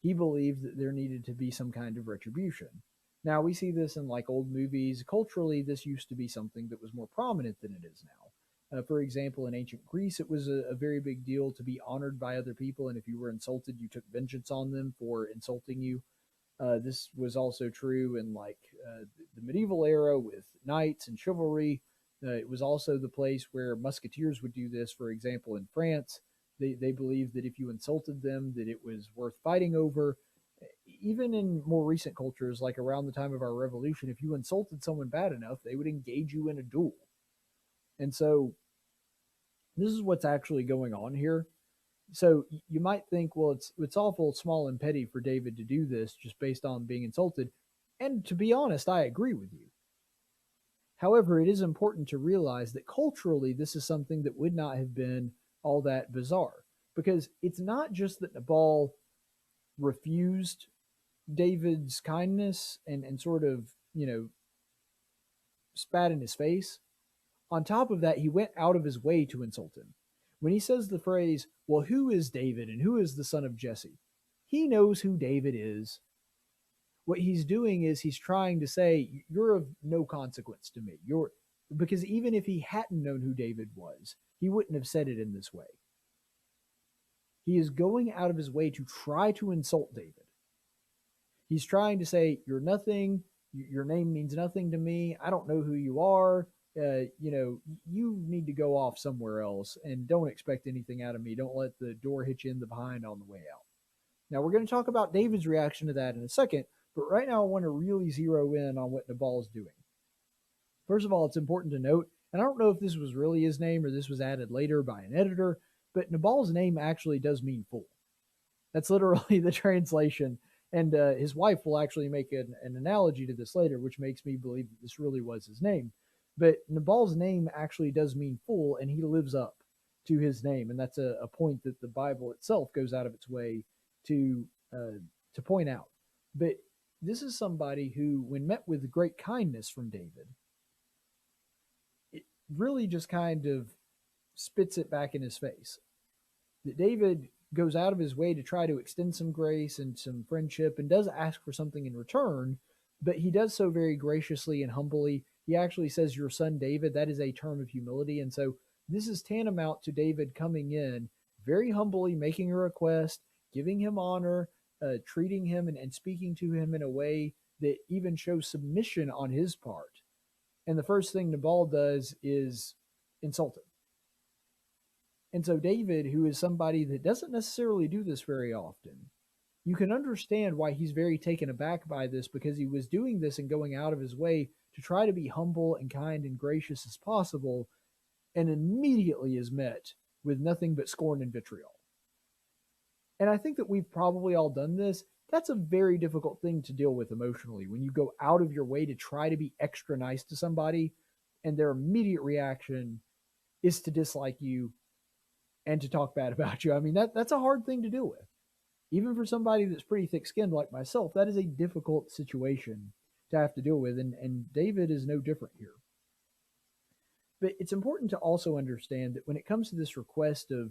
he believed that there needed to be some kind of retribution. Now, we see this in like old movies. Culturally, this used to be something that was more prominent than it is now. For example, in ancient Greece, it was a very big deal to be honored by other people. And if you were insulted, you took vengeance on them for insulting you. This was also true in like the medieval era with knights and chivalry. It was also the place where musketeers would do this. For example, in France, they believed that if you insulted them, that it was worth fighting over. Even in more recent cultures, like around the time of our revolution, if you insulted someone bad enough, they would engage you in a duel. And so this is what's actually going on here. So you might think, well, it's awful small and petty for David to do this just based on being insulted. And to be honest, I agree with you. However, it is important to realize that culturally, this is something that would not have been all that bizarre, because it's not just that Nabal refused David's kindness and sort of, spat in his face. On top of that, he went out of his way to insult him. When he says the phrase, well, who is David and who is the son of Jesse? He knows who David is. What he's doing is he's trying to say, you're of no consequence to me. Because even if he hadn't known who David was, he wouldn't have said it in this way. He is going out of his way to try to insult David. He's trying to say, you're nothing. Your name means nothing to me. I don't know who you are. You need to go off somewhere else and don't expect anything out of me. Don't let the door hit you in the behind on the way out. Now, we're going to talk about David's reaction to that in a second, but right now I want to really zero in on what Nabal is doing. First of all, it's important to note, and I don't know if this was really his name or this was added later by an editor, but Nabal's name actually does mean fool. That's literally the translation, and his wife will actually make an analogy to this later, which makes me believe that this really was his name. But Nabal's name actually does mean fool, and he lives up to his name. And that's a point that the Bible itself goes out of its way to point out. But this is somebody who, when met with great kindness from David, it really just kind of spits it back in his face. That David goes out of his way to try to extend some grace and some friendship and does ask for something in return, but he does so very graciously and humbly. He actually says, your son David. That is a term of humility. And so this is tantamount to David coming in very humbly, making a request, giving him honor, treating him and speaking to him in a way that even shows submission on his part. And the first thing Nabal does is insult him. And so David, who is somebody that doesn't necessarily do this very often, you can understand why he's very taken aback by this, because he was doing this and going out of his way to try to be humble and kind and gracious as possible, and immediately is met with nothing but scorn and vitriol. And I think that we've probably all done this. That's a very difficult thing to deal with emotionally, when you go out of your way to try to be extra nice to somebody, and their immediate reaction is to dislike you and to talk bad about you. I mean, that's a hard thing to deal with. Even for somebody that's pretty thick-skinned like myself, that is a difficult situation to have to deal with, and David is no different here. But it's important to also understand that when it comes to this request of,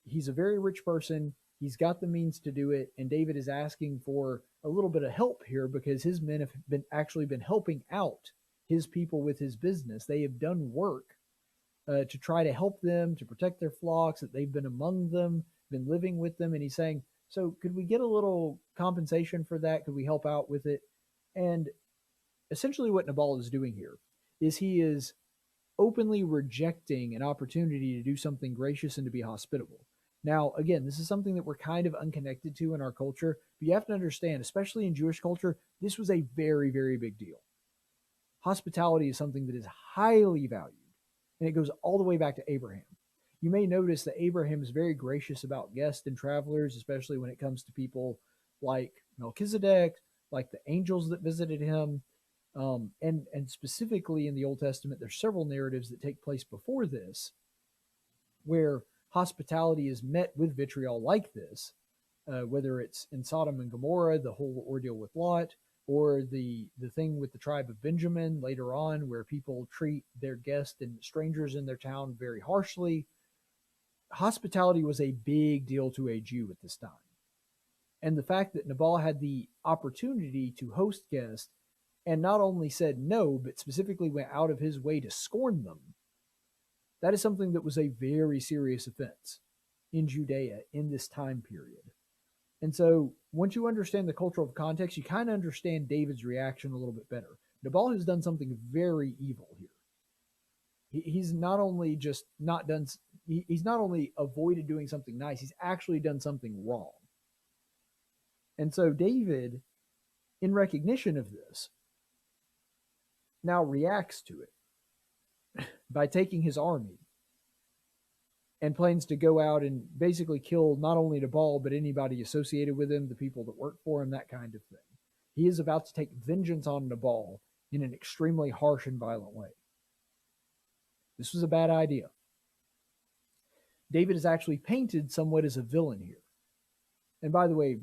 he's a very rich person, he's got the means to do it, and David is asking for a little bit of help here because his men have actually been helping out his people with his business. They have done work to try to help them, to protect their flocks, that they've been among them, been living with them, and he's saying, so could we get a little compensation for that? Could we help out with it? And essentially what Nabal is doing here is he is openly rejecting an opportunity to do something gracious and to be hospitable. Now, again, this is something that we're kind of unconnected to in our culture, but you have to understand, especially in Jewish culture, this was a very, very big deal. Hospitality is something that is highly valued, and it goes all the way back to Abraham. You may notice that Abraham is very gracious about guests and travelers, especially when it comes to people like Melchizedek, like the angels that visited him. And specifically in the Old Testament, there's several narratives that take place before this where hospitality is met with vitriol like this, whether it's in Sodom and Gomorrah, the whole ordeal with Lot, or the thing with the tribe of Benjamin later on, where people treat their guests and strangers in their town very harshly. Hospitality was a big deal to a Jew at this time. And the fact that Nabal had the opportunity to host guests and not only said no, but specifically went out of his way to scorn them, that is something that was a very serious offense in Judea in this time period. And so once you understand the cultural context, you kind of understand David's reaction a little bit better. Nabal has done something very evil here. He's not only just not done, he's not only avoided doing something nice, he's actually done something wrong. And so David, in recognition of this, now reacts to it by taking his army and plans to go out and basically kill not only Nabal, but anybody associated with him, the people that work for him, that kind of thing. He is about to take vengeance on Nabal in an extremely harsh and violent way. This was a bad idea. David is actually painted somewhat as a villain here. And by the way,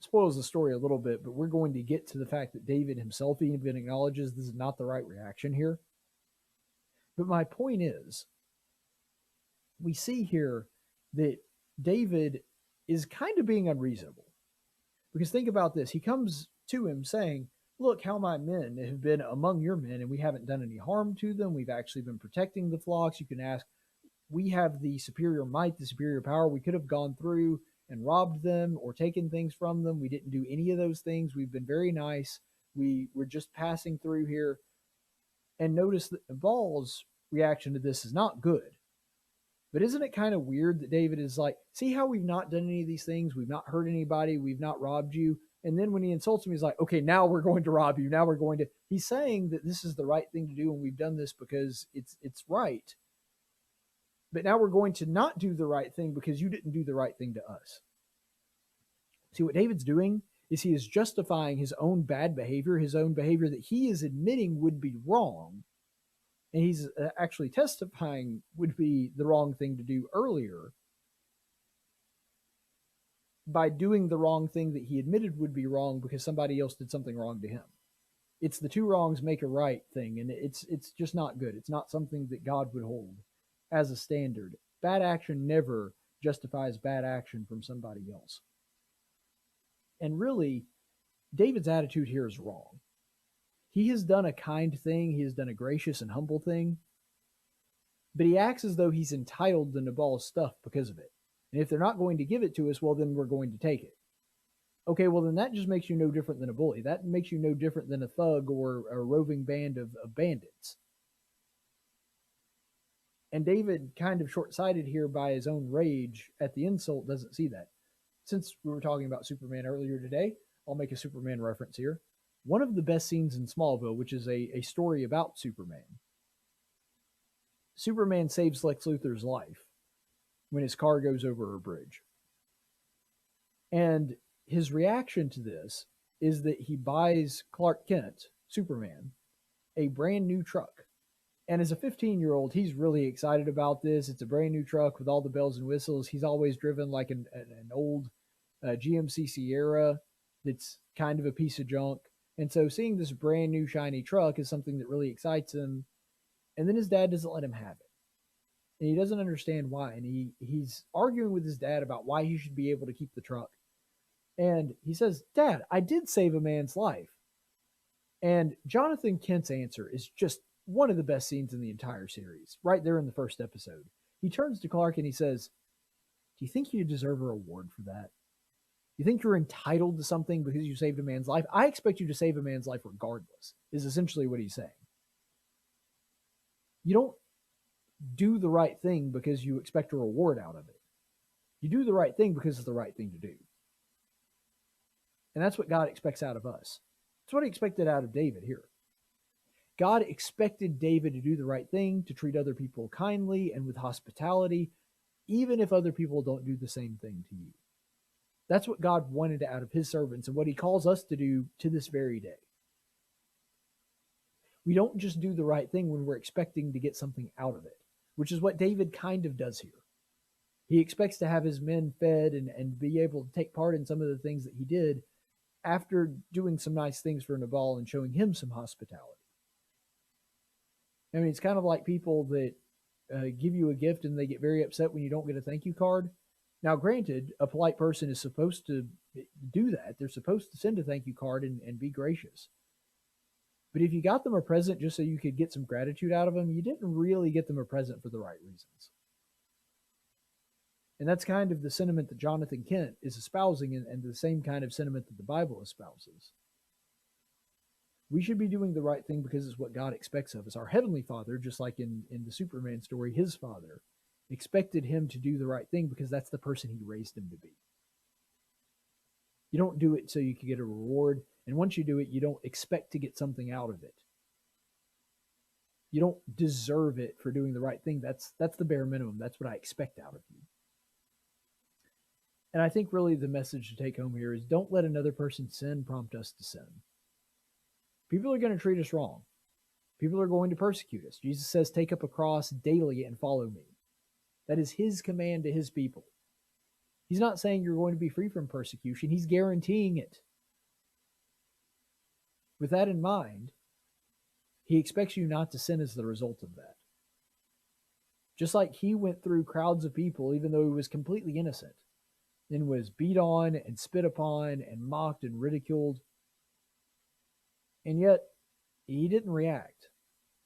spoils the story a little bit, but we're going to get to the fact that David himself even acknowledges this is not the right reaction here. But my point is, we see here that David is kind of being unreasonable. Because think about this. He comes to him saying, look how my men have been among your men, and we haven't done any harm to them. We've actually been protecting the flocks. You can ask, we have the superior might, the superior power. We could have gone through and robbed them or taken things from them. We didn't do any of those things. We've been very nice. We were just passing through here. And notice that Nabal's reaction to this is not good. But isn't it kind of weird that David is like, see how we've not done any of these things? We've not hurt anybody. We've not robbed you. And then when he insults him, he's like, okay, now we're going to rob you. Now we're going to. He's saying that this is the right thing to do, and we've done this because it's right. But now we're going to not do the right thing because you didn't do the right thing to us. See, what David's doing is he is justifying his own bad behavior, his own behavior that he is admitting would be wrong. And he's actually testifying would be the wrong thing to do earlier by doing the wrong thing that he admitted would be wrong because somebody else did something wrong to him. It's the two wrongs make a right thing, and it's just not good. It's not something that God would hold as a standard. Bad action never justifies bad action from somebody else. And really, David's attitude here is wrong. He has done a kind thing. He has done a gracious and humble thing. But he acts as though he's entitled to Nabal's stuff because of it. And if they're not going to give it to us, well, then we're going to take it. Okay, well, then that just makes you no different than a bully. That makes you no different than a thug or a roving band of bandits. And David, kind of short-sighted here by his own rage at the insult, doesn't see that. Since we were talking about Superman earlier today, I'll make a Superman reference here. One of the best scenes in Smallville, which is a story about Superman. Superman saves Lex Luthor's life when his car goes over a bridge. And his reaction to this is that he buys Clark Kent, Superman, a brand new truck. And as a 15-year-old, he's really excited about this. It's a brand new truck with all the bells and whistles. He's always driven like an old GMC Sierra that's kind of a piece of junk. And so seeing this brand new shiny truck is something that really excites him. And then his dad doesn't let him have it. And he doesn't understand why. And he's arguing with his dad about why he should be able to keep the truck. And he says, Dad, I did save a man's life. And Jonathan Kent's answer is just one of the best scenes in the entire series, right there in the first episode. He turns to Clark and he says, do you think you deserve a reward for that? You think you're entitled to something because you saved a man's life? I expect you to save a man's life regardless, is essentially what he's saying. You don't do the right thing because you expect a reward out of it. You do the right thing because it's the right thing to do. And that's what God expects out of us. That's what he expected out of David here. God expected David to do the right thing, to treat other people kindly and with hospitality, even if other people don't do the same thing to you. That's what God wanted out of his servants and what he calls us to do to this very day. We don't just do the right thing when we're expecting to get something out of it, which is what David kind of does here. He expects to have his men fed and be able to take part in some of the things that he did after doing some nice things for Nabal and showing him some hospitality. I mean, it's kind of like people that give you a gift and they get very upset when you don't get a thank you card. Now, granted, a polite person is supposed to do that. They're supposed to send a thank you card and be gracious. But if you got them a present just so you could get some gratitude out of them, you didn't really get them a present for the right reasons. And that's kind of the sentiment that Jonathan Kent is espousing, and the same kind of sentiment that the Bible espouses. We should be doing the right thing because it's what God expects of us. Our Heavenly Father, just like in the Superman story, his father expected him to do the right thing because that's the person he raised him to be. You don't do it so you can get a reward, and once you do it, you don't expect to get something out of it. You don't deserve it for doing the right thing. That's the bare minimum. That's what I expect out of you. And I think really the message to take home here is don't let another person's sin prompt us to sin. People are going to treat us wrong. People are going to persecute us. Jesus says, take up a cross daily and follow me. That is his command to his people. He's not saying you're going to be free from persecution. He's guaranteeing it. With that in mind, he expects you not to sin as the result of that. Just like he went through crowds of people, even though he was completely innocent, and was beat on and spit upon and mocked and ridiculed. And yet, he didn't react.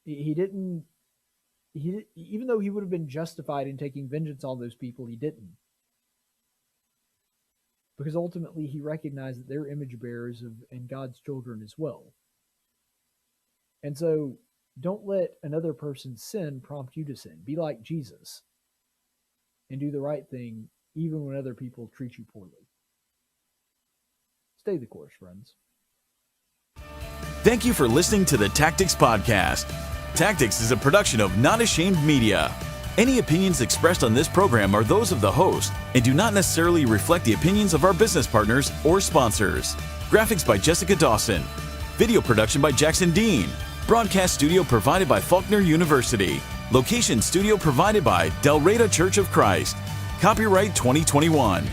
He didn't, even though he would have been justified in taking vengeance on those people, he didn't. Because ultimately, he recognized that they're image bearers and God's children as well. And so, don't let another person's sin prompt you to sin. Be like Jesus and do the right thing even when other people treat you poorly. Stay the course, friends. Thank you for listening to the Tactics Podcast. Tactics is a production of Not Ashamed Media. Any opinions expressed on this program are those of the host and do not necessarily reflect the opinions of our business partners or sponsors. Graphics by Jessica Dawson. Video production by Jackson Dean. Broadcast studio provided by Faulkner University. Location studio provided by Del Reyta Church of Christ. Copyright 2021.